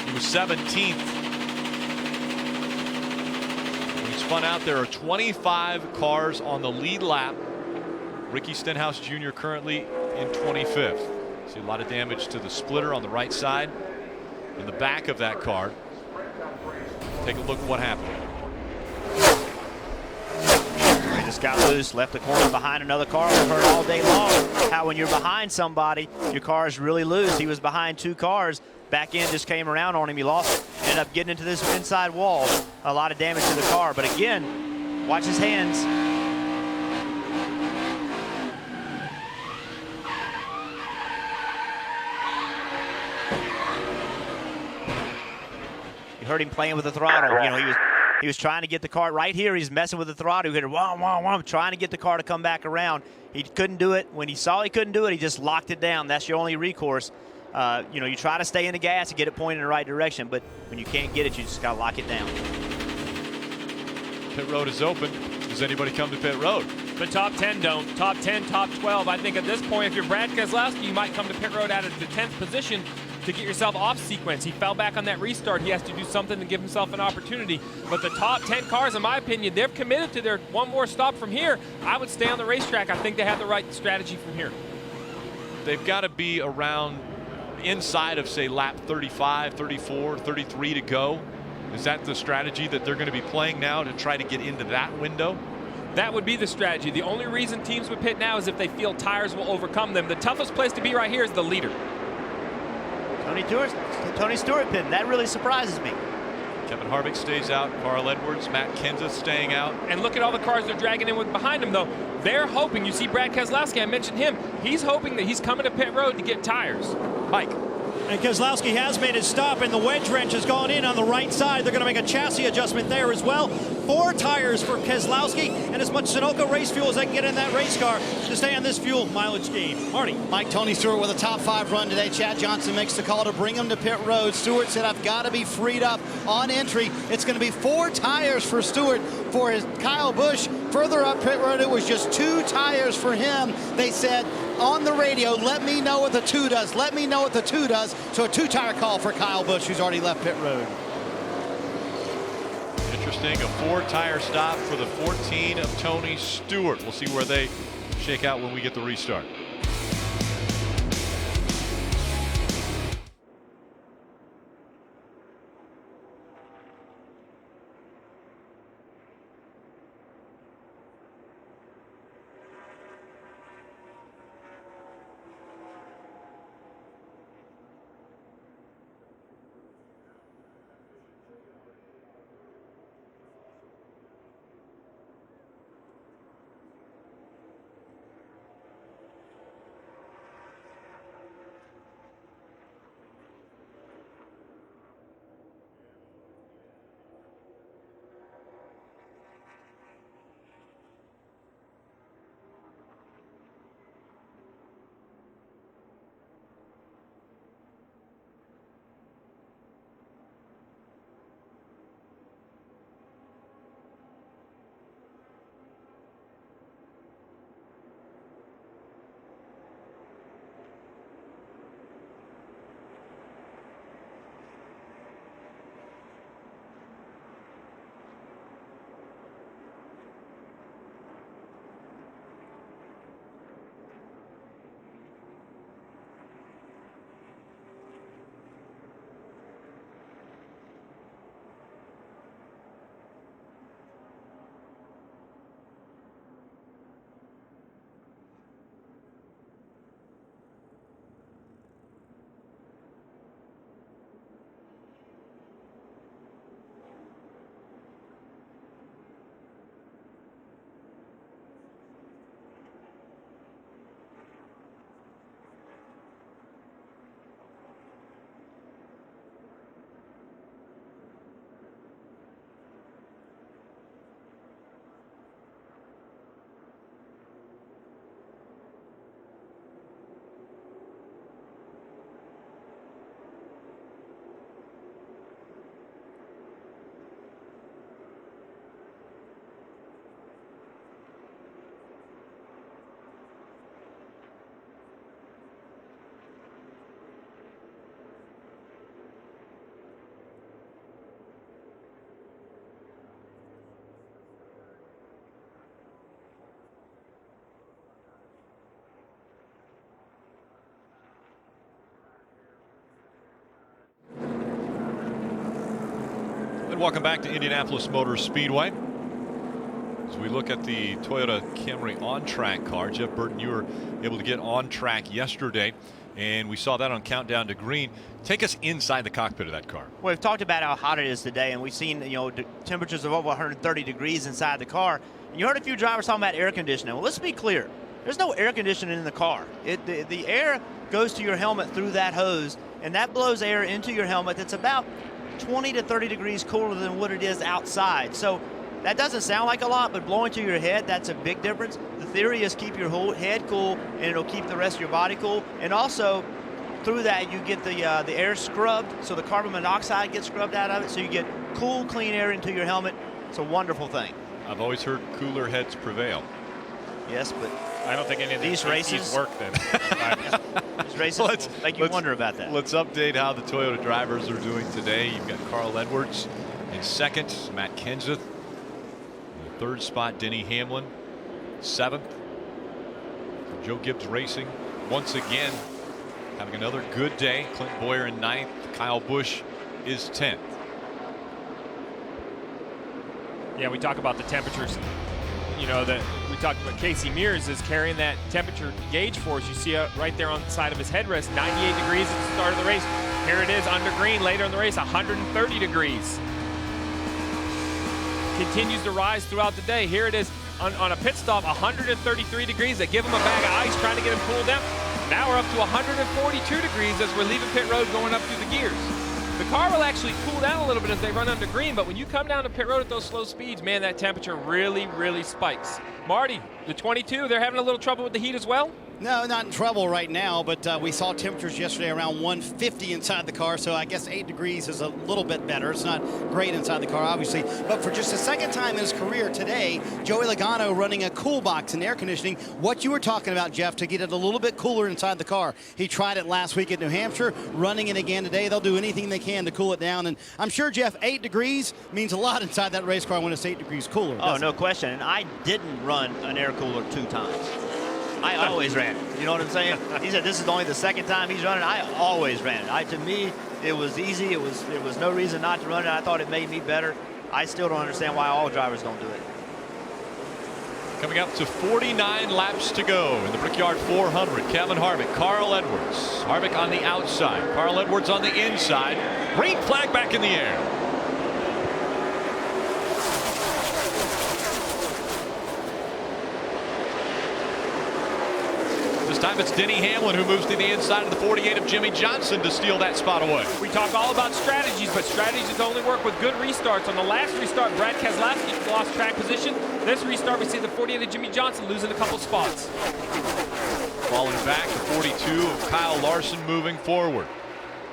He was 17th. When he spun out, there are 25 cars on the lead lap. Ricky Stenhouse Jr. currently in 25th. See a lot of damage to the splitter on the right side in the back of that car. Take a look at what happened. He just got loose, left the corner behind another car. We've heard all day long how when you're behind somebody, your car is really loose. He was behind 2 cars. Back end just came around on him. He lost it. Ended up getting into this inside wall. A lot of damage to the car. But again, watch his hands. Heard him playing with the throttle. You know, he was trying to get the car right here. He's messing with the throttle. He hit it, wah, wah, wah, trying to get the car to come back around. He couldn't do it. When he saw he couldn't do it, he just locked it down. That's your only recourse. You know, you try to stay in the gas and get it pointed in the right direction, but when you can't get it, you just got to lock it down. Pit road is open. Does anybody come to pit road? The top 10 don't. Top 10, top 12. I think at this point, if you're Brad Keselowski, you might come to pit road out of the 10th position to get yourself off sequence. He fell back on that restart. He has to do something to give himself an opportunity. But the top 10 cars, in my opinion, they're committed to their one more stop from here. I would stay on the racetrack. I think they have the right strategy from here. They've got to be around inside of, say, lap 35, 34, 33 to go. Is that the strategy that they're going to be playing now to try to get into that window? That would be the strategy. The only reason teams would pit now is if they feel tires will overcome them. The toughest place to be right here is the leader. Tony Stewart pitting. That really surprises me. Kevin Harvick stays out. Carl Edwards, Matt Kenseth staying out. And look at all the cars they're dragging in with behind them, though. They're hoping. You see Brad Keselowski, I mentioned him. He's hoping that he's coming to pit road to get tires. Mike. And Keselowski has made his stop, and the wedge wrench has gone in on the right side. They're going to make a chassis adjustment there as well. 4 tires for Keselowski, and as much Sunoco race fuel as they can get in that race car to stay on this fuel mileage game. Marty. Mike, Tony Stewart with a top 5 run today. Chad Johnson makes the call to bring him to pit road. Stewart said, I've got to be freed up on entry. It's going to be 4 tires for Stewart. For his Kyle Busch further up pit road, it was just 2 tires for him. They said, on the radio, let me know what the 2 does. Let me know what the 2 does. So a 2-tire call for Kyle Busch, who's already left pit road. Interesting, a 4-tire stop for the 14 of Tony Stewart. We'll see where they shake out when we get the restart. Welcome back to Indianapolis Motor Speedway. As we look at the Toyota Camry on-track car, Jeff Burton, you were able to get on track yesterday, and we saw that on Countdown to Green. Take us inside the cockpit of that car. Well, we've talked about how hot it is today, and we've seen temperatures of over 130 degrees inside the car. And you heard a few drivers talking about air conditioning. Well, let's be clear. There's no air conditioning in the car. The air goes to your helmet through that hose, and that blows air into your helmet that's about 20 to 30 degrees cooler than what it is outside. So that doesn't sound like a lot, but blowing to your head, that's a big difference. The theory is keep your whole head cool, and it'll keep the rest of your body cool. And also, through that, you get the air scrubbed, so the carbon monoxide gets scrubbed out of it, so you get cool, clean air into your helmet. It's a wonderful thing. I've always heard cooler heads prevail. Yes, but I don't think any of these races work then. These races will make you wonder about that. Let's update how the Toyota drivers are doing today. You've got Carl Edwards in second, Matt Kenseth in the third spot, Denny Hamlin seventh. Joe Gibbs Racing once again having another good day. Clint Boyer in ninth, Kyle Busch is 10th. Yeah, we talk about the temperatures. You know, that we talked about. Casey Mears is carrying that temperature gauge for us. You see it right there on the side of his headrest, 98 degrees at the start of the race. Here it is under green later in the race, 130 degrees. Continues to rise throughout the day. Here it is on a pit stop, 133 degrees. They give him a bag of ice trying to get him cooled down. Now we're up to 142 degrees as we're leaving pit road going up through the gears. The car will actually cool down a little bit as they run under green, but when you come down to pit road at those slow speeds, man, that temperature really, really spikes. Marty, the 22, they're having a little trouble with the heat as well? No, not in trouble right now, but we saw temperatures yesterday around 150 inside the car, so I guess 8 degrees is a little bit better. It's not great inside the car, obviously, but for just the second time in his career today, Joey Logano running a cool box and air conditioning. What you were talking about, Jeff, to get it a little bit cooler inside the car. He tried it last week at New Hampshire, running it again today. They'll do anything they can to cool it down, and I'm sure, Jeff, 8 degrees means a lot inside that race car when it's 8 degrees cooler. Oh, no question, and I didn't run an air cooler 2 times. I always ran it. You know what I'm saying? He said this is only the second time he's running. I always ran it. To me, it was easy. There was no reason not to run it. I thought it made me better. I still don't understand why all drivers don't do it. Coming up to 49 laps to go in the Brickyard 400. Kevin Harvick, Carl Edwards. Harvick on the outside. Carl Edwards on the inside. Green flag back in the air. This time it's Denny Hamlin who moves to the inside of the 48 of Jimmy Johnson to steal that spot away. We talk all about strategies, but strategies only work with good restarts. On the last restart, Brad Keselowski lost track position. This restart, we see the 48 of Jimmy Johnson losing a couple spots. Falling back, the 42 of Kyle Larson moving forward.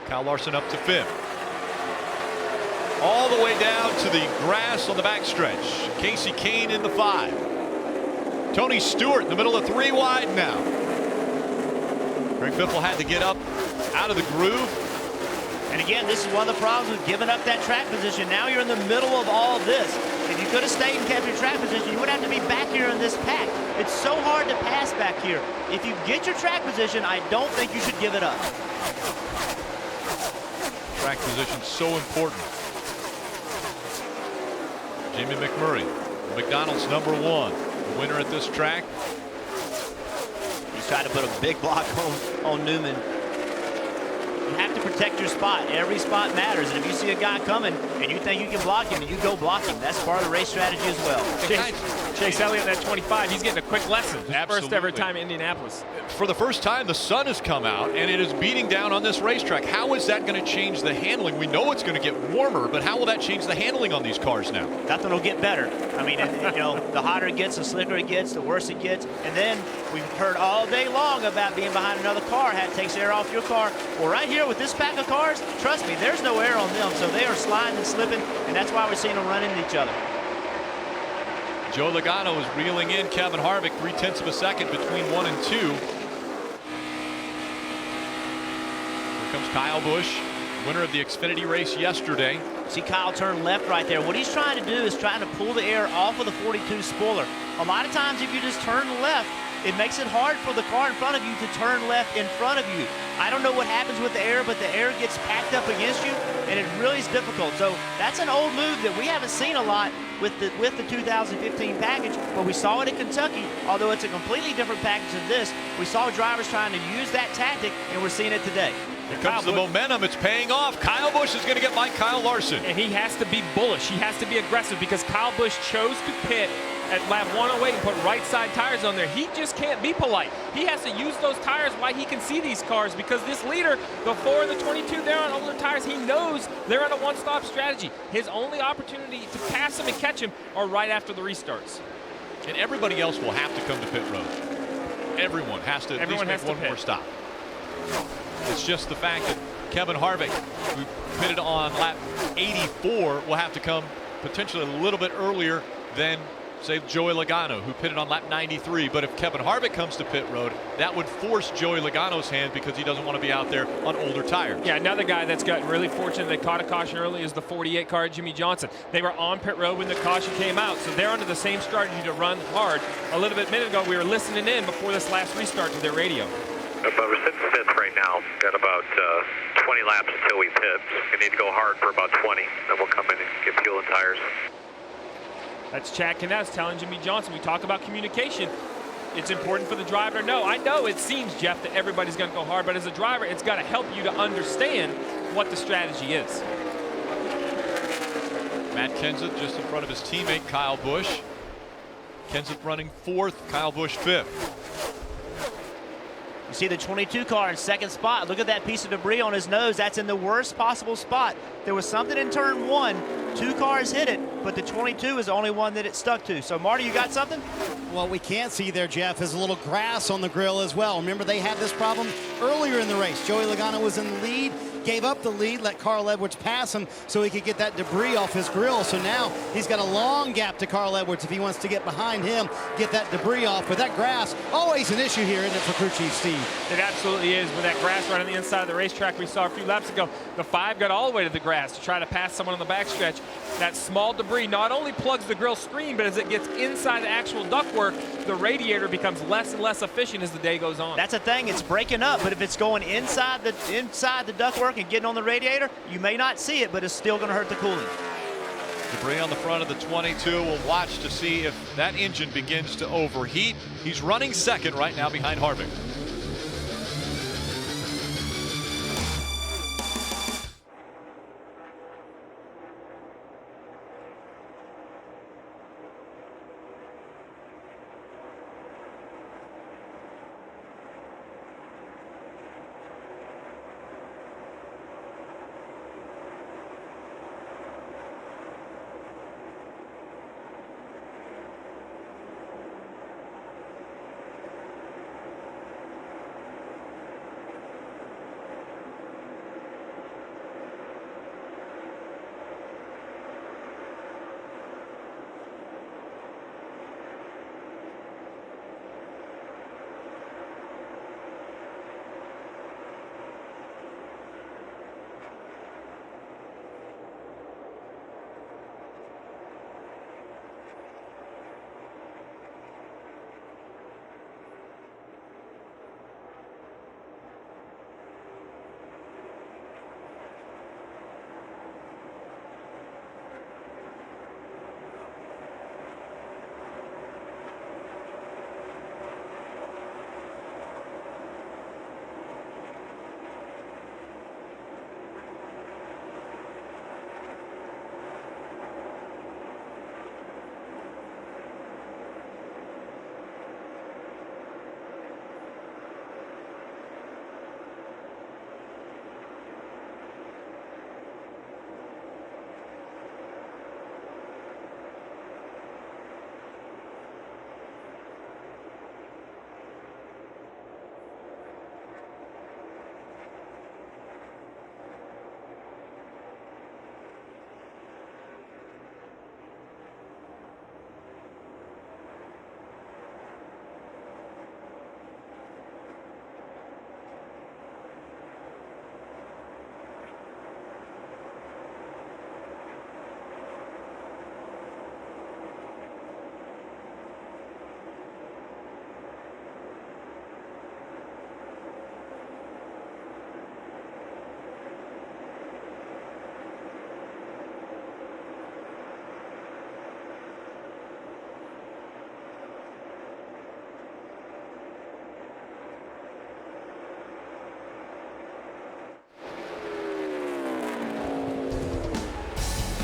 Kyle Larson up to 5th. All the way down to the grass on the backstretch. Casey Kane in the 5. Tony Stewart in the middle of 3 wide now. Greg Biffle had to get up out of the groove. And again, this is one of the problems with giving up that track position. Now you're in the middle of all this. If you could have stayed and kept your track position, you would have to be back here in this pack. It's so hard to pass back here. If you get your track position, I don't think you should give it up. Track position so important. Jamie McMurray, McDonald's #1, the winner at this track. Try to put a big block on Newman. You have to protect your spot. Every spot matters. And if you see a guy coming and you think you can block him, you go block him. That's part of the race strategy as well. Chase Elliott at 25, he's getting a quick lesson. His Absolutely. First ever time in Indianapolis. For the first time, the sun has come out and it is beating down on this racetrack. How is that going to change the handling? We know it's going to get warmer, but how will that change the handling on these cars now? Nothing will get better. I mean, you know, the hotter it gets, the slicker it gets, the worse it gets. And then we've heard all day long about being behind another car, how it takes air off your car. Well, right here with this pack of cars, trust me, there's no air on them, so they are sliding and slipping, and that's why we're seeing them run into each other. Joe Logano is reeling in Kevin Harvick 0.3 of a second between 1 and 2. Here comes Kyle Busch, winner of the Xfinity race yesterday. See Kyle turn left right there. What he's trying to do is trying to pull the air off of the 42 spoiler. A lot of times if you just turn left, it makes it hard for the car in front of you to turn left in front of you. I don't know what happens with the air, but the air gets packed up against you, and it really is difficult. So that's an old move that we haven't seen a lot with the 2015 package, but we saw it in Kentucky, although it's a completely different package than this. We saw drivers trying to use that tactic, and we're seeing it today. Here comes the momentum. It's paying off. Kyle Busch is going to get like Kyle Larson. And he has to be bullish. He has to be aggressive because Kyle Busch chose to pit at lap 108 and put right side tires on there. He just can't be polite. He has to use those tires while he can see these cars because this leader, the 4 and the 22, they're on older tires. He knows they're on a one-stop strategy. His only opportunity to pass him and catch him are right after the restarts. And everybody else will have to come to pit road. Everyone has to at least make one more stop. It's just the fact that Kevin Harvick, who pitted on lap 84, will have to come potentially a little bit earlier than, say, Joey Logano, who pitted on lap 93. But if Kevin Harvick comes to pit road, that would force Joey Logano's hand because he doesn't want to be out there on older tires. Yeah, another guy that's got really fortunate they caught a caution early is the 48 car, Jimmy Johnson. They were on pit road when the caution came out, so they're under the same strategy to run hard. A minute ago, we were listening in before this last restart to their radio. But we're sitting 5th right now. Got about 20 laps until we pit. We need to go hard for about 20. Then we'll come in and get fuel and tires. That's Chad Kness telling Jimmy Johnson. We talk about communication. It's important for the driver to know. I know it seems, Jeff, that everybody's going to go hard, but as a driver, it's got to help you to understand what the strategy is. Matt Kenseth just in front of his teammate Kyle Busch. Kenseth running 4th, Kyle Busch 5th. You see the 22 car in second spot. Look at that piece of debris on his nose. That's in the worst possible spot. There was something in turn 1. 2 cars hit it, but the 22 is the only one that it stuck to. So, Marty, you got something? Well, we can't see there, Jeff, is a little grass on the grill as well. Remember, they had this problem earlier in the race. Joey Logano was in the lead, gave up the lead, let Carl Edwards pass him so he could get that debris off his grill. So now he's got a long gap to Carl Edwards if he wants to get behind him, get that debris off. But that grass, always an issue here, isn't it, for crew chief Steve? It absolutely is. With that grass right on the inside of the racetrack we saw a few laps ago, the 5 got all the way to the grass to try to pass someone on the backstretch. That small debris not only plugs the grill screen, but as it gets inside the actual ductwork, the radiator becomes less and less efficient as the day goes on. That's a thing. It's breaking up, but if it's going inside the ductwork and getting on the radiator, you may not see it, but it's still going to hurt the cooling. Debris on the front of the 22. We'll watch to see if that engine begins to overheat. He's running second right now behind Harvick.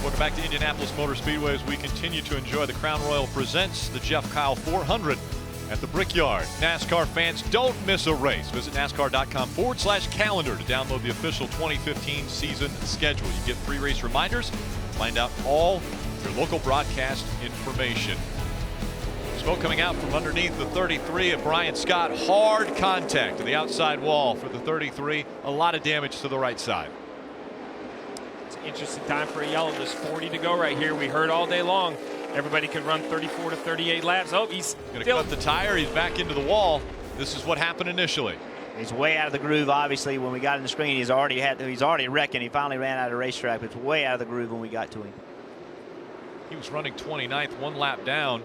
Welcome back to Indianapolis Motor Speedway as we continue to enjoy the Crown Royal presents the Jeff Kyle 400 at the Brickyard. NASCAR fans, don't miss a race. Visit NASCAR.com/calendar to download the official 2015 season schedule. You get free race reminders, find out all your local broadcast information. Smoke coming out from underneath the 33 of Brian Scott. Hard contact to the outside wall for the 33. A lot of damage to the right side. Interesting time for a yellow. There's 40 to go right here. We heard all day long everybody could run 34 to 38 laps. Oh, he's going to cut the tire. He's back into the wall. This is what happened initially. He's way out of the groove. Obviously, when we got in the screen, he's already wrecking. He finally ran out of the racetrack, but it's way out of the groove when we got to him. He was running 29th, 1 lap down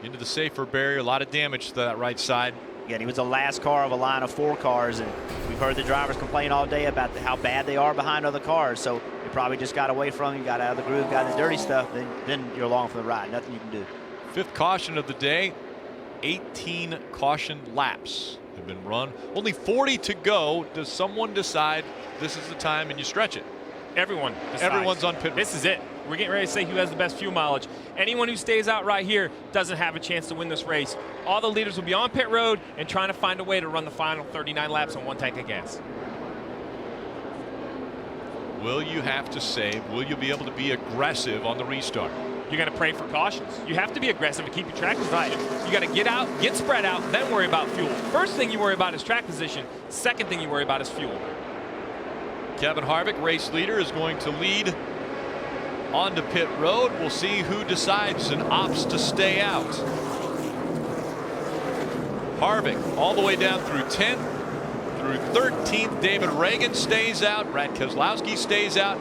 into the safer barrier. A lot of damage to that right side. Yeah, he was the last car of a line of 4 cars, and we've heard the drivers complain all day about how bad they are behind other cars. So they probably just got away from him, got out of the groove, got in the dirty stuff, then you're along for the ride. Nothing you can do. 5th caution of the day. 18 caution laps have been run. Only 40 to go. Does someone decide this is the time and you stretch it? Everyone decides. Everyone's on pit road. This is it. we're getting ready to say who has the best fuel mileage. Anyone who stays out right here doesn't have a chance to win this race. All the leaders will be on pit road and trying to find a way to run the final 39 laps on 1 tank of gas. Will you have to save? Will you be able to be aggressive on the restart? You're going to pray for cautions. You have to be aggressive to keep your track position. You got to get out, get spread out, then worry about fuel. First thing you worry about is track position. Second thing you worry about is fuel. Kevin Harvick, race leader, is going to lead onto pit road. We'll see who decides and opts to stay out. Harvick all the way down through 10th. Through 13th, David Reagan stays out. Brad Keselowski stays out.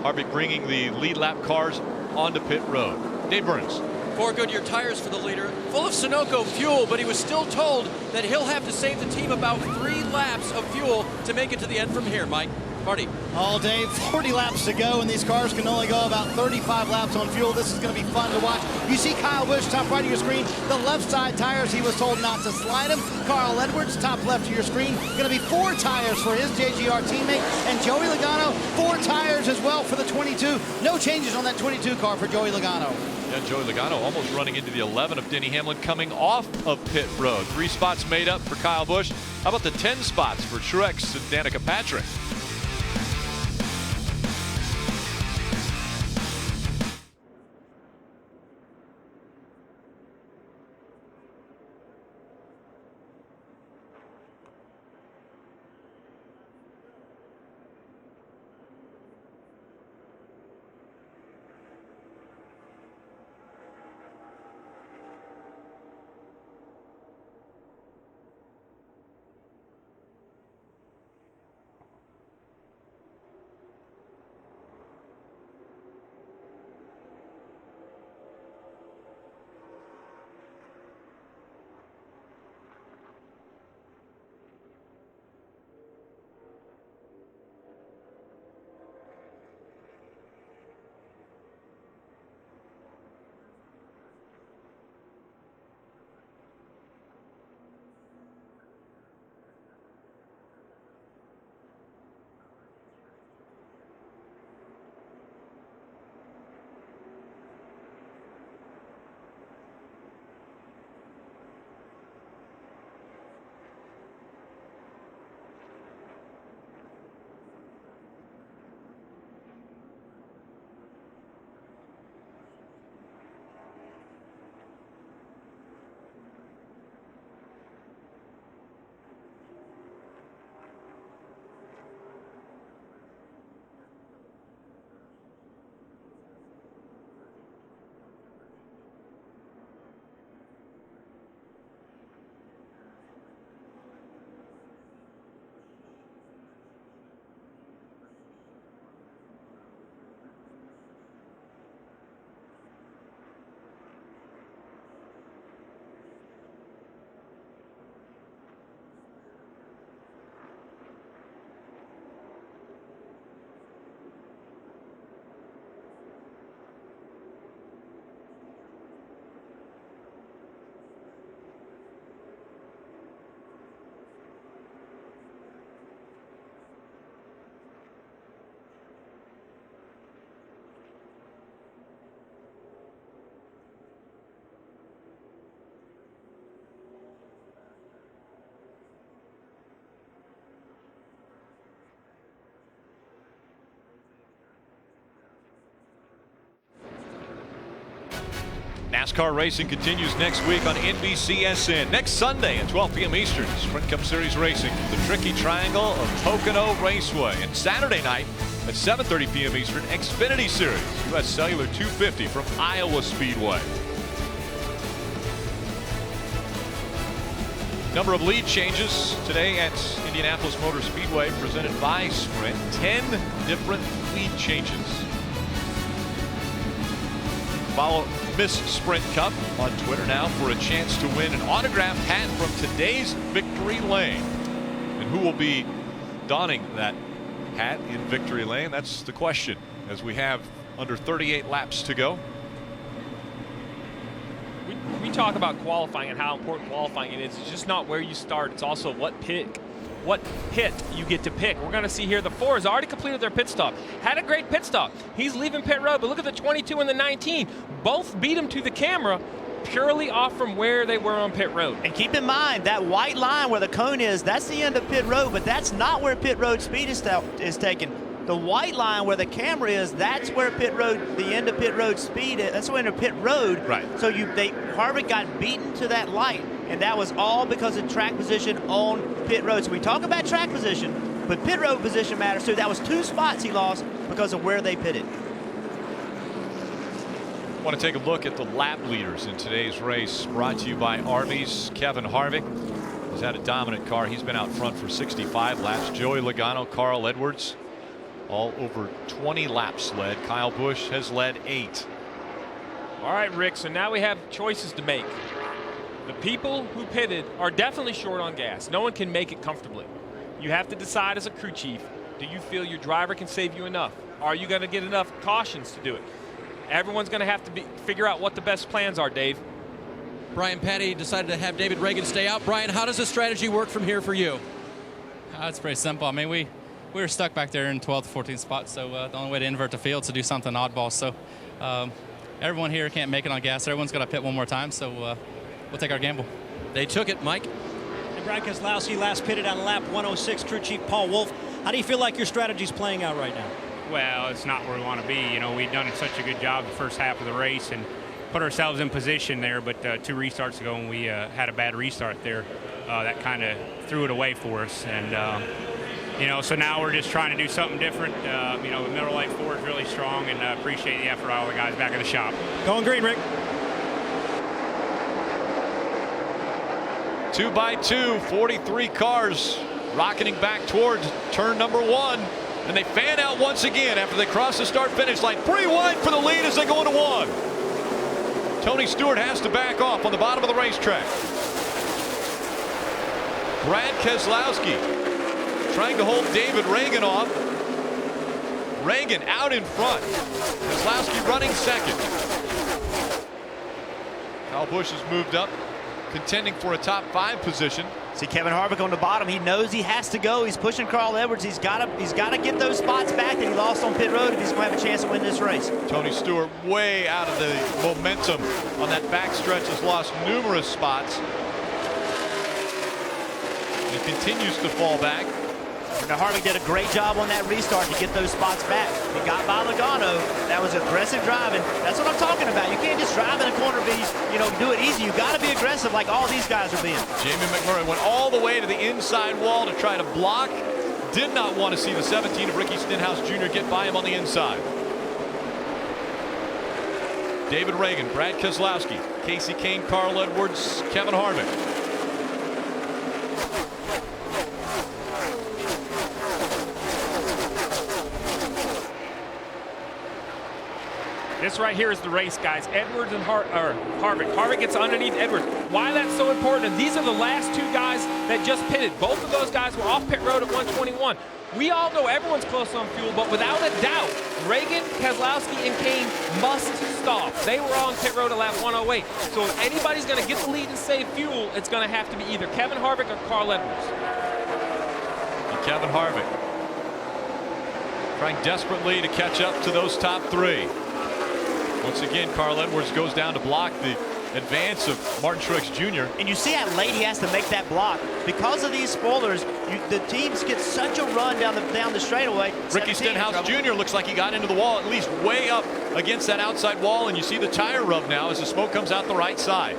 Harvick bringing the lead lap cars onto pit road. Dave Burns. 4 Goodyear tires for the leader, full of Sunoco fuel, but he was still told that he'll have to save the team about 3 laps of fuel to make it to the end from here, Mike. Marty. All day, 40 laps to go, and these cars can only go about 35 laps on fuel. This is going to be fun to watch. You see Kyle Busch, top right of your screen, the left side tires, he was told not to slide them. Carl Edwards, top left of your screen, going to be 4 tires for his JGR teammate, and Joey Logano, 4 tires as well for the 22. No changes on that 22 car for Joey Logano. Yeah, Joey Logano almost running into the 11 of Denny Hamlin coming off of pit road. 3 spots made up for Kyle Busch. How about the 10 spots for Truex and Danica Patrick? NASCAR racing continues next week on NBCSN. Next Sunday at 12 p.m. Eastern, Sprint Cup Series racing, the tricky triangle of Pocono Raceway. And Saturday night at 7:30 p.m. Eastern, Xfinity Series, U.S. Cellular 250 from Iowa Speedway. Number of lead changes today at Indianapolis Motor Speedway presented by Sprint. 10 different lead changes. Follow Miss Sprint Cup on Twitter now for a chance to win an autographed hat from today's Victory Lane. And who will be donning that hat in Victory Lane? That's the question as we have under 38 laps to go. We talk about qualifying and how important qualifying it is. It's just not where you start. It's also what what pit you get to pick. We're going to see here the 4 has already completed their pit stop. Had a great pit stop. He's leaving pit road, but look at the 22 and the 19. Both beat him to the camera purely off from where they were on pit road. And keep in mind, that white line where the cone is, that's the end of pit road, but that's not where pit road speed is taken. The white line where the camera is, that's where pit road, the end of pit road speed is. That's where the pit road. Right. So Harvick got beaten to that light, and that was all because of track position on pit road. So we talk about track position, but pit road position matters too. That was 2 spots he lost because of where they pitted. I want to take a look at the lap leaders in today's race, brought to you by Arby's. Kevin Harvick has had a dominant car. He's been out front for 65 laps. Joey Logano, Carl Edwards, all over 20 laps led. Kyle Busch has led 8. All right, Rick, so now we have choices to make. The people who pitted are definitely short on gas. No one can make it comfortably. You have to decide as a crew chief, do you feel your driver can save you enough? Are you going to get enough cautions to do it? Everyone's going to have to figure out what the best plans are, Dave. Brian Patty decided to have David Reagan stay out. Brian, how does the strategy work from here for you? It's pretty simple. I mean, we were stuck back there in 12th to 14th spot, so the only way to invert the field is to do something oddball. So everyone here can't make it on gas. Everyone's got to pit one more time, so we'll take our gamble. They took it, Mike. And Brad Keselowski last pitted on lap 106. Crew chief Paul Wolf. How do you feel like your strategy's playing out right now? Well, it's not where we want to be. You know, we've done such a good job the first half of the race and put ourselves in position there, but 2 restarts ago when we had a bad restart there, that kind of threw it away for us. And, you know, so now we're just trying to do something different. You know, the Miller Lite 4 is really strong, and appreciate the effort of all the guys back in the shop. Going green, Rick. 2 by 2, 43 cars rocketing back towards turn number 1. And they fan out once again after they cross the start-finish line. 3 wide for the lead as they go into 1. Tony Stewart has to back off on the bottom of the racetrack. Brad Keselowski trying to hold David Reagan off. Reagan out in front. Keselowski running second. Kyle Busch has moved up, contending for a top 5 position. See Kevin Harvick on the bottom. He knows he has to go. He's pushing Carl Edwards. He's got to get those spots back that he lost on pit road if he's going to have a chance to win this race. Tony Stewart way out of the momentum on that back stretch, has lost numerous spots. He continues to fall back. Now Harvick did a great job on that restart to get those spots back. He got by Logano. That was aggressive driving. That's what I'm talking about. You can't just drive in a corner, do it easy. You got to be aggressive like all these guys are being. Jamie McMurray went all the way to the inside wall to try to block. Did not want to see the 17 of Ricky Stenhouse Jr. get by him on the inside. David Reagan, Brad Keselowski, Casey Kane, Carl Edwards, Kevin Harvick. This right here is the race, guys. Edwards and Harvick. Harvick gets underneath Edwards. Why that's so important, and these are the last 2 guys that just pitted. Both of those guys were off pit road at 121. We all know everyone's close on fuel, but without a doubt, Reagan, Keselowski, and Kane must stop. They were on pit road at lap 108. So if anybody's going to get the lead and save fuel, it's going to have to be either Kevin Harvick or Carl Edwards. And Kevin Harvick trying desperately to catch up to those top 3. Once again, Carl Edwards goes down to block the advance of Martin Truex Jr. And you see how late he has to make that block. Because of these spoilers, the teams get such a run down the straightaway. Ricky Stenhouse Jr. looks like he got into the wall, at least way up against that outside wall, and you see the tire rub now as the smoke comes out the right side.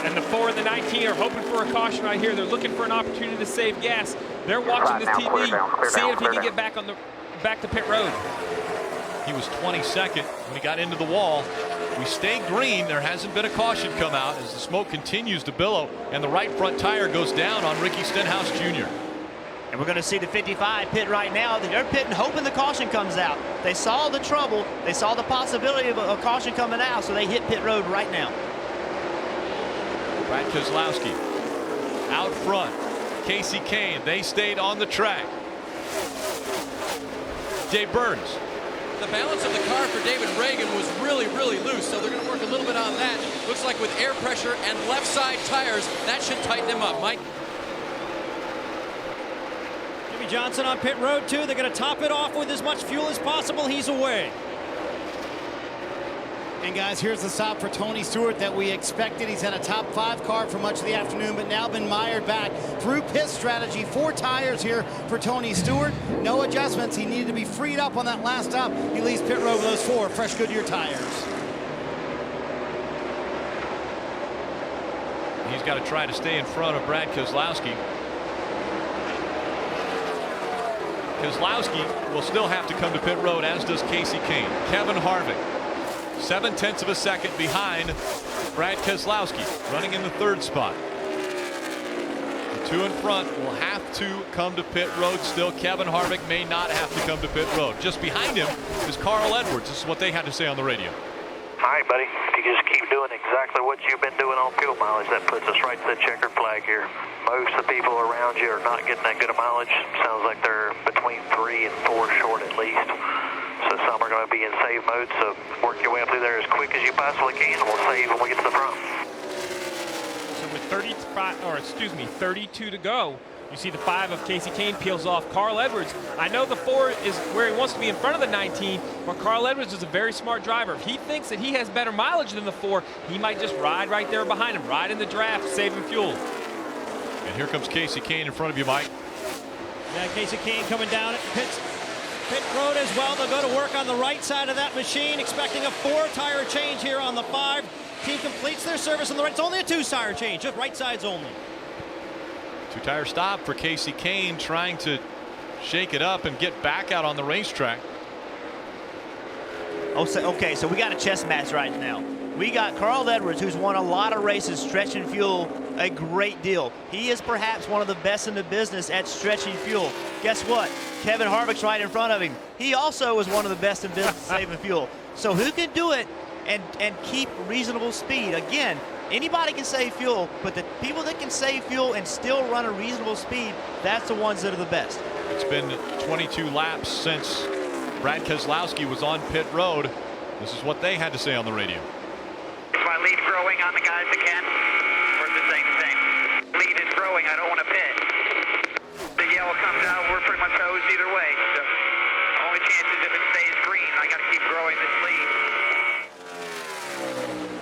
And the 4 and the 19 are hoping for a caution right here. They're looking for an opportunity to save gas. They're watching this TV, seeing if he can get back to pit road. He was 22nd when he got into the wall. We stay green. There hasn't been a caution come out as the smoke continues to billow, and the right front tire goes down on Ricky Stenhouse Jr. And we're going to see the 55 pit right now. They're pitting, hoping the caution comes out. They saw the trouble. They saw the possibility of a caution coming out, so they hit pit road right now. Brad Keselowski out front. Casey Kane, they stayed on the track. Dave Burns. The balance of the car for David Reagan was really, really loose, so they're going to work a little bit on that. Looks like with air pressure and left side tires, that should tighten him up. Mike? Johnson on pit road 2. They're going to top it off with as much fuel as possible. He's away. And guys, here's the stop for Tony Stewart that we expected. He's had a top 5 car for much of the afternoon, but now been mired back through pit strategy. 4 tires here for Tony Stewart. No adjustments. He needed to be freed up on that last stop. He leaves pit road with those 4 fresh Goodyear tires. He's got to try to stay in front of Brad Keselowski. Keselowski will still have to come to pit road, as does Casey Kane. Kevin Harvick, 0.7 of a second behind Brad Keselowski, running in the 3rd spot. The 2 in front will have to come to pit road still. Kevin Harvick may not have to come to pit road. Just behind him is Carl Edwards. This is what they had to say on the radio. All right, buddy. If you just keep doing exactly what you've been doing on fuel mileage, that puts us right to the checkered flag here. Most of the people around you are not getting that good of mileage. Sounds like they're between 3 and 4 short at least. So some are going to be in save mode, so work your way up through there as quick as you possibly can, and we'll save when we get to the front. So with 32 to go, you see the 5 of Casey Kane peels off. Carl Edwards, I know the 4 is where he wants to be in front of the 19, but Carl Edwards is a very smart driver. If he thinks that he has better mileage than the 4, he might just ride right there behind him, ride in the draft, saving fuel. And here comes Casey Kane in front of you, Mike. Yeah, Casey Kane coming down at pit road as well. They'll go to work on the right side of that machine, expecting a 4-tire change here on the 5. Team completes their service on the right. It's only a 2-tire change, just right sides only. 2-tire stop for Casey Kane, trying to shake it up and get back out on the racetrack. Okay, so we got a chess match right now. We got Carl Edwards, who's won a lot of races stretching fuel a great deal. He is perhaps one of the best in the business at stretching fuel. Guess what? Kevin Harvick's right in front of him. He also was one of the best in business saving fuel. So who can do it and keep reasonable speed? Again, anybody can save fuel, but the people that can save fuel and still run a reasonable speed, that's the ones that are the best. It's been 22 laps since Brad Keselowski was on pit road. This is what they had to say on the radio. Is my lead growing on the guys again? Or is it staying the same? Lead is growing. I don't want to pit. The yellow comes out. We're pretty much hosed either way. So only chance is if it stays green. I got to keep growing this lead.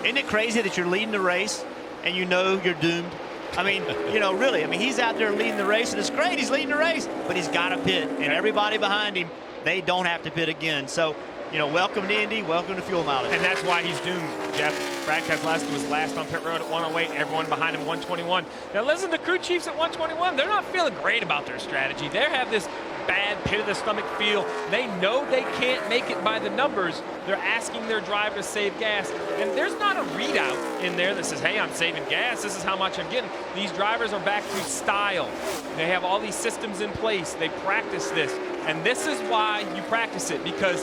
Isn't it crazy that you're leading the race and you know you're doomed? I mean, you know, really. I mean, he's out there leading the race, and it's great. He's leading the race, but he's got to pit, and everybody behind him, they don't have to pit again. So, you know, welcome to Indy, welcome to fuel mileage. And that's why he's doomed, Jeff. Brad Keselowski was last on pit road at 108, everyone behind him 121. Now listen, the crew chiefs at 121, they're not feeling great about their strategy. They have this bad pit of the stomach feel. They know they can't make it by the numbers. They're asking their driver to save gas. And there's not a readout in there that says, hey, I'm saving gas. This is how much I'm getting. These drivers are back to style. They have all these systems in place. They practice this. And this is why you practice it, because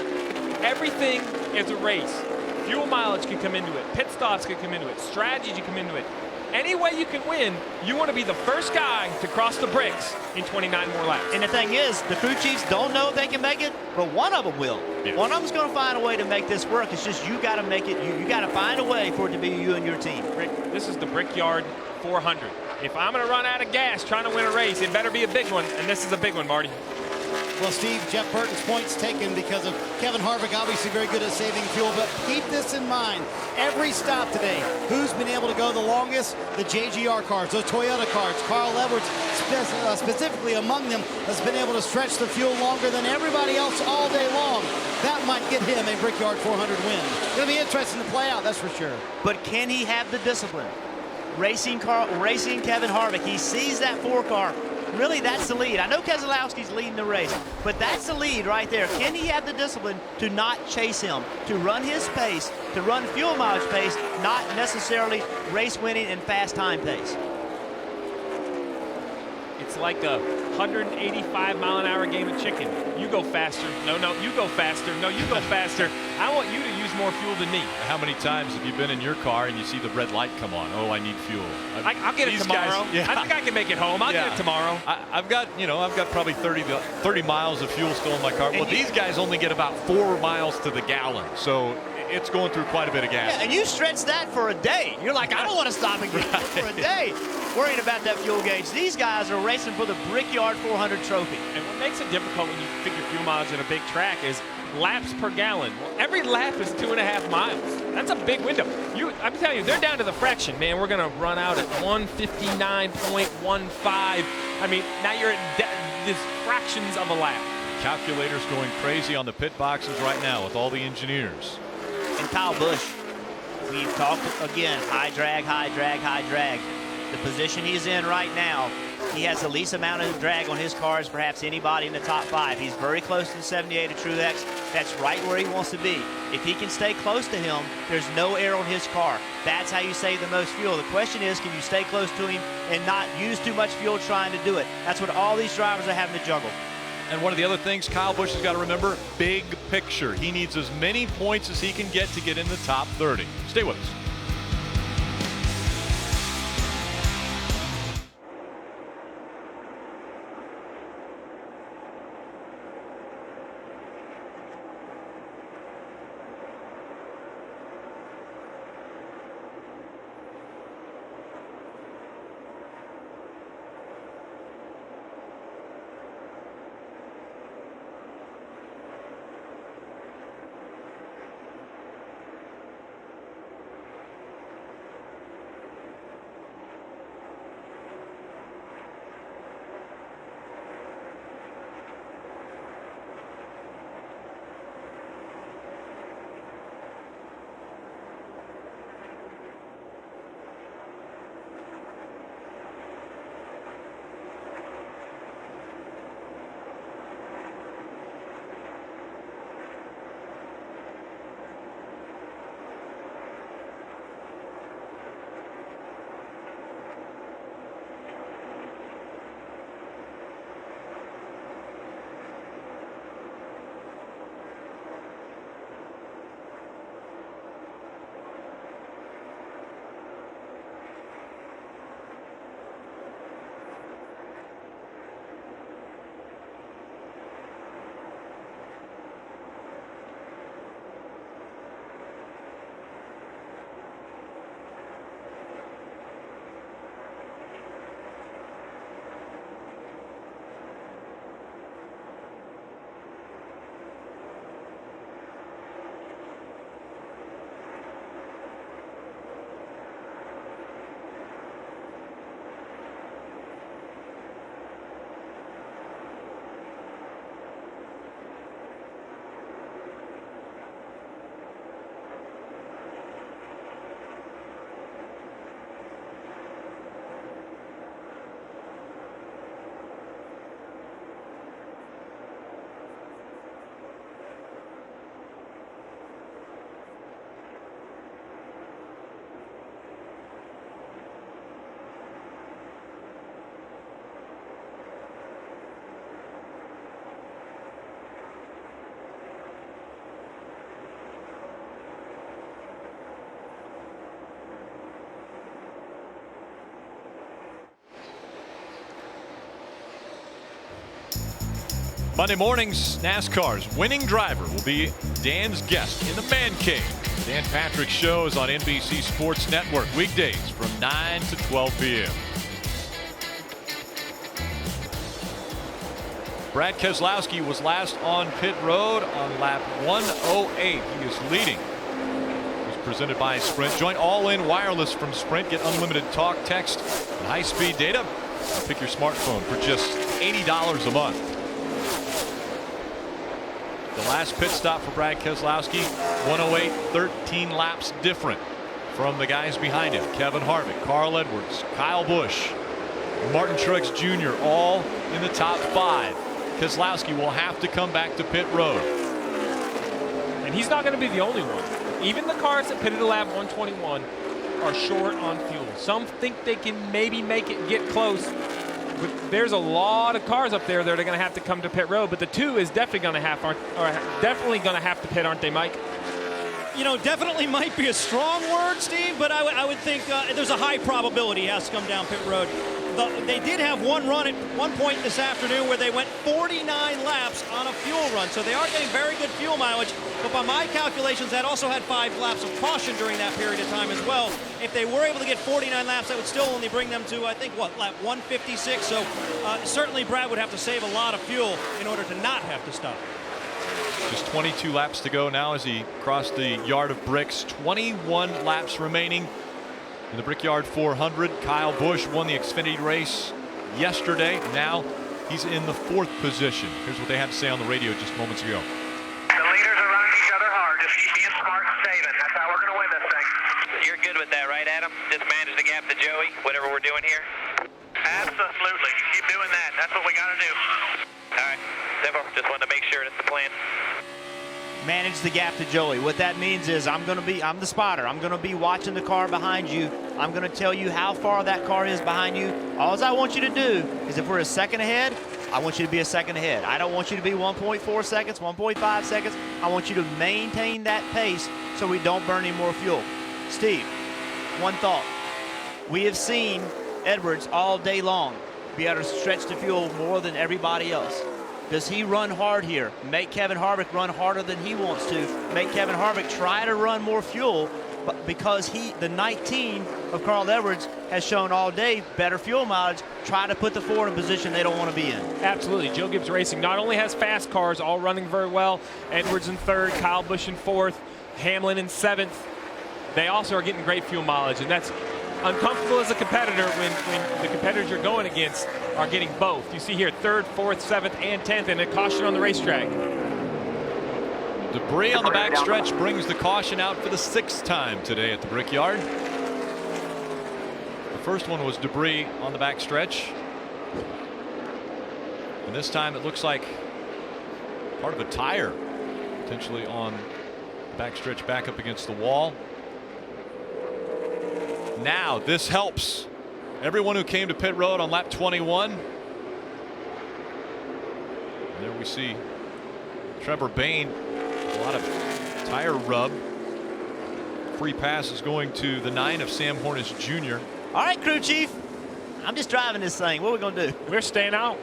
everything is a race. Fuel mileage can come into it. Pit stops can come into it. Strategy can come into it. Any way you can win, you want to be the first guy to cross the bricks in 29 more laps. And the thing is, the crew chiefs don't know if they can make it, but one of them will. Yeah. One of them's going to find a way to make this work. It's just you got to make it. You got to find a way for it to be you and your team. Rick, this is the Brickyard 400. If I'm going to run out of gas trying to win a race, it better be a big one, and this is a big one, Marty. Well, Steve, Jeff Burton's points taken because of Kevin Harvick, obviously very good at saving fuel, but keep this in mind. Every stop today, who's been able to go the longest? The JGR cars, those Toyota cars. Carl Edwards, specifically among them, has been able to stretch the fuel longer than everybody else all day long. That might get him a Brickyard 400 win. It's going to be interesting to play out, that's for sure. But can he have the discipline? Racing Kevin Harvick, he sees that 4 car. Really, that's the lead. I know Keselowski's leading the race, but that's the lead right there. Can he have the discipline to not chase him, to run his pace, to run fuel mileage pace, not necessarily race winning and fast time pace? It's like a 185-mile-an-hour game of chicken. You go faster. No, you go faster. No, you go faster. I want you to use more fuel than me. How many times have you been in your car and you see the red light come on? Oh, I need fuel. I'll get it tomorrow. Guys, yeah. I think I can make it home. I'll get it tomorrow. I've got probably 30 miles of fuel still in my car. Well, these guys only get about 4 miles to the gallon. So it's going through quite a bit of gas. Yeah, and you stretch that for a day. You're like, I don't want to stop again for a day, worrying about that fuel gauge. These guys are racing for the Brickyard 400 trophy. And what makes it difficult when you figure fuel mileage in a big track is laps per gallon. Well, every lap is 2.5 miles. That's a big window. I'm telling you, they're down to the fraction, man. We're going to run out at 159.15. I mean, now you're at this fractions of a lap. Calculators going crazy on the pit boxes right now with all the engineers. And Kyle Busch, we've talked again, high drag, high drag, high drag. The position he's in right now, he has the least amount of drag on his car as perhaps anybody in the top 5. He's very close to the 78 of Truex. That's right where he wants to be. If he can stay close to him, there's no air on his car. That's how you save the most fuel. The question is, can you stay close to him and not use too much fuel trying to do it? That's what all these drivers are having to juggle. And one of the other things Kyle Busch has got to remember, big picture. He needs as many points as he can get to get in the top 30. Stay with us. Monday mornings, NASCAR's winning driver will be Dan's guest in the Man Cave. Dan Patrick's show is on NBC Sports Network weekdays from 9 to 12 p.m. Brad Keselowski was last on pit road on lap 108. He is leading. It was presented by Sprint. Join All-In Wireless from Sprint. Get unlimited talk, text, and high-speed data. Pick your smartphone for just $80 a month. The last pit stop for Brad Keselowski, 108, 13 laps different from the guys behind him. Kevin Harvick, Carl Edwards, Kyle Busch, Martin Truex Jr. all in the top 5. Keselowski will have to come back to pit road. And he's not going to be the only one. Even the cars that pitted at lap 121 are short on fuel. Some think they can maybe make it get close. But there's a lot of cars up there that are going to have to come to pit road, but the 2 is definitely going to have to pit, aren't they, Mike? You know, definitely might be a strong word, Steve, but I would think there's a high probability he has to come down pit road. They did have one run at one point this afternoon where they went 49 laps on a fuel run, so they are getting very good fuel mileage. But by my calculations, that also had 5 laps of caution during that period of time as well. If they were able to get 49 laps, that would still only bring them to, I think, what, lap 156? So certainly Brad would have to save a lot of fuel in order to not have to stop. Just 22 laps to go now as he crossed the yard of bricks. 21 laps remaining in the Brickyard 400. Kyle Busch won the Xfinity race yesterday. Now he's in the 4th position. Here's what they had to say on the radio just moments ago. The leaders are running each other hard. Just keep being smart and saving. That's how we're going to win this thing. You're good with that, right, Adam? Just manage the gap to Joey, whatever we're doing here? Absolutely. Keep doing that. That's what we got to do. All right. Simple. Just wanted to make sure that's the plan. Manage the gap to Joey. What that means is I'm the spotter. I'm going to be watching the car behind you. I'm going to tell you how far that car is behind you. All I want you to do is if we're a second ahead, I want you to be a second ahead. I don't want you to be 1.4 seconds, 1.5 seconds. I want you to maintain that pace so we don't burn any more fuel. Steve, one thought. We have seen Edwards all day long be able to stretch the fuel more than everybody else. Does he run hard here? Make Kevin Harvick run harder than he wants to. Make Kevin Harvick try to run more fuel, but because the 19 of Carl Edwards has shown all day better fuel mileage, try to put the Ford in a position they don't want to be in. Absolutely. Joe Gibbs Racing not only has fast cars all running very well, Edwards in 3rd, Kyle Busch in 4th, Hamlin in 7th. They also are getting great fuel mileage, and that's uncomfortable as a competitor when the competitors you're going against are getting both. You see here 3rd, 4th, 7th, and 10th, and a caution on the racetrack. Debris on the backstretch brings the caution out for the 6th time today at the Brickyard. The first one was debris on the backstretch. And this time it looks like part of a tire potentially on the backstretch back up against the wall. Now this helps everyone who came to pit road on lap 21. And there we see Trevor Bayne, a lot of tire rub. Free pass is going to the 9 of Sam Hornish Jr. All right, crew chief. I'm just driving this thing. What are we going to do? We're staying out.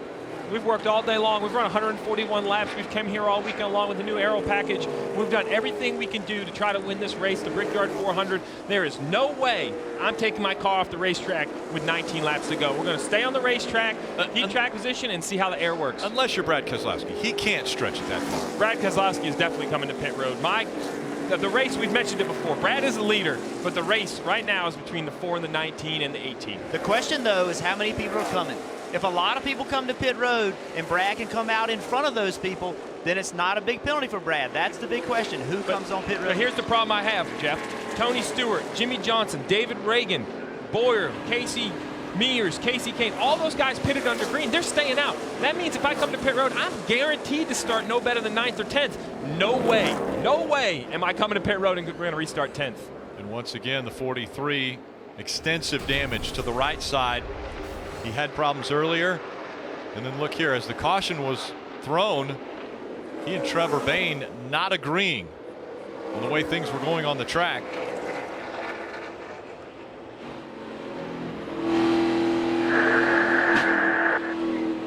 We've worked all day long. We've run 141 laps. We've come here all weekend long with the new aero package. We've done everything we can do to try to win this race, the Brickyard 400. There is no way I'm taking my car off the racetrack with 19 laps to go. We're going to stay on the racetrack, keep track position, and see how the air works. Unless you're Brad Keselowski. He can't stretch it that far. Brad Keselowski is definitely coming to pit road. The race, we've mentioned it before. Brad is the leader, but the race right now is between the 4 and the 19 and the 18. The question, though, is how many people are coming? If a lot of people come to pit road and Brad can come out in front of those people, then it's not a big penalty for Brad. That's the big question. Who comes on pit road? But here's the problem I have, Jeff. Tony Stewart, Jimmy Johnson, David Reagan, Boyer, Casey Mears, Casey Kane, all those guys pitted under green. They're staying out. That means if I come to pit road, I'm guaranteed to start no better than 9th or 10th. No way am I coming to pit road and we're going to restart 10th. And once again, the 43, extensive damage to the right side. He had problems earlier, and then look here, as the caution was thrown, he and Trevor Bayne not agreeing on the way things were going on the track.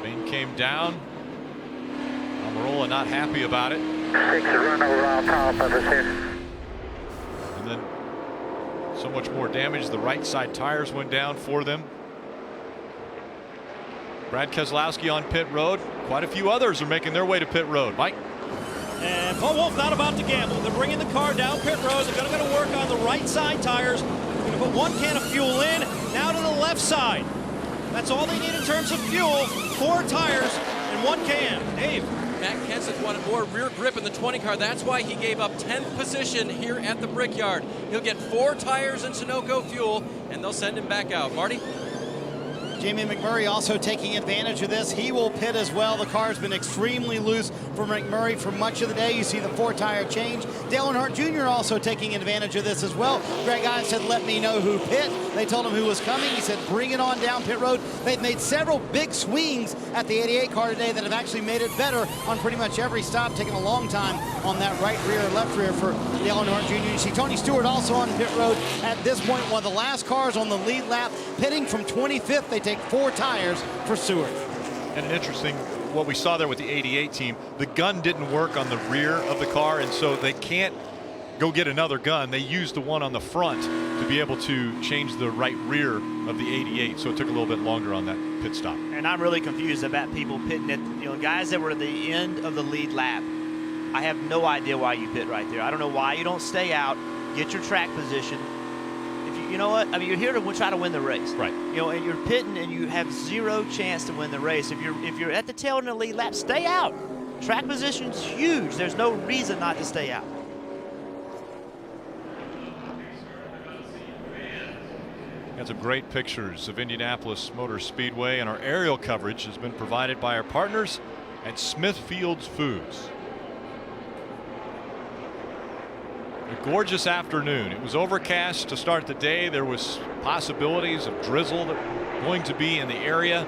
Bayne came down. Almirola not happy about it. 6 run over all power pumpers here. And then so much more damage. The right side tires went down for them. Brad Keselowski on pit road. Quite a few others are making their way to pit road. Mike? And Paul Wolf not about to gamble. They're bringing the car down pit road. They're going to work on the right side tires. They're going to put 1 can of fuel in, now to the left side. That's all they need in terms of fuel. 4 tires and 1 can. Dave. Matt Kenseth wanted more rear grip in the 20 car. That's why he gave up 10th position here at the Brickyard. He'll get 4 tires and Sunoco fuel, and they'll send him back out. Marty? Jamie McMurray also taking advantage of this. He will pit as well. The car's been extremely loose for McMurray for much of the day. You see the 4-tire change. Dale Earnhardt Jr. also taking advantage of this as well. Greg Ives said, let me know who pit. They told him who was coming. He said, bring it on down pit road. They've made several big swings at the 88 car today that have actually made it better on pretty much every stop, taking a long time on that right rear and left rear for Dale Earnhardt Jr. You see Tony Stewart also on pit road at this point, one of the last cars on the lead lap, pitting from 25th. They take 4 tires for Seward. And interesting, what we saw there with the 88 team, the gun didn't work on the rear of the car, and so they can't go get another gun. They used the one on the front to be able to change the right rear of the 88, so it took a little bit longer on that pit stop. And I'm really confused about people pitting at, guys that were at the end of the lead lap. I have no idea why you pit right there. I don't know why you don't stay out, get your track position. If you know what? I mean, you're here to try to win the race. Right. And you're pitting and you have zero chance to win the race. If you're at the tail end of the lead lap, stay out. Track position's huge. There's no reason not to stay out. Got some great pictures of Indianapolis Motor Speedway, and our aerial coverage has been provided by our partners at Smithfield's Foods. A gorgeous afternoon. It was overcast to start the day. There was possibilities of drizzle that were going to be in the area.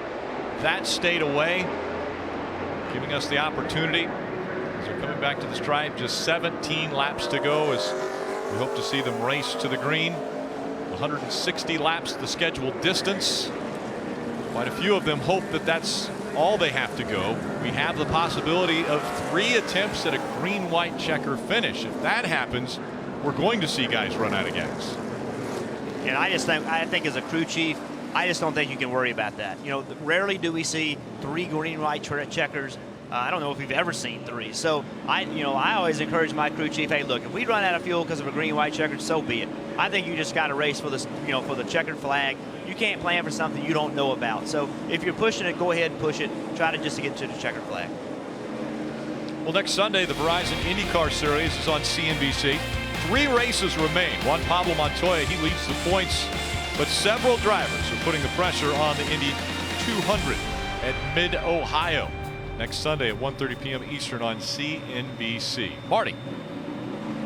That stayed away, giving us the opportunity as they're coming back to the stripe. Just 17 laps to go as we hope to see them race to the green. 160 laps the scheduled distance. Quite a few of them hope that that's all they have to go. We have the possibility of 3 attempts at a green-white checker finish. If that happens, we're going to see guys run out of gas. And I think as a crew chief, I just don't think you can worry about that. Rarely do we see 3 green-white checkers. I don't know if we've ever seen 3. So I always encourage my crew chief, hey, look, if we run out of fuel because of a green-white checker, so be it. I think you just got to race for this, for the checkered flag. You can't plan for something you don't know about. So if you're pushing it, go ahead and push it. Try to just get to the checkered flag. Well, next Sunday, the Verizon IndyCar Series is on CNBC. 3 races remain. Juan Pablo Montoya, he leads the points, but several drivers are putting the pressure on the Indy 200 at Mid-Ohio. Next Sunday at 1:30 p.m. Eastern on CNBC. Marty.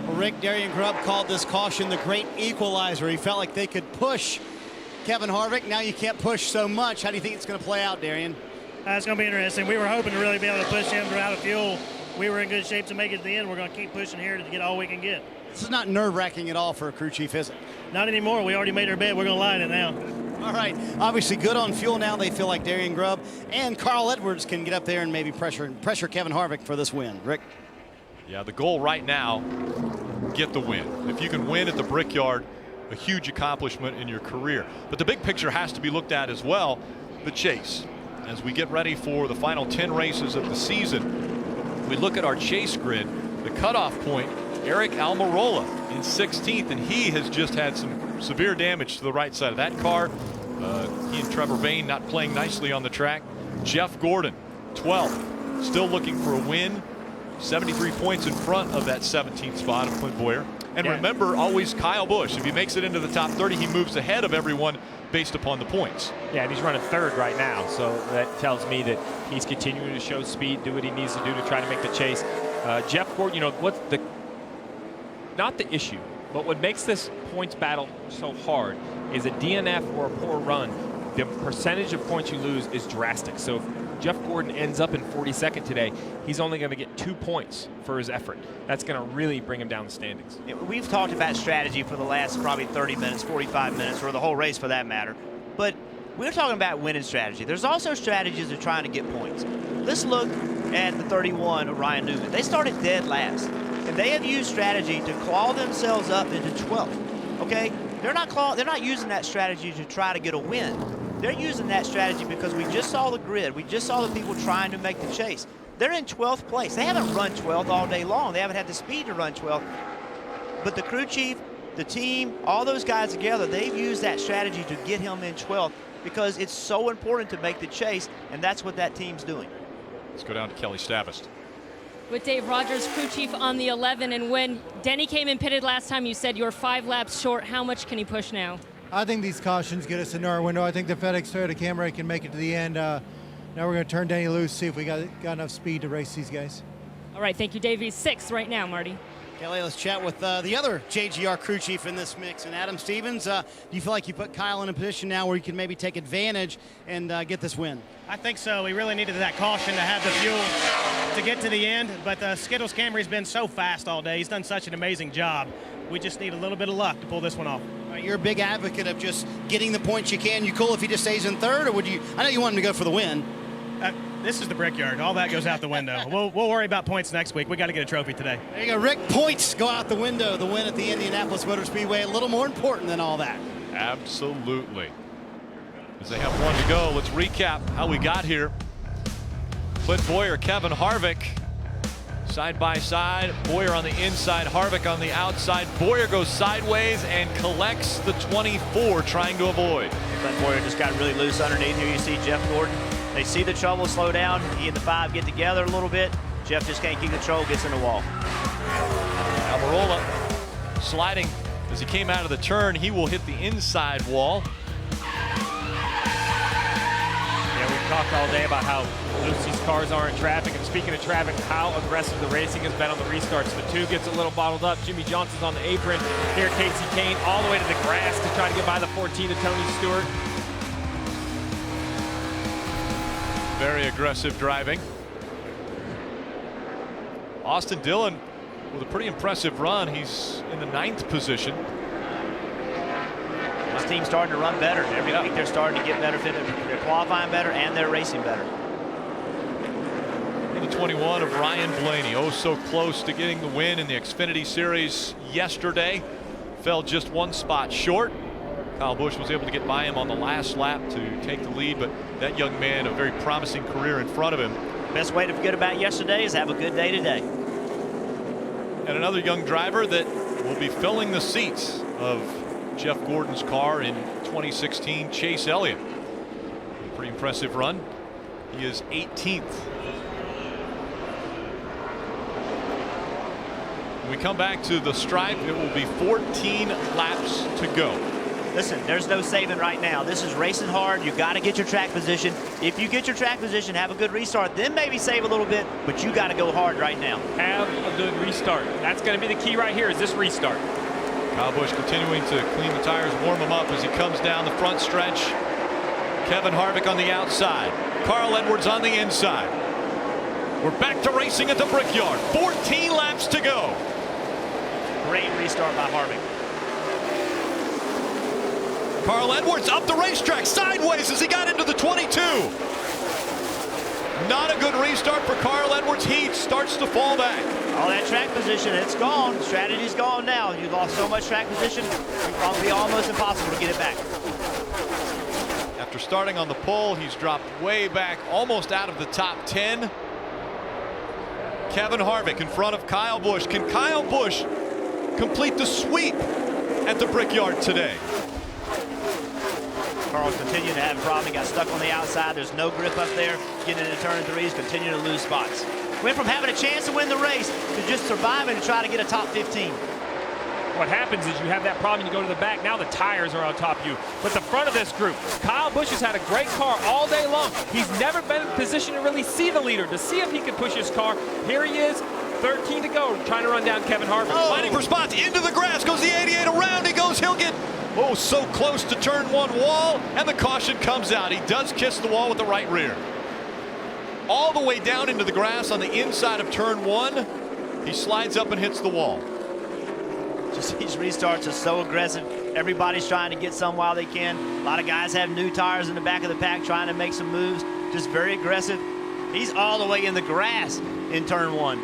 Well, Rick, Darian Grubb called this caution the great equalizer. He felt like they could push Kevin Harvick. Now you can't push so much. How do you think it's going to play out, Darian? It's going to be interesting. We were hoping to really be able to push him. We're out of fuel. We were in good shape to make it to the end. We're going to keep pushing here to get all we can get. This is not nerve-wracking at all for a crew chief, is it? Not anymore. We already made our bet. We're going to lie in it now. All right. Obviously good on fuel now. They feel like Darian Grubb and Carl Edwards can get up there and maybe pressure Kevin Harvick for this win. Rick? Yeah, the goal right now, get the win. If you can win at the Brickyard, a huge accomplishment in your career. But the big picture has to be looked at as well, the chase. As we get ready for the final 10 races of the season, we look at our chase grid, the cutoff point, Eric Almirola in 16th, and he has just had some severe damage to the right side of that car. He and Trevor Bayne not playing nicely on the track. Jeff Gordon, 12th, still looking for a win. 73 points in front of that 17th spot of Clint Boyer. And remember, always Kyle Busch. If he makes it into the top 30, he moves ahead of everyone based upon the points. Yeah, and he's running 3rd right now, so that tells me that he's continuing to show speed, do what he needs to do to try to make the chase. Jeff Gordon, what's not the issue, but what makes this points battle so hard is a DNF or a poor run, the percentage of points you lose is drastic. So if Jeff Gordon ends up in 42nd today, he's only going to get 2 points for his effort. That's going to really bring him down the standings. We've talked about strategy for the last probably 30 minutes, 45 minutes, or the whole race for that matter. But we're talking about winning strategy. There's also strategies of trying to get points. Let's look at the 31 of Ryan Newman. They started dead last, and they have used strategy to claw themselves up into 12th. Okay, they're not using that strategy to try to get a win. They're using that strategy because we just saw the grid. We just saw the people trying to make the chase. They're in 12th place. They haven't run 12th all day long. They haven't had the speed to run 12th. But the crew chief, the team, all those guys together, they've used that strategy to get him in 12th because it's so important to make the chase, and that's what that team's doing. Let's go down to Kelly Stavist. With Dave Rogers, crew chief on the 11, and when Denny came and pitted last time, you said you were 5 laps short. How much can he push now? I think these cautions get us into our window. I think the FedEx Toyota Camry can make it to the end. Now we're going to turn Denny loose, see if we got enough speed to race these guys. All right, thank you, Dave. He's 6th right now, Marty. Kelly, let's chat with the other JGR crew chief in this mix, and Adam Stevens. Do you feel like you put Kyle in a position now where you can maybe take advantage and get this win? I think so. We really needed that caution to have the fuel to get to the end, but Skittles Camry's been so fast all day. He's done such an amazing job. We just need a little bit of luck to pull this one off. You're a big advocate of just getting the points you can. You cool if he just stays in third, or would you? I know you want him to go for the win. This is the Brickyard. All that goes out the window. We'll worry about points next week. We got to get a trophy today. There you go, Rick. Points go out the window. The win at the Indianapolis Motor Speedway, a little more important than all that. Absolutely. As they have one to go, let's recap how we got here. Clint Bowyer, Kevin Harvick, side by side. Bowyer on the inside, Harvick on the outside. Bowyer goes sideways and collects the 24, trying to avoid. Clint Bowyer just got really loose underneath. Here you see Jeff Gordon. They see the trouble, slow down. He and the 5 get together a little bit. Jeff just can't keep control, gets in the wall. Almirola sliding as he came out of the turn. He will hit the inside wall. Yeah, we've talked all day about how loose these cars are in traffic. And speaking of traffic, how aggressive the racing has been on the restarts. The 2 gets a little bottled up. Jimmy Johnson's on the apron. Here, Casey Kane all the way to the grass to try to get by the 14 to Tony Stewart. Very aggressive driving. Austin Dillon with a pretty impressive run. He's in the 9th position. This team's starting to run better. Every week they're starting to get better. They're qualifying better and they're racing better. The 21 of Ryan Blaney. Oh, so close to getting the win in the Xfinity Series yesterday. Fell just 1 spot short. Kyle Busch was able to get by him on the last lap to take the lead, but that young man, a very promising career in front of him. Best way to forget about yesterday is have a good day today. And another young driver that will be filling the seats of Jeff Gordon's car in 2016, Chase Elliott. A pretty impressive run. He is 18th. When we come back to the stripe, it will be 14 laps to go. Listen, there's no saving right now. This is racing hard. You got to get your track position. If you get your track position, have a good restart, then maybe save a little bit, but you got to go hard right now. Have a good restart. That's going to be the key right here, is this restart. Kyle Busch continuing to clean the tires, warm them up as he comes down the front stretch. Kevin Harvick on the outside. Carl Edwards on the inside. We're back to racing at the Brickyard. 14 laps to go. Great restart by Harvick. Carl Edwards up the racetrack sideways as he got into the 22. Not a good restart for Carl Edwards. He starts to fall back. All that track position, it's gone. Strategy's gone now. You lost so much track position, it's probably almost impossible to get it back. After starting on the pole, he's dropped way back, almost out of the top 10. Kevin Harvick in front of Kyle Busch. Can Kyle Busch complete the sweep at the Brickyard today? Carl's continuing to have a problem. He got stuck on the outside. There's no grip up there. Getting into turn 3s, continuing to lose spots. Went from having a chance to win the race to just surviving and try to get a top 15. What happens is you have that problem, you go to the back, now the tires are on top of you. But the front of this group, Kyle Busch has had a great car all day long. He's never been in a position to really see the leader, to see if he can push his car. Here he is, 13 to go, trying to run down Kevin Harvick. Fighting for spots, into the grass, goes the 88 around, he goes, he'll get, oh, so close to turn 1 wall, and the caution comes out. He does kiss the wall with the right rear. All the way down into the grass on the inside of turn 1, he slides up and hits the wall. Just these restarts are so aggressive. Everybody's trying to get some while they can. A lot of guys have new tires in the back of the pack trying to make some moves. Just very aggressive. He's all the way in the grass in turn 1.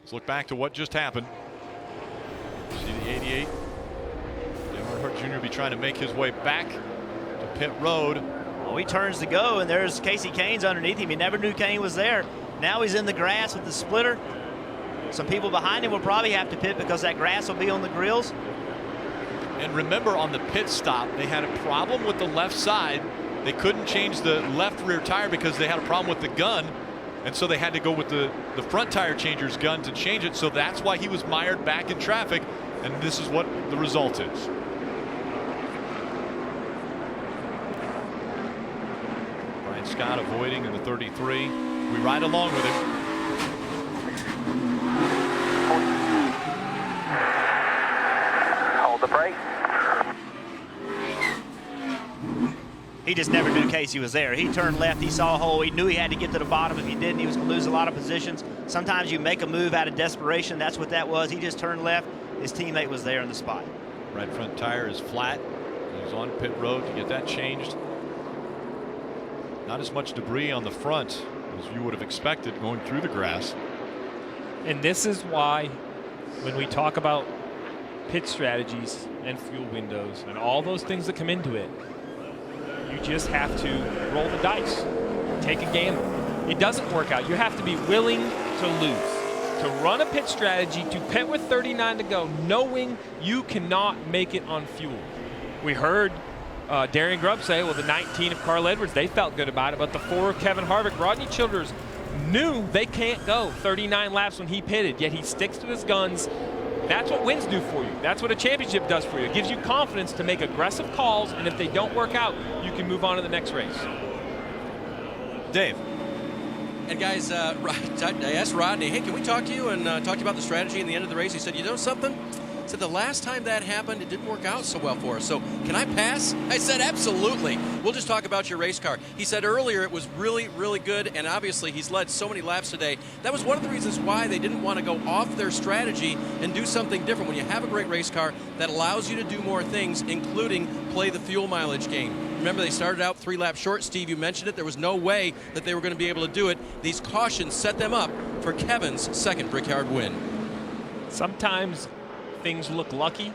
Let's look back to what just happened. See the 88. Dale Earnhardt Jr. be trying to make his way back to pit road. Well, he turns to go, and there's Casey Kane's underneath him. He never knew Kane was there. Now he's in the grass with the splitter. Some people behind him will probably have to pit because that grass will be on the grills. And remember, on the pit stop, they had a problem with the left side. They couldn't change the left rear tire because they had a problem with the gun. And so they had to go with the front tire changer's gun to change it. So that's why he was mired back in traffic. And this is what the result is. Brian Scott avoiding in the 33. We ride along with him. Hold the brake. He just never knew Casey was there. He turned left, he saw a hole, he knew he had to get to the bottom. If he didn't, he was going to lose a lot of positions. Sometimes you make a move out of desperation. That's what that was. He just turned left, his teammate was there in the spot. Right front tire is flat. He's on pit road to get that changed. Not as much debris on the front as you would have expected going through the grass. And this is why when we talk about pit strategies and fuel windows and all those things that come into it, you just have to roll the dice, take a gamble. It doesn't work out. You have to be willing to lose, to run a pit strategy, to pit with 39 to go, knowing you cannot make it on fuel. We heard Darian Grubb say, well, the 19 of Carl Edwards, they felt good about it, but the 4 of Kevin Harvick, Rodney Childers knew they can't go 39 laps when he pitted, yet he sticks to his guns. That's what wins do for you. That's what a championship does for you. It gives you confidence to make aggressive calls, and if they don't work out, you can move on to the next race. Dave. And guys, I asked Rodney, hey, can we talk to you and talk to you about the strategy in the end of the race? He said, you know something? He said the last time that happened, it didn't work out so well for us. So can I pass? I said, absolutely. We'll just talk about your race car. He said earlier it was really, really good, and obviously he's led so many laps today. That was one of the reasons why they didn't want to go off their strategy and do something different. When you have a great race car, that allows you to do more things, including play the fuel mileage game. Remember, they started out 3 laps short. Steve, you mentioned it. There was no way that they were going to be able to do it. These cautions set them up for Kevin's second Brickyard win. Sometimes things look lucky.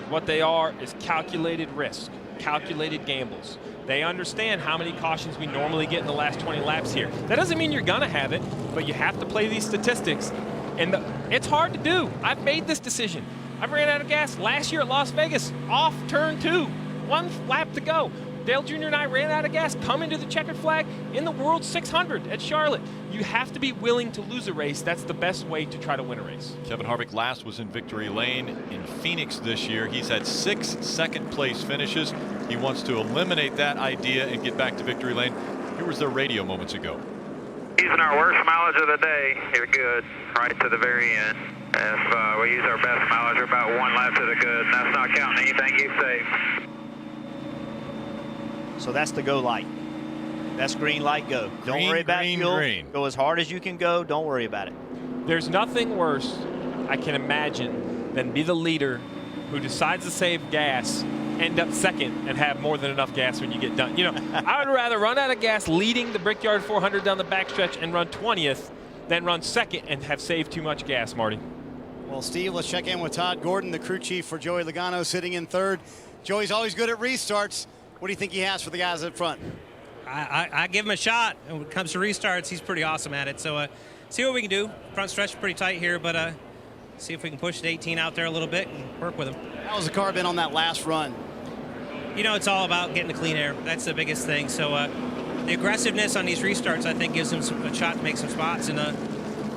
What they are is calculated risk, calculated gambles. They understand how many cautions we normally get in the last 20 laps here. That doesn't mean you're gonna have it, but you have to play these statistics. And it's hard to do. I've made this decision. I ran out of gas last year at Las Vegas, off turn 2, 1 lap to go. Dale Jr. and I ran out of gas coming to the checkered flag in the World 600 at Charlotte. You have to be willing to lose a race. That's the best way to try to win a race. Kevin Harvick last was in victory lane in Phoenix this year. He's had 6 second-place finishes. He wants to eliminate that idea and get back to victory lane. Here was their radio moments ago. Using our worst mileage of the day, you're good right to the very end. If we use our best mileage, we're about 1 lap to the good, and that's not counting anything you save. So that's the go light. That's green light, go. Don't worry about fuel. Green. Go as hard as you can go. Don't worry about it. There's nothing worse I can imagine than be the leader who decides to save gas, end up second, and have more than enough gas when you get done. You know, I would rather run out of gas leading the Brickyard 400 down the backstretch and run 20th than run second and have saved too much gas, Marty. Well, Steve, let's check in with Todd Gordon, the crew chief for Joey Logano, sitting in third. Joey's always good at restarts. What do you think he has for the guys up front? I give him a shot. And when it comes to restarts, he's pretty awesome at it. So see what we can do. Front stretch is pretty tight here, but see if we can push the 18 out there a little bit and work with him. How was the car been on that last run? You know, it's all about getting the clean air. That's the biggest thing. So the aggressiveness on these restarts, I think, gives him a shot to make some spots and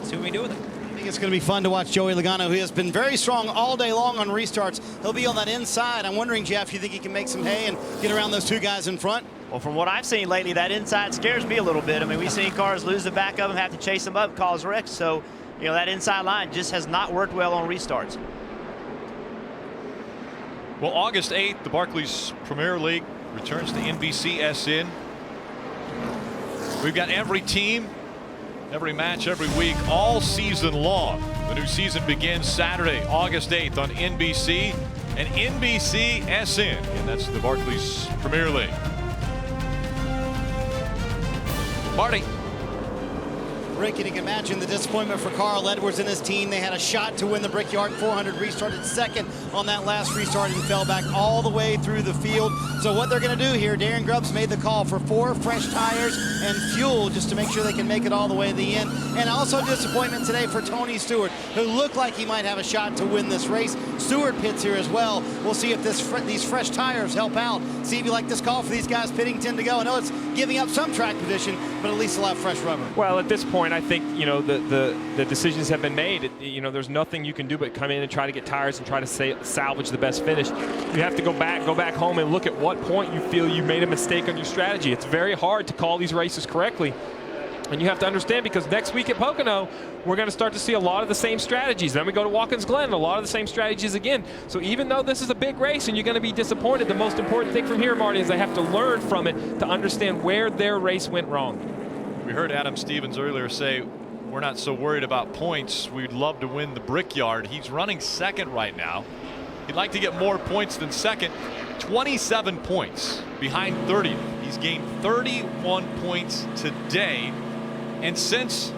see what we do with it. I think it's going to be fun to watch Joey Logano, who has been very strong all day long on restarts. He'll be on that inside. I'm wondering, Jeff, you think he can make some hay and get around those 2 guys in front? Well, from what I've seen lately, that inside scares me a little bit. I mean, we've seen cars lose the back of them, have to chase them up, cause wrecks. So, you know, that inside line just has not worked well on restarts. Well, August 8th, the Barclays Premier League returns to NBCSN. We've got every team, every match, every week, all season long. The new season begins Saturday, August 8th on NBC and NBCSN, and that's the Barclays Premier League. Marty. Rick, you can imagine the disappointment for Carl Edwards and his team. They had a shot to win the Brickyard 400, restarted second on that last restart and fell back all the way through the field. So what they're going to do here, Darren Grubbs made the call for 4 fresh tires and fuel just to make sure they can make it all the way to the end. And also disappointment today for Tony Stewart, who looked like he might have a shot to win this race. Stewart pits here as well. We'll see if these fresh tires help out. See if you like this call for these guys pitting 10 to go. I know it's giving up some track position, but at least they'll have fresh rubber. Well, at this point, I think, you know, the decisions have been made. You know, there's nothing you can do but come in and try to get tires and try to salvage the best finish. You have to go back home and look at what point you feel you made a mistake on your strategy. It's very hard to call these races correctly. And you have to understand, because next week at Pocono, we're going to start to see a lot of the same strategies. Then we go to Watkins Glen, a lot of the same strategies again. So even though this is a big race and you're going to be disappointed, the most important thing from here, Marty, is they have to learn from it to understand where their race went wrong. We heard Adam Stevens earlier say, we're not so worried about points. We'd love to win the Brickyard. He's running second right now. He'd like to get more points than second. 27 points behind 30th. He's gained 31 points today. And since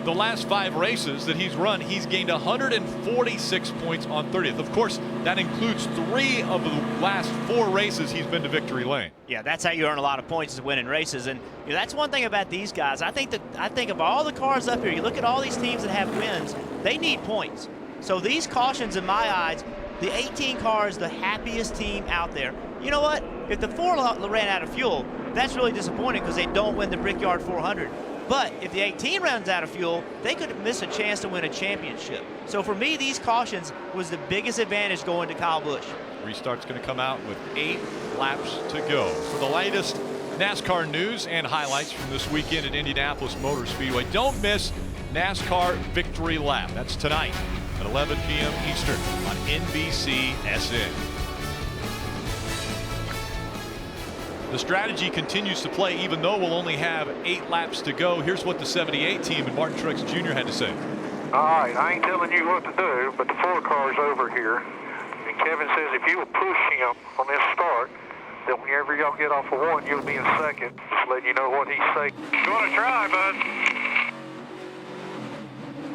the last 5 races that he's run, he's gained 146 points on 30th. Of course, that includes 3 of the last 4 races he's been to victory lane. Yeah, that's how you earn a lot of points, is winning races. And you know, that's one thing about these guys. I think of all the cars up here, you look at all these teams that have wins, they need points. So these cautions, in my eyes, the 18 car is the happiest team out there. You know what? If the 4 ran out of fuel, that's really disappointing because they don't win the Brickyard 400. But if the 18 runs out of fuel, they could miss a chance to win a championship. So for me, these cautions was the biggest advantage going to Kyle Busch. Restart's going to come out with 8 laps to go. For the latest NASCAR news and highlights from this weekend at Indianapolis Motor Speedway, don't miss NASCAR Victory Lap. That's tonight at 11 p.m. Eastern on NBCSN. The strategy continues to play even though we'll only have 8 laps to go. Here's what the 78 team and Martin Truex Jr. had to say. All right, I ain't telling you what to do, but the 4 car's over here. And Kevin says if you will push him on this start, then whenever y'all get off of 1, you'll be in second. Just letting you know what he's saying. Gonna try, bud.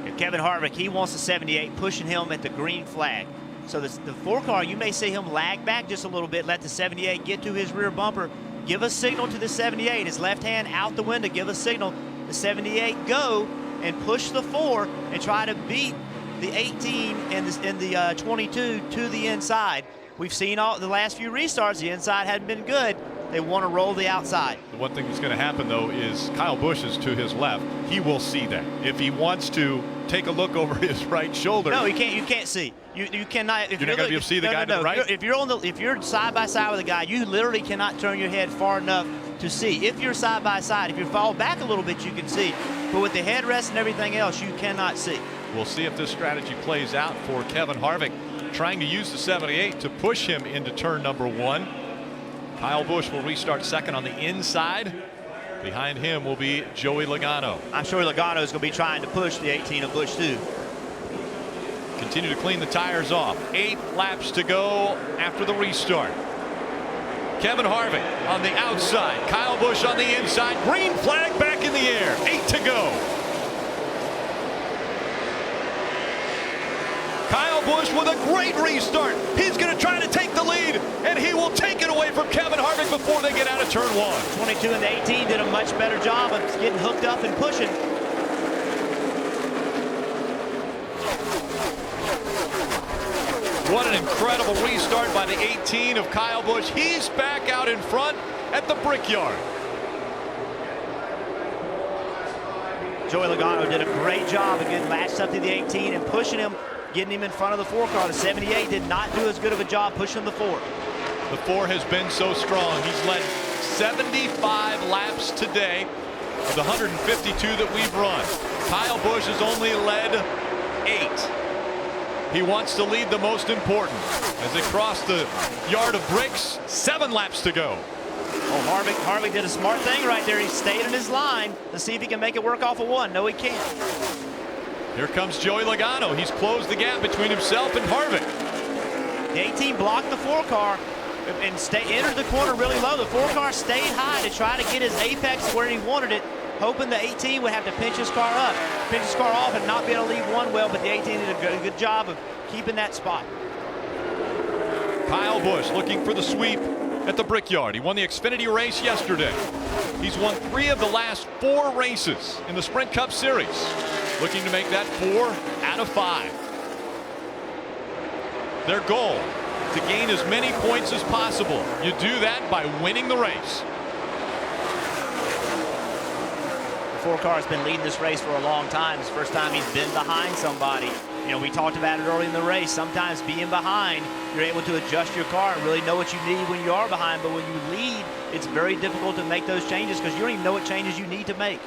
If Kevin Harvick, he wants the 78, pushing him at the green flag. So the 4 car, you may see him lag back just a little bit, let the 78 get to his rear bumper, give a signal to the 78, his left hand out the window, give a signal, the 78 go, and push the 4 and try to beat the 18 and the 22 to the inside. We've seen all the last few restarts, the inside hadn't been good. They want to roll the outside. The one thing that's going to happen, though, is Kyle Busch is to his left. He will see that. If he wants to take a look over his right shoulder. No, he can't. You can't see. You cannot. You're not going to be able to see the guy to the right? If you're side by side with a guy, you literally cannot turn your head far enough to see. If you're side by side, if you fall back a little bit, you can see. But with the headrest and everything else, you cannot see. We'll see if this strategy plays out for Kevin Harvick, trying to use the 78 to push him into turn number 1. Kyle Busch will restart second on the inside. Behind him will be Joey Logano. I'm sure Logano is going to be trying to push the 18 of Busch too. Continue to clean the tires off. 8 laps to go after the restart. Kevin Harvick on the outside. Kyle Busch on the inside. Green flag back in the air. 8 to go. Kyle Busch with a great restart. He's going to try to take the lead, and he will take it away from Kevin Harvick before they get out of turn 1. 22 and the 18 did a much better job of getting hooked up and pushing. What an incredible restart by the 18 of Kyle Busch. He's back out in front at the Brickyard. Joey Logano did a great job of getting latched up to the 18 and pushing him, getting him in front of the 4 car. The 78 did not do as good of a job pushing the 4. The 4 has been so strong. He's led 75 laps today of the 152 that we've run. Kyle Busch has only led 8. He wants to lead the most important. As they cross the yard of bricks, 7 laps to go. Oh, Harvick did a smart thing right there. He stayed in his line to see if he can make it work off of 1. No, he can't. Here comes Joey Logano. He's closed the gap between himself and Harvick. The 18 blocked the 4 car and entered the corner really low. The 4 car stayed high to try to get his apex where he wanted it, hoping the 18 would have to pinch his car up, pinch his car off and not be able to leave 1 well, but the 18 did a good job of keeping that spot. Kyle Busch looking for the sweep at the Brickyard. He won the Xfinity race yesterday. He's won 3 of the last 4 races in the Sprint Cup Series. Looking to make that 4 out of 5. Their goal, to gain as many points as possible. You do that by winning the race. The 4 car has been leading this race for a long time. It's the first time he's been behind somebody. You know, we talked about it early in the race. Sometimes being behind, you're able to adjust your car and really know what you need when you are behind. But when you lead, it's very difficult to make those changes because you don't even know what changes you need to make.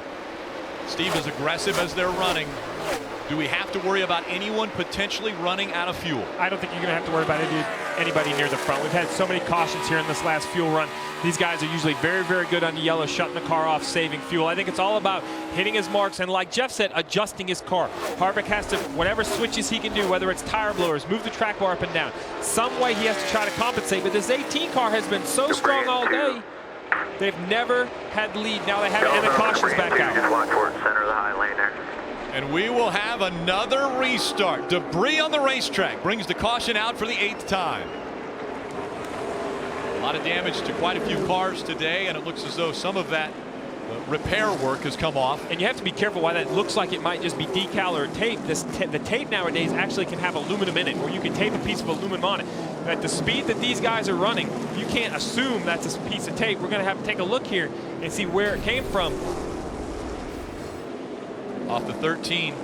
Steve, as aggressive as they're running, do we have to worry about anyone potentially running out of fuel? I don't think you're going to have to worry about anybody near the front. We've had so many cautions here in this last fuel run. These guys are usually very, very good on the yellow, shutting the car off, saving fuel. I think it's all about hitting his marks and, like Jeff said, adjusting his car. Harvick has to, whatever switches he can do, whether it's tire blowers, move the track bar up and down. Some way he has to try to compensate, but this 18 car has been so strong all day. They've never had the lead. Now they have it, and the caution's back out. Just watch towards the center of the high lane there. And we will have another restart. Debris on the racetrack brings the caution out for the 8th time. A lot of damage to quite a few cars today, and it looks as though some of that repair work has come off. And you have to be careful why that looks like it might just be decal or tape. The tape nowadays actually can have aluminum in it, or you can tape a piece of aluminum on it. At the speed that these guys are running, you can't assume that's a piece of tape. We're going to have to take a look here and see where it came from. Off the 13.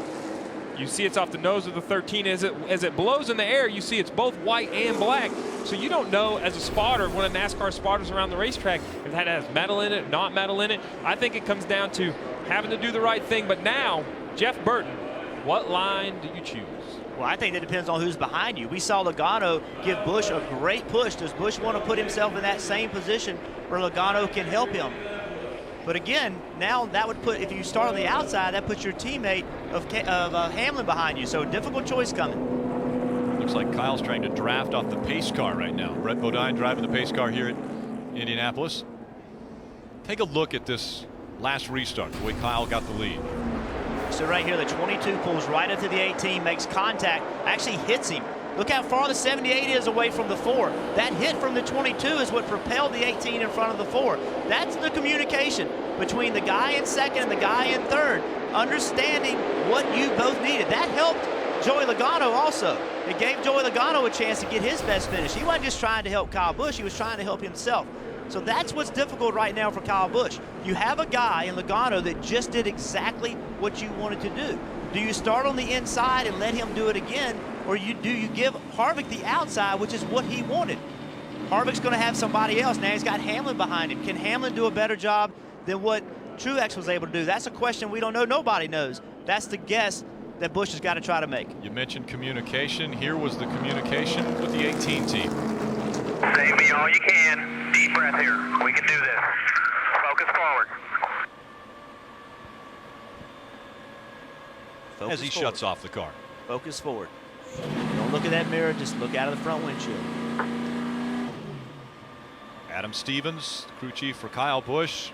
You see it's off the nose of the 13. As it blows in the air, you see it's both white and black. So you don't know, as a spotter, one of NASCAR spotters around the racetrack, if that has metal in it, not metal in it. I think it comes down to having to do the right thing. But now, Jeff Burton, what line do you choose? Well, I think that depends on who's behind you. We saw Logano give Busch a great push. Does Busch want to put himself in that same position where Logano can help him? But again, now that would put, if you start on the outside, that puts your teammate of Hamlin behind you. So difficult choice coming. Looks like Kyle's trying to draft off the pace car right now. Brett Bodine driving the pace car here at Indianapolis. Take a look at this last restart, the way Kyle got the lead. So right here, the 22 pulls right up to the 18, makes contact, actually hits him. Look how far the 78 is away from the 4. That hit from the 22 is what propelled the 18 in front of the 4. That's the communication between the guy in second and the guy in third, understanding what you both needed. That helped Joey Logano also. It gave Joey Logano a chance to get his best finish. He wasn't just trying to help Kyle Busch, he was trying to help himself. So that's what's difficult right now for Kyle Busch. You have a guy in Logano that just did exactly what you wanted to do. Do you start on the inside and let him do it again, or do you give Harvick the outside, which is what he wanted? Harvick's going to have somebody else. Now he's got Hamlin behind him. Can Hamlin do a better job than what Truex was able to do? That's a question we don't know. Nobody knows. That's the guess that Busch has got to try to make. You mentioned communication. Here was the communication with the 18 team. Save me all you can. Deep breath here. We can do this. Focus forward. Focus as he forward. shuts off the car. Focus forward. Don't look at that mirror, just look out of the front windshield. Adam Stevens, crew chief for Kyle Busch,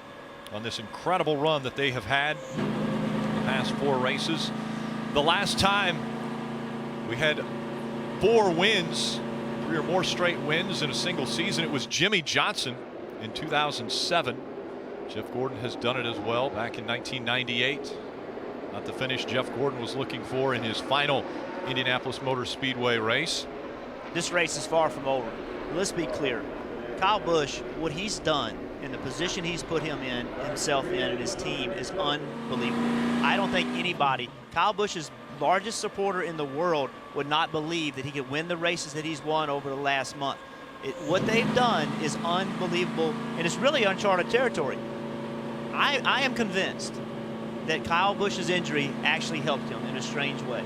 on this incredible run that they have had the past 4 races. The last time we had 4 wins, 3 or more straight wins in a single season, it was Jimmy Johnson in 2007. Jeff Gordon has done it as well back in 1998. Not the finish Jeff Gordon was looking for in his final Indianapolis Motor Speedway race. This race is far from over. Let's be clear. Kyle Busch, what he's done in the position he's put himself in and his team is unbelievable. I don't think anybody, Kyle Busch's largest supporter in the world, would not believe that he could win the races that he's won over the last month. What they've done is unbelievable, and it's really uncharted territory. I am convinced that Kyle Busch's injury actually helped him in a strange way.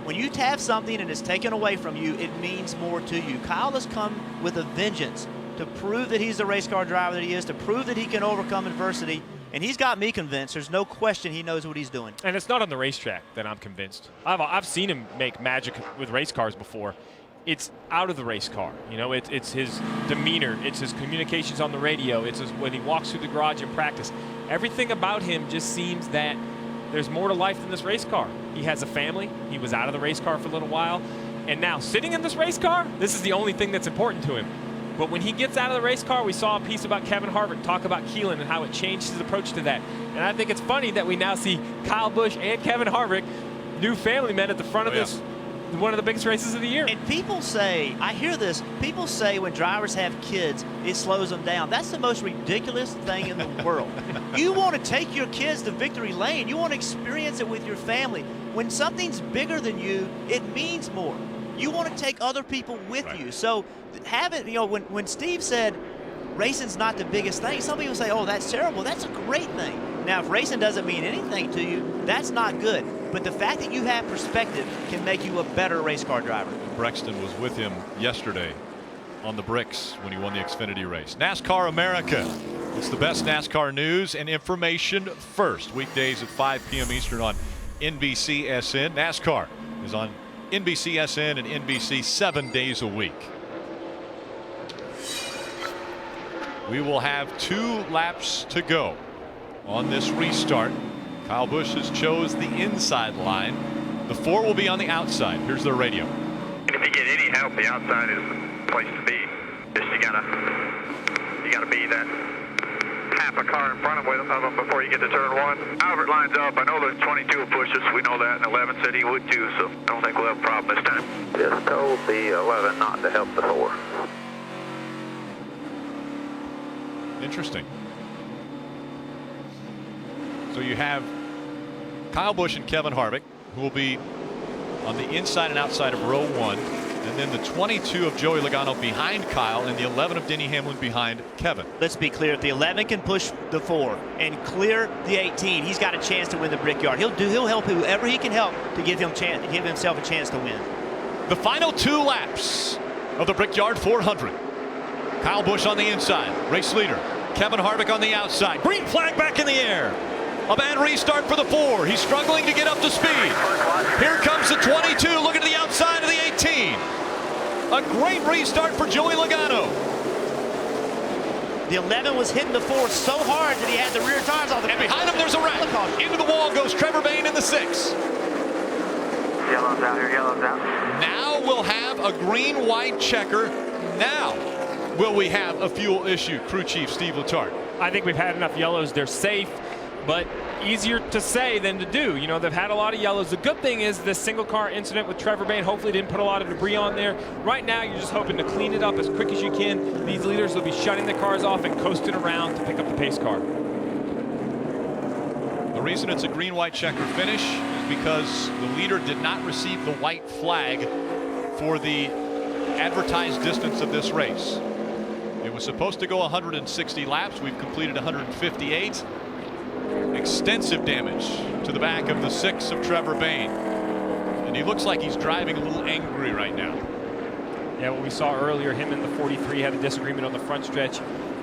When you have something and it's taken away from you, it means more to you. Kyle has come with a vengeance to prove that he's the race car driver that he is, to prove that he can overcome adversity, and he's got me convinced. There's no question he knows what he's doing. And it's not on the racetrack that I'm convinced. I've seen him make magic with race cars before. It's out of the race car. You know, it's his demeanor, it's his communications on the radio, it's when he walks through the garage in practice. Everything about him just seems that there's more to life than this race car. He has a family. He was out of the race car for a little while. And now sitting in this race car, this is the only thing that's important to him. But when he gets out of the race car, we saw a piece about Kevin Harvick talk about Keelan and how it changed his approach to that. And I think it's funny that we now see Kyle Busch and Kevin Harvick, new family men, at the front of this, one of the biggest races of the year. And people say, I hear this, people say when drivers have kids, it slows them down. That's the most ridiculous thing in the world. You want to take your kids to victory lane. You want to experience it with your family. When something's bigger than you, it means more. You want to take other people with you. So have it, you know, when Steve said racing's not the biggest thing, some people say, oh, that's terrible. That's a great thing. Now, if racing doesn't mean anything to you, that's not good. But the fact that you have perspective can make you a better race car driver. Brexton was with him yesterday on the bricks when he won the Xfinity race. NASCAR America. It's the best NASCAR news and information first. Weekdays at 5 p.m. Eastern on NBCSN. NASCAR is on NBCSN and NBC 7 days a week. We will have 2 laps to go on this restart. Kyle Busch has chose the inside line. The 4 will be on the outside. Here's their radio. And if you get any help, the outside is the place to be. Just you gotta be that half a car in front of them before you get to turn 1. Albert lines up. I know the 22 will push us. We know that, and 11 said he would too, so I don't think we'll have a problem this time. Just told the 11 not to help the 4. Interesting. So you have Kyle Busch and Kevin Harvick, who will be on the inside and outside of row 1. And then the 22 of Joey Logano behind Kyle and the 11 of Denny Hamlin behind Kevin. Let's be clear. If the 11 can push the 4 and clear the 18, he's got a chance to win the Brickyard. He'll help whoever he can help to give himself a chance to win. The final 2 laps of the Brickyard 400. Kyle Busch on the inside, race leader. Kevin Harvick on the outside. Green flag back in the air. A bad restart for the 4. He's struggling to get up to speed. Here comes the 22, looking to the outside of the 18. A great restart for Joey Logano. The 11 was hitting the 4 so hard that he had the rear tires off the And behind him there's a wreck. Into the wall goes Trevor Bayne in the 6. Yellow's out here, yellow's out. Now we'll have a green-white checker. Now will we have a fuel issue, crew chief Steve Letarte? I think we've had enough yellows. They're safe, but easier to say than to do. You know, they've had a lot of yellows. The good thing is this single car incident with Trevor Bayne hopefully didn't put a lot of debris on there. Right now, you're just hoping to clean it up as quick as you can. These leaders will be shutting the cars off and coasting around to pick up the pace car. The reason it's a green-white checker finish is because the leader did not receive the white flag for the advertised distance of this race. It was supposed to go 160 laps. We've completed 158. Extensive damage to the back of the 6 of Trevor Bayne. And he looks like he's driving a little angry right now. Yeah, what we saw earlier, him and the 43 had a disagreement on the front stretch.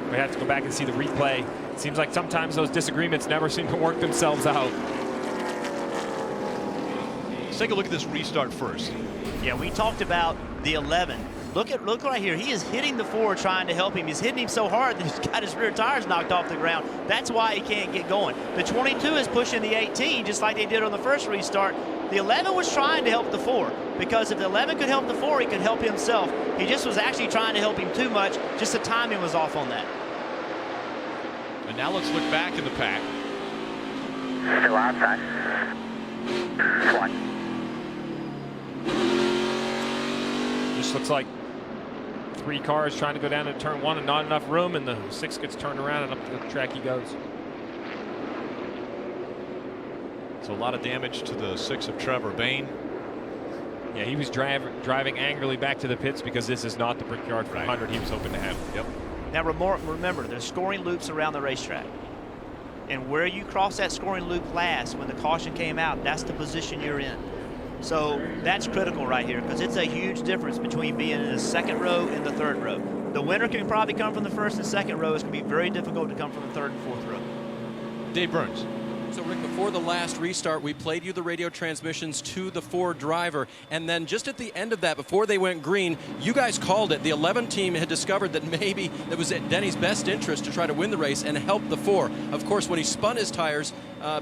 We have to go back and see the replay. It seems like sometimes those disagreements never seem to work themselves out. Let's take a look at this restart first. Yeah, we talked about the 11. Look right here. He is hitting the 4 trying to help him. He's hitting him so hard that he's got his rear tires knocked off the ground. That's why he can't get going. The 22 is pushing the 18 just like they did on the first restart. The 11 was trying to help the 4 because if the 11 could help the 4, he could help himself. He just was actually trying to help him too much. Just the timing was off on that. And now let's look back in the pack. Still outside. 1. Just looks like 3 cars trying to go down to turn 1 and not enough room, and the 6 gets turned around and up the track he goes. So a lot of damage to the 6 of Trevor Bayne. Yeah, he was driving angrily back to the pits because this is not the Brickyard 400 he was hoping to have. Yep. Now remember, there's scoring loops around the racetrack. And where you cross that scoring loop last, when the caution came out, that's the position you're in. So that's critical right here because it's a huge difference between being in the 2nd row and the 3rd row. The winner can probably come from the 1st and 2nd row. It's going to be very difficult to come from the 3rd and 4th row. Dave Burns. So, Rick, before the last restart, we played you the radio transmissions to the 4 driver, and then just at the end of that, before they went green, you guys called it. The 11 team had discovered that maybe it was at Denny's best interest to try to win the race and help the 4. Of course, when he spun his tires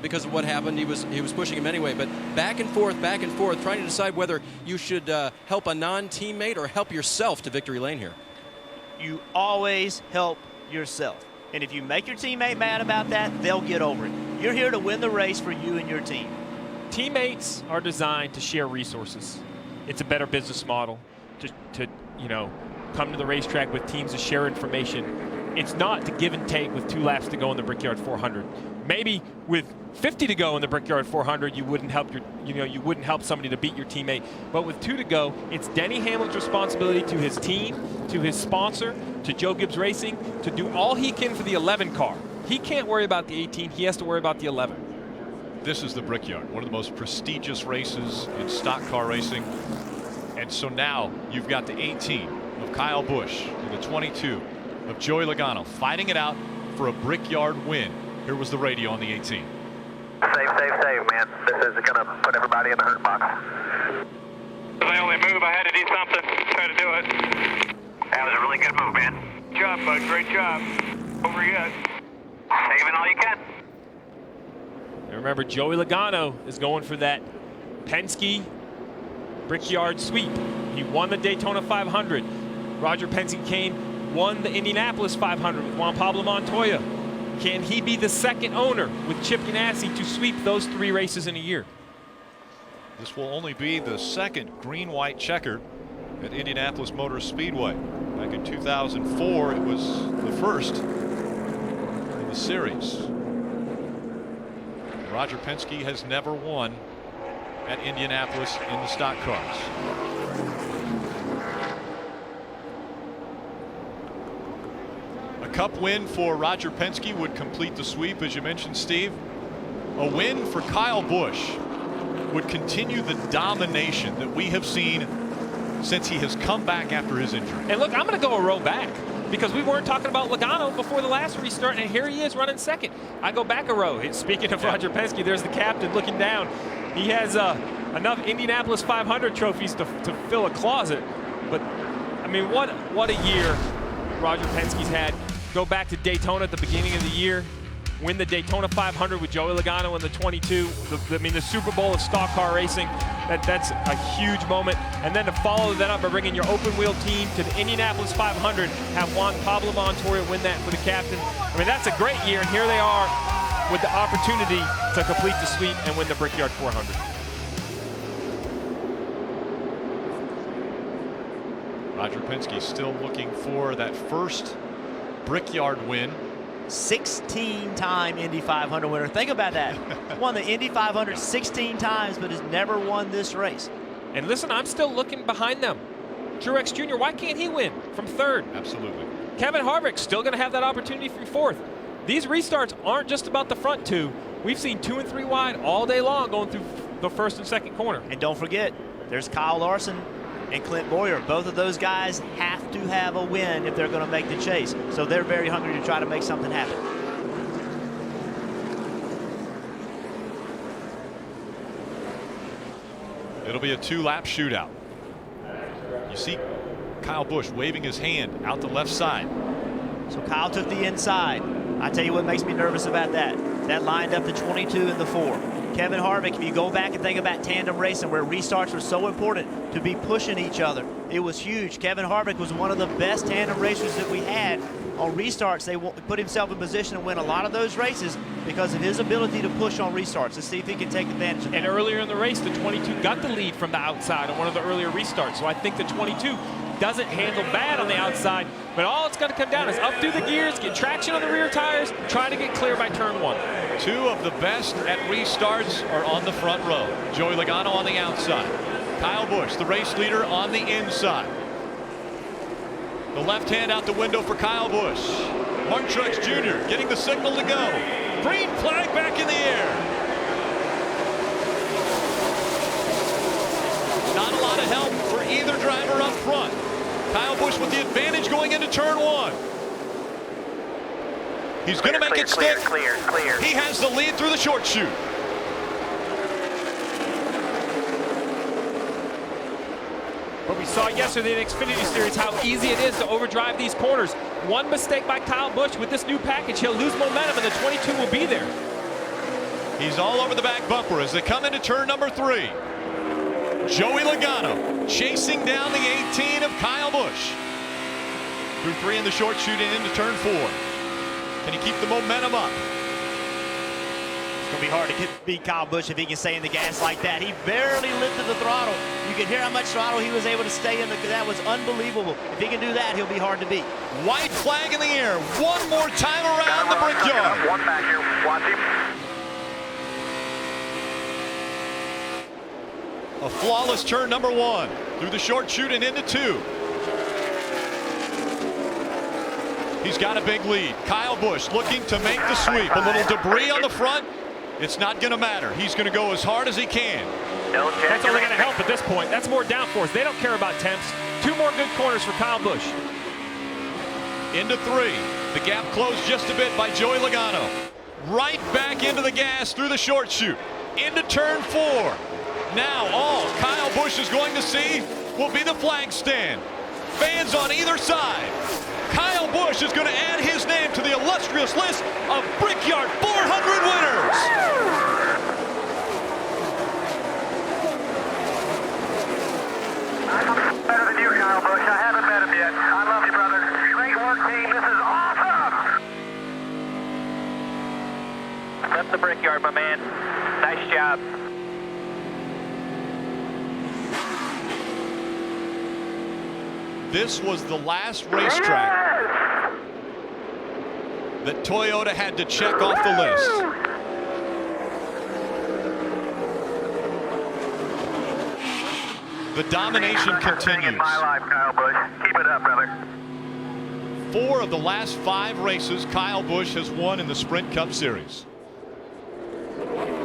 because of what happened, he was pushing him anyway. But back and forth, trying to decide whether you should help a non-teammate or help yourself to victory lane here. You always help yourself. And if you make your teammate mad about that, they'll get over it. You're here to win the race for you and your team. Teammates are designed to share resources. It's a better business model to come to the racetrack with teams to share information. It's not to give and take with 2 laps to go in the Brickyard 400. Maybe with 50 to go in the Brickyard 400, you wouldn't help somebody to beat your teammate. But with 2 to go, it's Denny Hamlin's responsibility to his team, to his sponsor, to Joe Gibbs Racing, to do all he can for the 11 car. He can't worry about the 18. He has to worry about the 11. This is the Brickyard, one of the most prestigious races in stock car racing. And so now you've got the 18 of Kyle Busch in the 22 of Joey Logano, fighting it out for a Brickyard win. Here was the radio on the 18. Save, man. This is going to put everybody in the hurt box. My only move, I had to do something. Try to do it. That was a really good move, man. Good job, bud. Great job. Over yet. Saving all you can. And remember, Joey Logano is going for that Penske Brickyard sweep. He won the Daytona 500. Roger Penske won the Indianapolis 500 with Juan Pablo Montoya. Can he be the second owner with Chip Ganassi to sweep those 3 races in a year? This will only be the second green-white checker at Indianapolis Motor Speedway. Back in 2004, it was the first in the series. Roger Penske has never won at Indianapolis in the stock cars. A Cup win for Roger Penske would complete the sweep, as you mentioned, Steve. A win for Kyle Busch would continue the domination that we have seen since he has come back after his injury. And look, I'm going to go a row back because we weren't talking about Logano before the last restart, and here he is running second. I go back a row. Speaking of Roger Penske, there's the captain looking down. He has enough Indianapolis 500 trophies to fill a closet. But, I mean, what a year Roger Penske's had. Go back to Daytona at the beginning of the year, win the Daytona 500 with Joey Logano in the 22. The Super Bowl of stock car racing. That's a huge moment. And then to follow that up by bringing your open wheel team to the Indianapolis 500, have Juan Pablo Montoya win that for the captain. I mean, that's a great year, and here they are with the opportunity to complete the sweep and win the Brickyard 400. Roger Penske still looking for that first Brickyard win. 16-time Indy 500 winner. Think about that. Won the Indy 500 16 times, but has never won this race. And listen, I'm still looking behind them. Truex Jr., why can't he win from third? Absolutely. Kevin Harvick still going to have that opportunity from fourth. These restarts aren't just about the front 2. We've seen 2 and 3 wide all day long going through the first and second corner. And don't forget, there's Kyle Larson and Clint Boyer. Both of those guys have to have a win if they're going to make the chase. So they're very hungry to try to make something happen. It'll be a 2-lap shootout. You see Kyle Busch waving his hand out the left side. So Kyle took the inside. I tell you what makes me nervous about that. That lined up the 22 and the 4. Kevin Harvick, if you go back and think about tandem racing where restarts were so important to be pushing each other, it was huge. Kevin Harvick was one of the best tandem racers that we had on restarts. They put himself in position to win a lot of those races because of his ability to push on restarts. Let's see if he can take advantage of that. And earlier in the race, the 22 got the lead from the outside on one of the earlier restarts. So I think the 22 doesn't handle bad on the outside, but all it's going to come down is up through the gears, get traction on the rear tires, try to get clear by turn 1. 2 of the best at restarts are on the front row. Joey Logano on the outside. Kyle Busch, the race leader, on the inside. The left hand out the window for Kyle Busch. Martin Truex Jr. getting the signal to go. Green flag back in the air. Not a lot of help for either driver up front. Kyle Busch with the advantage going into turn 1. He's going to make it stick. Clear. He has the lead through the short chute. But we saw yesterday in the Xfinity Series how easy it is to overdrive these corners. One mistake by Kyle Busch with this new package, he'll lose momentum and the 22 will be there. He's all over the back bumper as they come into turn number 3. Joey Logano chasing down the 18 of Kyle Busch. Through 3 in the short chute and into turn 4. Can he keep the momentum up? It's going to be hard to beat Kyle Busch if he can stay in the gas like that. He barely lifted the throttle. You can hear how much throttle he was able to stay in. That was unbelievable. If he can do that, he'll be hard to beat. White flag in the air. One more time around the Brickyard. One back here. Watch him. A flawless turn number 1 through the short chute and into 2. He's got a big lead. Kyle Busch looking to make the sweep. A little debris on the front. It's not going to matter. He's going to go as hard as he can. That's only going to help at this point. That's more downforce. They don't care about temps. 2 more good corners for Kyle Busch. Into 3. The gap closed just a bit by Joey Logano. Right back into the gas through the short chute. Into turn 4. Now all Kyle Busch is going to see will be the flag stand. Fans on either side. Kyle Busch is going to add his name to the illustrious list of Brickyard 400 winners. I'm better than you, Kyle Busch. I haven't met him yet. I love you, brother. Great work, team. This is awesome. That's the Brickyard, my man. Nice job. This was the last racetrack that Toyota had to check off the list. The domination continues. My life, Kyle Busch. Keep it up, brother. 4 of the last 5 races Kyle Busch has won in the Sprint Cup Series.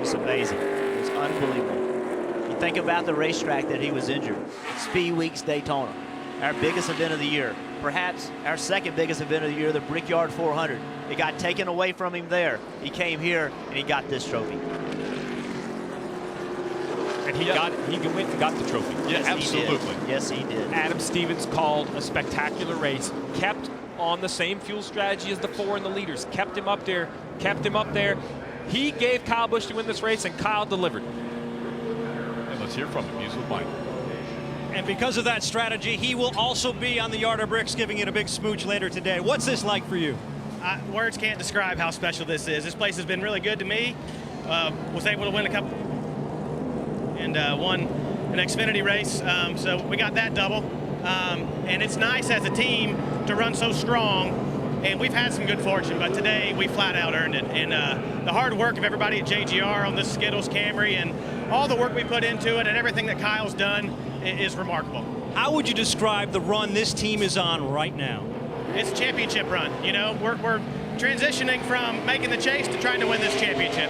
It's amazing. It's unbelievable. You think about the racetrack that he was injured. Speed Weeks Daytona, our biggest event of the year. Perhaps our second biggest event of the year, the Brickyard 400. It got taken away from him there. He came here and he got this trophy. And he went and got the trophy. Yeah, yes, absolutely. Yes, he did. Adam Stevens called a spectacular race. Kept on the same fuel strategy as the 4 and the leaders. Kept him up there. Kept him up there. He gave Kyle Busch to win this race, and Kyle delivered. And let's hear from him. He's with Mike. And because of that strategy, he will also be on the Yard of Bricks giving it a big smooch later today. What's this like for you? Words can't describe how special this is. This place has been really good to me. Was able to win a couple and won an Xfinity race, so we got that double. And it's nice as a team to run so strong. And we've had some good fortune, but today we flat out earned it. And the hard work of everybody at JGR on this Skittles Camry and all the work we put into it and everything that Kyle's done is remarkable. How would you describe the run this team is on right now? It's a championship run. You know, we're transitioning from making the chase to trying to win this championship.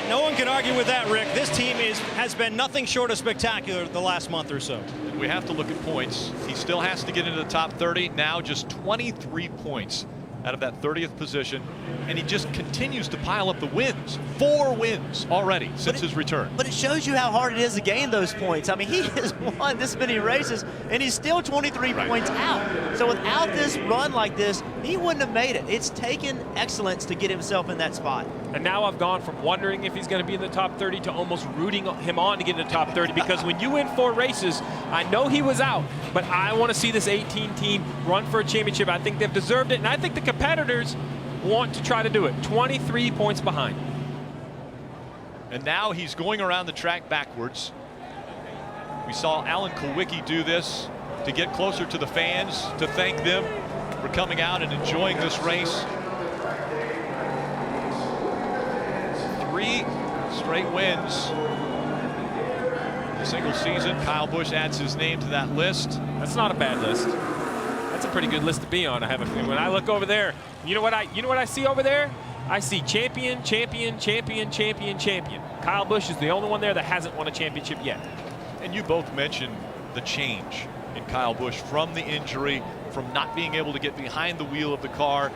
No one can argue with that, Rick. This team has been nothing short of spectacular the last month or so. We have to look at points. He still has to get into the top 30. Now just 23 points out of that 30th position, and he just continues to pile up the wins. 4 wins already since his return. But it shows you how hard it is to gain those points. I mean, he has won this many races, and he's still 23 points out. So without this run like this, he wouldn't have made it. It's taken excellence to get himself in that spot. And now I've gone from wondering if he's going to be in the top 30 to almost rooting him on to get in the top 30, because when you win 4 races, I know he was out, but I want to see this 18 team run for a championship. I think they've deserved it, and I think the competitors want to try to do it. 23 points behind. And now he's going around the track backwards. We saw Alan Kulwicki do this to get closer to the fans, to thank them for coming out and enjoying this race. 3 straight wins. Single season. Kyle Busch adds his name to that list. That's not a bad list. That's a pretty good list to be on, I have a feeling. When I look over there, you know what I see over there? I see champion, champion, champion, champion, champion. Kyle Busch is the only one there that hasn't won a championship yet. And you both mentioned the change in Kyle Busch from the injury, from not being able to get behind the wheel of the car,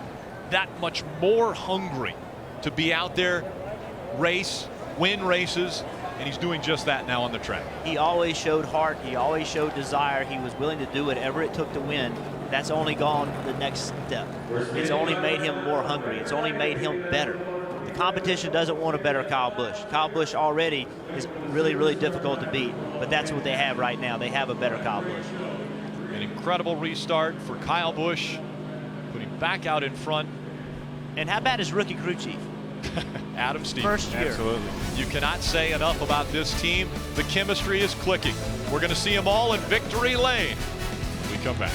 that much more hungry to be out there, race, win races, and he's doing just that now on the track. He always showed heart. He always showed desire. He was willing to do whatever it took to win. That's only gone the next step. It's only made him more hungry. It's only made him better. The competition doesn't want a better Kyle Busch. Kyle Busch already is really, really difficult to beat, but that's what they have right now. They have a better Kyle Busch. An incredible restart for Kyle Busch, putting back out in front. And how about his rookie crew chief? Adam Stevens. First year. Absolutely. You cannot say enough about this team. The chemistry is clicking. We're going to see them all in victory lane when we come back.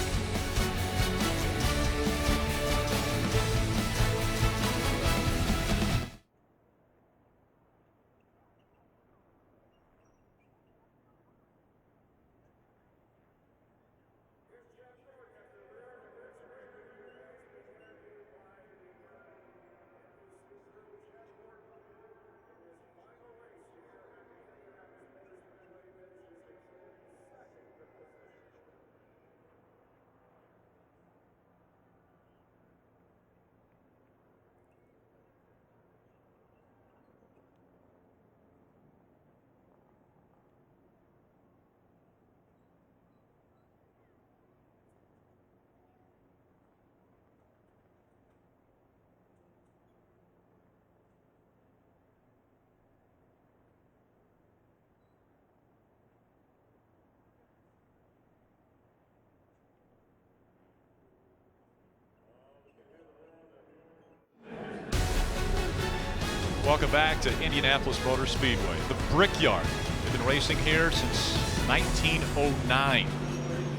Welcome back to Indianapolis Motor Speedway, the Brickyard. We've been racing here since 1909.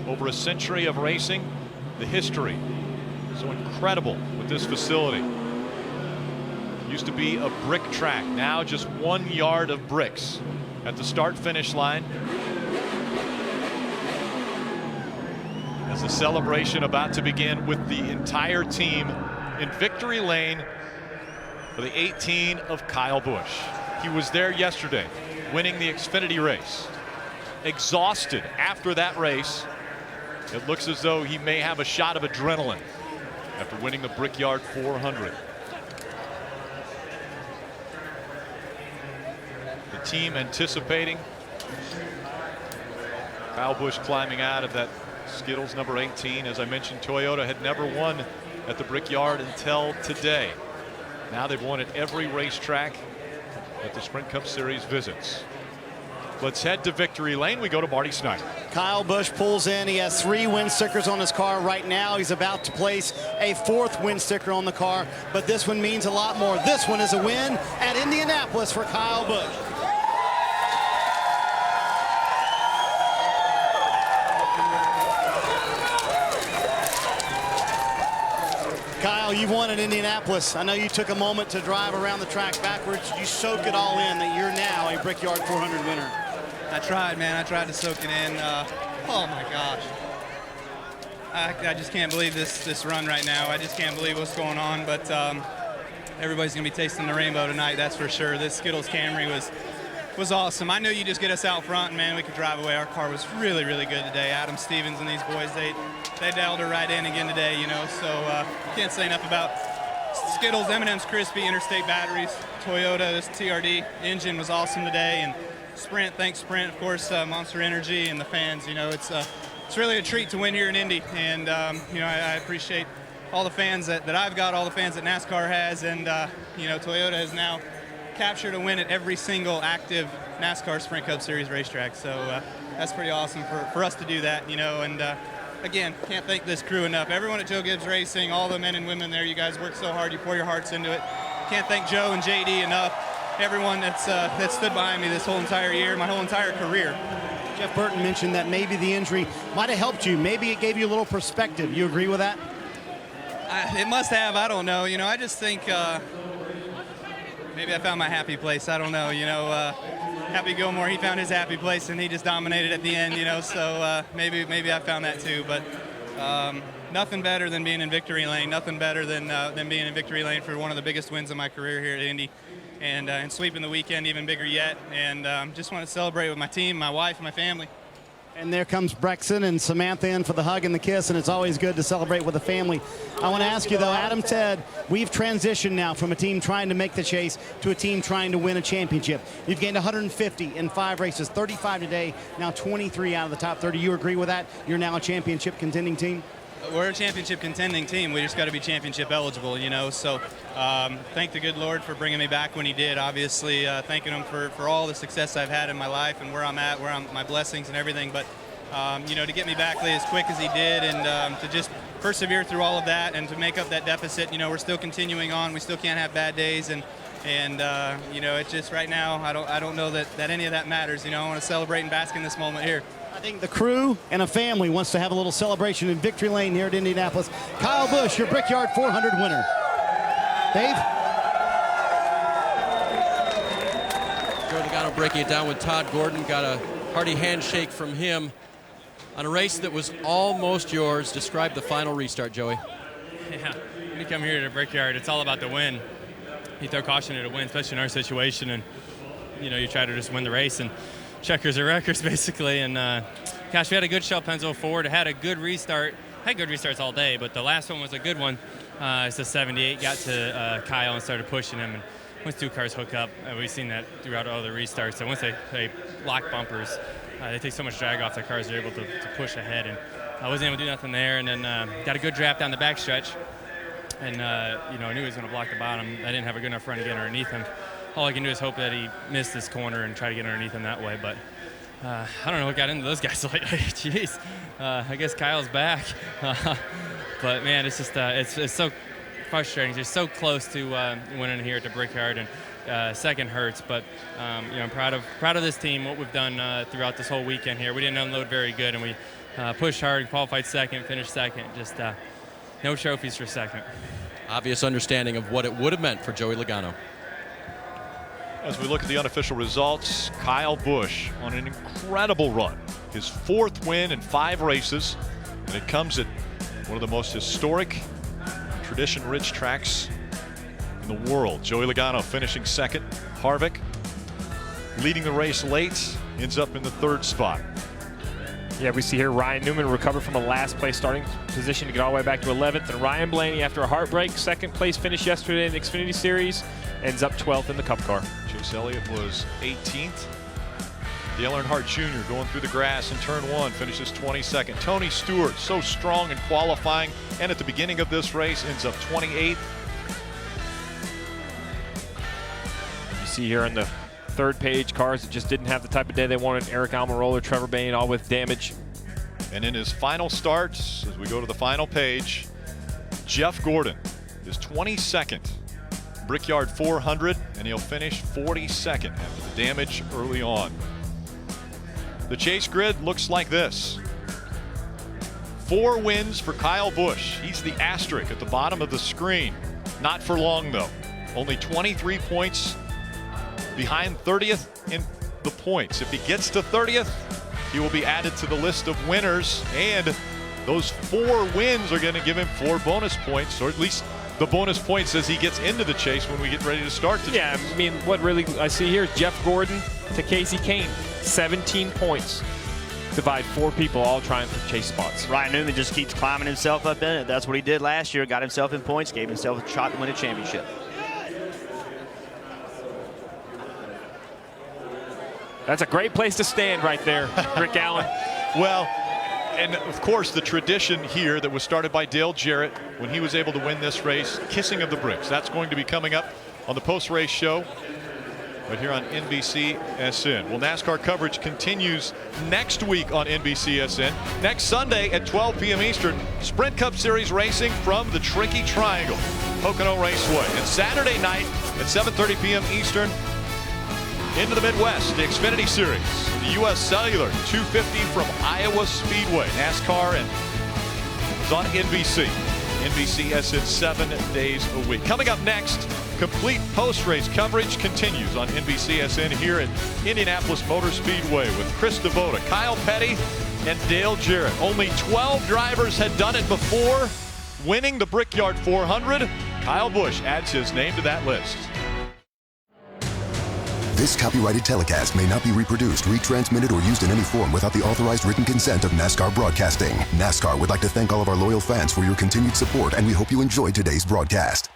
Over a century of racing. The history so incredible with this facility. Used to be a brick track, now just 1 yard of bricks at the start-finish line. As the celebration about to begin with the entire team in victory lane for the 18 of Kyle Busch. He was there yesterday, winning the Xfinity race. Exhausted after that race. It looks as though he may have a shot of adrenaline after winning the Brickyard 400. The team anticipating Kyle Busch climbing out of that Skittles number 18. As I mentioned, Toyota had never won at the Brickyard until today. Now they've won at every racetrack that the Sprint Cup Series visits. Let's head to victory lane. We go to Marty Snyder. Kyle Busch pulls in. He has 3 win stickers on his car right now. He's about to place a 4th win sticker on the car, but this one means a lot more. This one is a win at Indianapolis for Kyle Busch. Kyle, you've won at Indianapolis. I know you took a moment to drive around the track backwards. You soak it all in that you're now a Brickyard 400 winner. I tried, man. I tried to soak it in. Oh, my gosh. I just can't believe this run right now. I just can't believe what's going on. But everybody's going to be tasting the rainbow tonight, that's for sure. This Skittles Camry was awesome. I knew you just get us out front, and, man, we could drive away. Our car was really, really good today. Adam Stevens and these boys, they dialed her right in again today, you know. So can't say enough about Skittles, M&M's Crispy, Interstate Batteries, Toyota. This TRD engine was awesome today, and Sprint, thanks Sprint, of course, Monster Energy and the fans. You know, it's really a treat to win here in Indy, and you know, I appreciate all the fans that I've got, all the fans that NASCAR has, and you know, Toyota has now captured a win at every single active NASCAR Sprint Cup Series racetrack. So that's pretty awesome for us to do that, you know. And again, can't thank this crew enough. Everyone at Joe Gibbs Racing, all the men and women there, you guys work so hard, you pour your hearts into it. Can't thank Joe and JD enough. Everyone that stood behind me this whole entire year, my whole entire career. Jeff Burton mentioned that maybe the injury might have helped you. Maybe it gave you a little perspective. You agree with that? It must have. I don't know. You know, I just think maybe I found my happy place. I don't know. You know, Happy Gilmore, he found his happy place and he just dominated at the end. You know, so maybe I found that too. But nothing better than being in victory lane. Nothing better than being in victory lane for one of the biggest wins of my career here at Indy. And sweeping the weekend even bigger yet. And just want to celebrate with my team, my wife, and my family. And there comes Brexton and Samantha in for the hug and the kiss, and it's always good to celebrate with the family. I want to ask you, though, Adam, Ted, we've transitioned now from a team trying to make the chase to a team trying to win a championship. You've gained 150 in 5 races, 35 today, now 23 out of the top 30. You agree with that? You're now a championship contending team? We're a championship contending team. We just got to be championship eligible, you know. So thank the good Lord for bringing me back when he did. Obviously, thanking him for all the success I've had in my life and where I'm at, my blessings and everything. But, you know, to get me back as quick as he did and to just persevere through all of that and to make up that deficit, you know, we're still continuing on. We still can't have bad days. And you know, it's just right now, I don't know that any of that matters. You know, I want to celebrate and bask in this moment here. I think the crew and a family wants to have a little celebration in victory lane here at Indianapolis. Kyle Busch, your Brickyard 400 winner. Dave? Joe Logano breaking it down with Todd Gordon. Got a hearty handshake from him on a race that was almost yours. Describe the final restart, Joey. Yeah, when you come here to Brickyard, it's all about the win. You throw caution at a win, especially in our situation, and you know, you try to just win the race and checkers or records, basically. And gosh, we had a good Shell Pennzoil Ford. Had a good restart. Had good restarts all day, but the last one was a good one. It's the 78. Got to Kyle and started pushing him. And once 2 cars hook up, we've seen that throughout all the restarts. So once they lock bumpers, they take so much drag off their cars, they're able to push ahead. And I wasn't able to do nothing there. And then got a good draft down the backstretch. And you know, I knew he was going to block the bottom. I didn't have a good enough run to get underneath him. All I can do is hope that he missed this corner and try to get underneath him that way. But I don't know what got into those guys lately. Jeez, I guess Kyle's back. But man, it's just it's so frustrating. Just so close to winning here at the Brickyard, and second hurts, but you know, I'm proud of this team, what we've done throughout this whole weekend here. We didn't unload very good, and we pushed hard, qualified second, finished second. Just no trophies for second. Obvious understanding of what it would have meant for Joey Logano. As we look at the unofficial results, Kyle Busch on an incredible run. His 4th win in 5 races, and it comes at one of the most historic, tradition-rich tracks in the world. Joey Logano finishing 2nd. Harvick leading the race late, ends up in the 3rd spot. Yeah, we see here Ryan Newman recovered from a last place starting position to get all the way back to 11th. And Ryan Blaney, after a heartbreak 2nd place finish yesterday in the Xfinity Series, ends up 12th in the Cup car. Chase Elliott was 18th. Dale Earnhardt Jr. going through the grass in turn 1, finishes 22nd. Tony Stewart, so strong in qualifying and at the beginning of this race, ends up 28th. You see here on the 3rd page, cars that just didn't have the type of day they wanted. Eric Almirola, Trevor Bayne, all with damage. And in his final starts, as we go to the final page, Jeff Gordon is 22nd. Brickyard 400, and he'll finish 42nd after the damage early on. The chase grid looks like this. 4 wins for Kyle Busch. He's the asterisk at the bottom of the screen. Not for long, though. Only 23 points behind 30th in the points. If he gets to 30th, he will be added to the list of winners, and those 4 wins are going to give him 4 bonus points, or at least the bonus points as he gets into the chase when we get ready to start the chase. I mean, what really I see here is Jeff Gordon to Casey Kane, 17 points. Divide 4 people all trying for chase spots. Ryan Newman just keeps climbing himself up in it. That's what he did last year, got himself in points, gave himself a shot to win a championship. That's a great place to stand right there, Rick Allen. Well, and of course the tradition here that was started by Dale Jarrett when he was able to win this race, kissing of the bricks. That's going to be coming up on the post-race show right here on NBCSN. Well, NASCAR coverage continues next week on NBCSN. Next Sunday at 12 p.m. Eastern, Sprint Cup Series racing from the Tricky Triangle, Pocono Raceway. And Saturday night at 7:30 p.m. Eastern, into the Midwest, the Xfinity Series, the U.S. Cellular 250 from Iowa Speedway. NASCAR and it's on NBC. NBCSN 7 days a week. Coming up next, complete post-race coverage continues on NBCSN here at Indianapolis Motor Speedway with Chris Devoda, Kyle Petty, and Dale Jarrett. Only 12 drivers had done it before winning the Brickyard 400. Kyle Busch adds his name to that list. This copyrighted telecast may not be reproduced, retransmitted, or used in any form without the authorized written consent of NASCAR Broadcasting. NASCAR would like to thank all of our loyal fans for your continued support, and we hope you enjoyed today's broadcast.